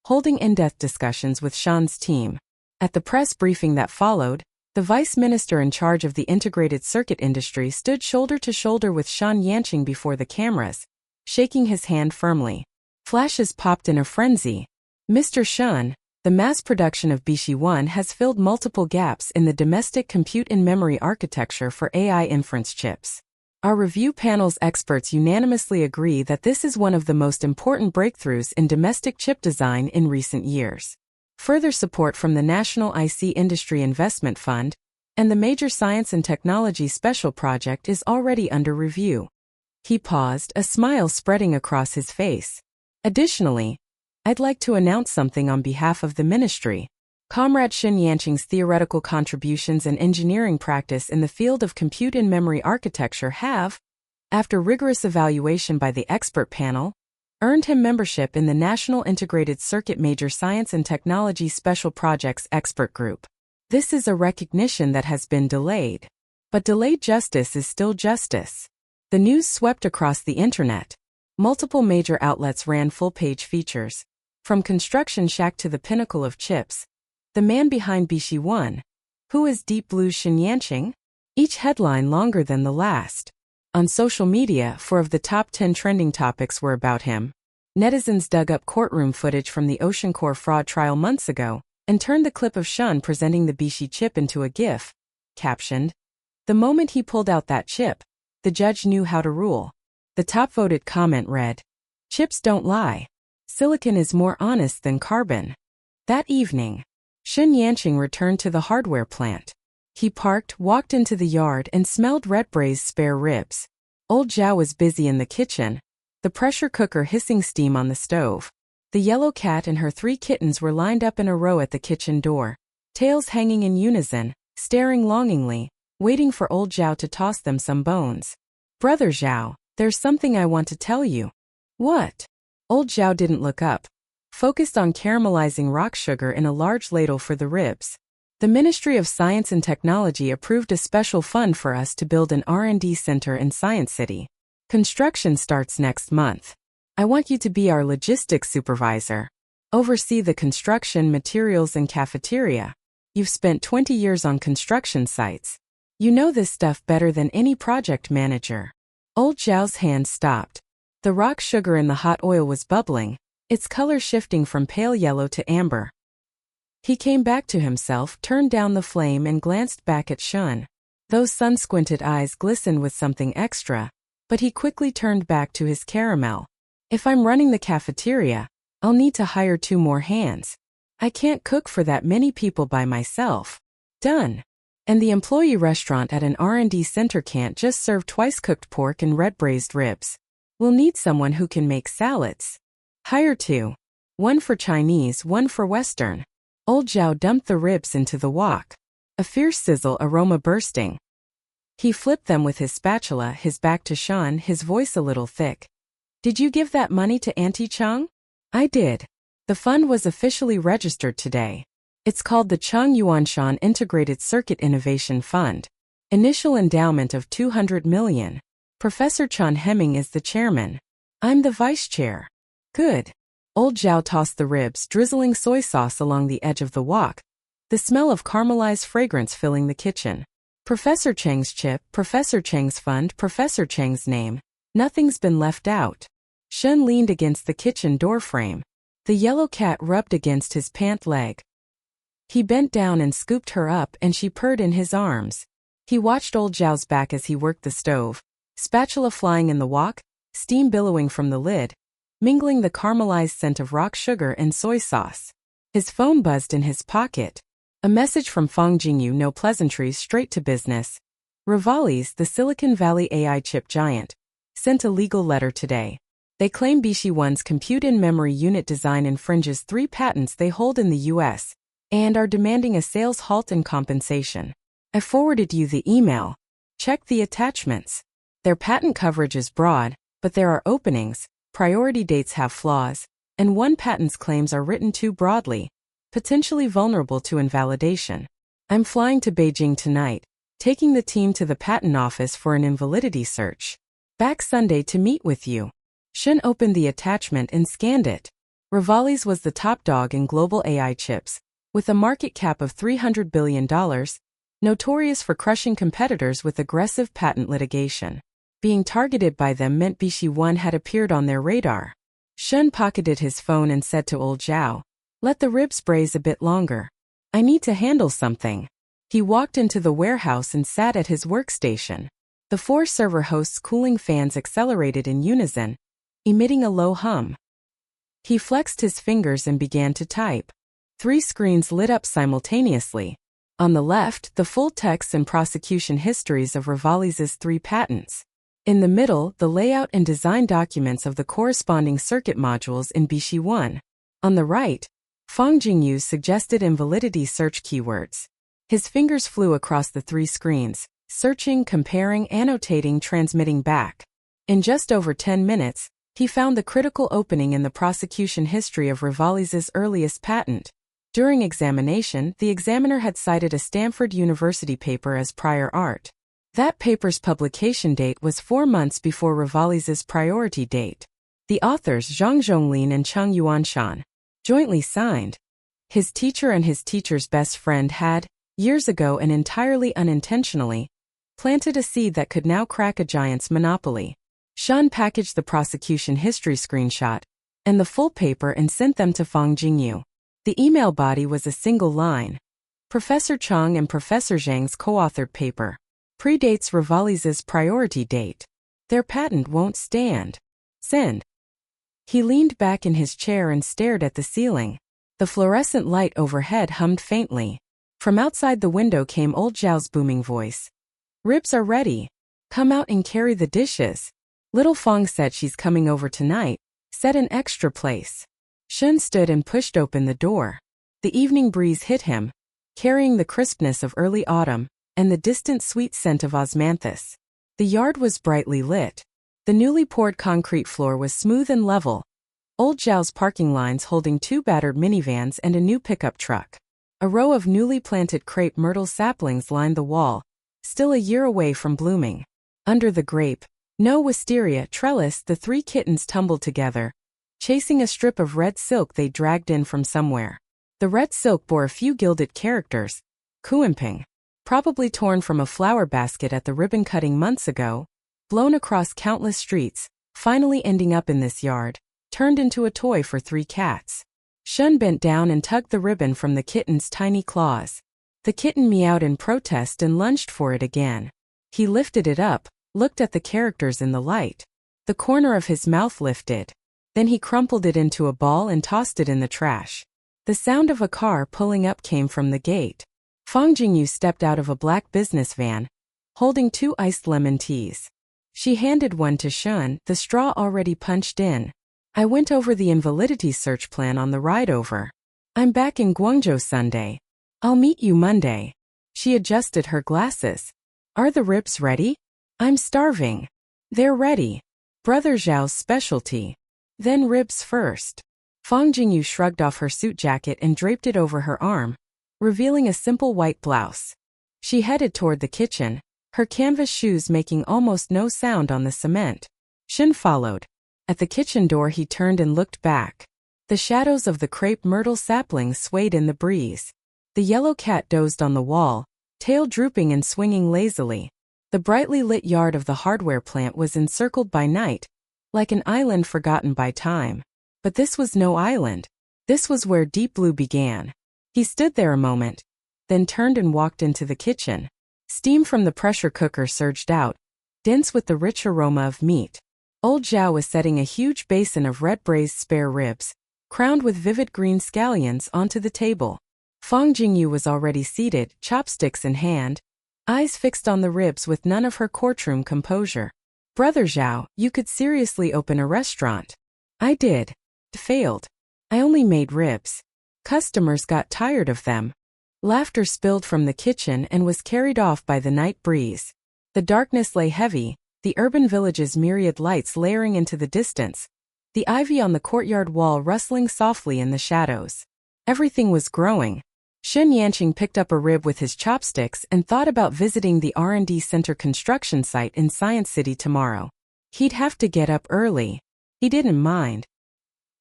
holding in-depth discussions with Shan's team. At the press briefing that followed, the vice minister in charge of the integrated circuit industry stood shoulder to shoulder with Shan Yanqing before the cameras, shaking his hand firmly. Flashes popped in a frenzy. Mr. Shun, the mass production of Bishi 1 has filled multiple gaps in the domestic compute-in-memory architecture for AI inference chips. Our review panel's experts unanimously agree that this is one of the most important breakthroughs in domestic chip design in recent years. Further support from the National IC Industry Investment Fund and the Major Science and Technology Special Project is already under review. He paused, a smile spreading across his face. Additionally, I'd like to announce something on behalf of the ministry. Comrade Shen Yanqing's theoretical contributions and engineering practice in the field of compute and memory architecture have, after rigorous evaluation by the expert panel, earned him membership in the National Integrated Circuit Major Science and Technology Special Projects Expert Group. This is a recognition that has been delayed. But delayed justice is still justice. The news swept across the internet. Multiple major outlets ran full-page features. From Construction Shack to the pinnacle of chips, the man behind Bishi 1. Who is Deep Blue's Shen Yanqing? Each headline longer than the last. On social media, 4 of the top 10 trending topics were about him. Netizens dug up courtroom footage from the OceanCore fraud trial months ago and turned the clip of Shen presenting the Bishi chip into a GIF. Captioned, "The moment he pulled out that chip, the judge knew how to rule." The top-voted comment read, "Chips don't lie. Silicon is more honest than carbon." That evening, Shen Yanqing returned to the hardware plant. He parked, walked into the yard, and smelled red braised spare ribs. Old Zhao was busy in the kitchen, the pressure cooker hissing steam on the stove. The yellow cat and her 3 kittens were lined up in a row at the kitchen door, tails hanging in unison, staring longingly, waiting for old Zhao to toss them some bones. "Brother Zhao, there's something I want to tell you." "What?" Old Zhao didn't look up, focused on caramelizing rock sugar in a large ladle for the ribs. "The Ministry of Science and Technology approved a special fund for us to build an R&D center in Science City. Construction starts next month. I want you to be our logistics supervisor. Oversee the construction, materials, and cafeteria. You've spent 20 years on construction sites. You know this stuff better than any project manager." Old Zhao's hand stopped. The rock sugar in the hot oil was bubbling, its color shifting from pale yellow to amber. He came back to himself, turned down the flame, and glanced back at Shen. Those sun-squinted eyes glistened with something extra, but he quickly turned back to his caramel. "If I'm running the cafeteria, I'll need to hire 2 more hands. I can't cook for that many people by myself." "Done." "And the employee restaurant at an R&D center can't just serve twice-cooked pork and red braised ribs. We'll need someone who can make salads. Hire 2. 1 for Chinese, 1 for Western." Old Zhao dumped the ribs into the wok, a fierce sizzle aroma bursting. He flipped them with his spatula, his back to Shen, his voice a little thick. "Did you give that money to Auntie Cheng?" "I did. The fund was officially registered today. It's called the Cheng Yuanshan Integrated Circuit Innovation Fund. Initial endowment of 200 million. Professor Chen Hemming is the chairman. I'm the vice chair." "Good." Old Zhao tossed the ribs, drizzling soy sauce along the edge of the wok, the smell of caramelized fragrance filling the kitchen. "Professor Cheng's chip, Professor Cheng's fund, Professor Cheng's name. Nothing's been left out." Shen leaned against the kitchen doorframe. The yellow cat rubbed against his pant leg. He bent down and scooped her up, and she purred in his arms. He watched old Zhao's back as he worked the stove, spatula flying in the wok, steam billowing from the lid, mingling the caramelized scent of rock sugar and soy sauce. His phone buzzed in his pocket. A message from Feng Jingyu, no pleasantries, straight to business. Rivalis, the Silicon Valley AI chip giant, sent a legal letter today. They claim Bishi 1's compute and memory unit design infringes 3 patents they hold in the US, and are demanding a sales halt and compensation. I forwarded you the email. Check the attachments. Their patent coverage is broad, but there are openings. Priority dates have flaws, and one patent's claims are written too broadly, potentially vulnerable to invalidation. I'm flying to Beijing tonight, taking the team to the patent office for an invalidity search. Back Sunday to meet with you. Shen opened the attachment and scanned it. Rivalis was the top dog in global AI chips, with a market cap of $300 billion, notorious for crushing competitors with aggressive patent litigation. Being targeted by them meant Bishi 1 had appeared on their radar. Shen pocketed his phone and said to old Zhao, "Let the ribs braise a bit longer. I need to handle something." He walked into the warehouse and sat at his workstation. The four server host's cooling fans accelerated in unison, emitting a low hum. He flexed his fingers and began to type. 3 screens lit up simultaneously. On the left, the full text and prosecution histories of Rivali's 3 patents. In the middle, the layout and design documents of the corresponding circuit modules in Bishi 1. On the right, Fang Jingyu's suggested invalidity search keywords. His fingers flew across the 3 screens, searching, comparing, annotating, transmitting back. In just over 10 minutes, he found the critical opening in the prosecution history of Rivali's earliest patent. During examination, the examiner had cited a Stanford University paper as prior art. That paper's publication date was 4 months before Rivali's priority date. The authors Zhang Zhonglin and Cheng Yuanshan jointly signed. His teacher and his teacher's best friend had, years ago and entirely unintentionally, planted a seed that could now crack a giant's monopoly. Shan packaged the prosecution history screenshot and the full paper and sent them to Fang Jingyu. The email body was a single line. Professor Chang and Professor Zhang's co-authored paper predates Rivali's priority date. Their patent won't stand. Send. He leaned back in his chair and stared at the ceiling. The fluorescent light overhead hummed faintly. From outside the window came old Zhao's booming voice. Ribs are ready. Come out and carry the dishes. Little Fang said she's coming over tonight. Set an extra place. Shun stood and pushed open the door. The evening breeze hit him, carrying the crispness of early autumn and the distant sweet scent of osmanthus. The yard was brightly lit. The newly poured concrete floor was smooth and level. Old Zhao's parking lines holding 2 battered minivans and a new pickup truck. A row of newly planted crepe myrtle saplings lined the wall, still a year away from blooming. Under the grape, no wisteria trellis, the 3 kittens tumbled together, chasing a strip of red silk they dragged in from somewhere. The red silk bore a few gilded characters. Kuimping. Probably torn from a flower basket at the ribbon cutting months ago, blown across countless streets, finally ending up in this yard, turned into a toy for 3 cats. Shun bent down and tugged the ribbon from the kitten's tiny claws. The kitten meowed in protest and lunged for it again. He lifted it up, looked at the characters in the light. The corner of his mouth lifted. Then he crumpled it into a ball and tossed it in the trash. The sound of a car pulling up came from the gate. Fang Jingyu stepped out of a black business van, holding 2 iced lemon teas. She handed one to Shun, the straw already punched in. I went over the invalidity search plan on the ride over. I'm back in Guangzhou Sunday. I'll meet you Monday. She adjusted her glasses. Are the ribs ready? I'm starving. They're ready. Brother Zhao's specialty. Then ribs first. Fang Jingyu shrugged off her suit jacket and draped it over her arm, revealing a simple white blouse. She headed toward the kitchen, her canvas shoes making almost no sound on the cement. Shin followed. At the kitchen door he turned and looked back. The shadows of the crepe myrtle saplings swayed in the breeze. The yellow cat dozed on the wall, tail drooping and swinging lazily. The brightly lit yard of the hardware plant was encircled by night, like an island forgotten by time. But this was no island. This was where Deep Blue began. He stood there a moment, then turned and walked into the kitchen. Steam from the pressure cooker surged out, dense with the rich aroma of meat. Old Zhao was setting a huge basin of red braised spare ribs, crowned with vivid green scallions, onto the table. Fang Jingyu was already seated, chopsticks in hand, eyes fixed on the ribs with none of her courtroom composure. Brother Zhao, you could seriously open a restaurant. I did. Failed. I only made ribs. Customers got tired of them. Laughter spilled from the kitchen and was carried off by the night breeze. The darkness lay heavy, the urban village's myriad lights layering into the distance, the ivy on the courtyard wall rustling softly in the shadows. Everything was growing. Shen Yanqing picked up a rib with his chopsticks and thought about visiting the R&D Center construction site in Science City tomorrow. He'd have to get up early. He didn't mind.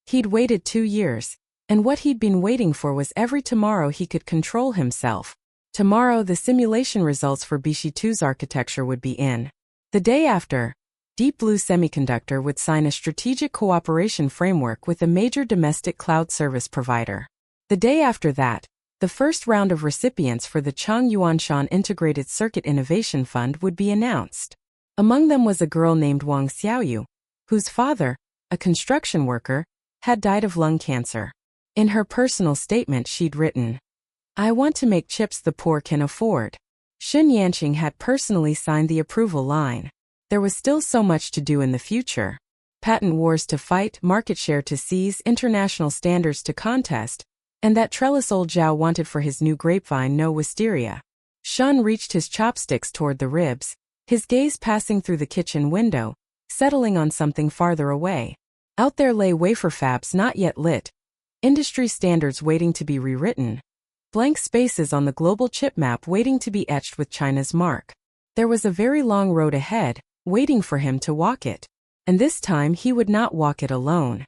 He'd waited 2 years, and what he'd been waiting for was every tomorrow he could control himself. Tomorrow the simulation results for Bishi 2's architecture would be in. The day after, Deep Blue Semiconductor would sign a strategic cooperation framework with a major domestic cloud service provider. The day after that, the first round of recipients for the Chang Yuanshan Integrated Circuit Innovation Fund would be announced. Among them was a girl named Wang Xiaoyu, whose father, a construction worker, had died of lung cancer. In her personal statement she'd written, "I want to make chips the poor can afford." Xun Yanqing had personally signed the approval line. There was still so much to do in the future. Patent wars to fight, market share to seize, international standards to contest, and that trellis old Zhao wanted for his new grapevine no wisteria. Shun reached his chopsticks toward the ribs, his gaze passing through the kitchen window, settling on something farther away. Out there lay wafer fabs not yet lit, industry standards waiting to be rewritten, blank spaces on the global chip map waiting to be etched with China's mark. There was a very long road ahead, waiting for him to walk it. And this time he would not walk it alone.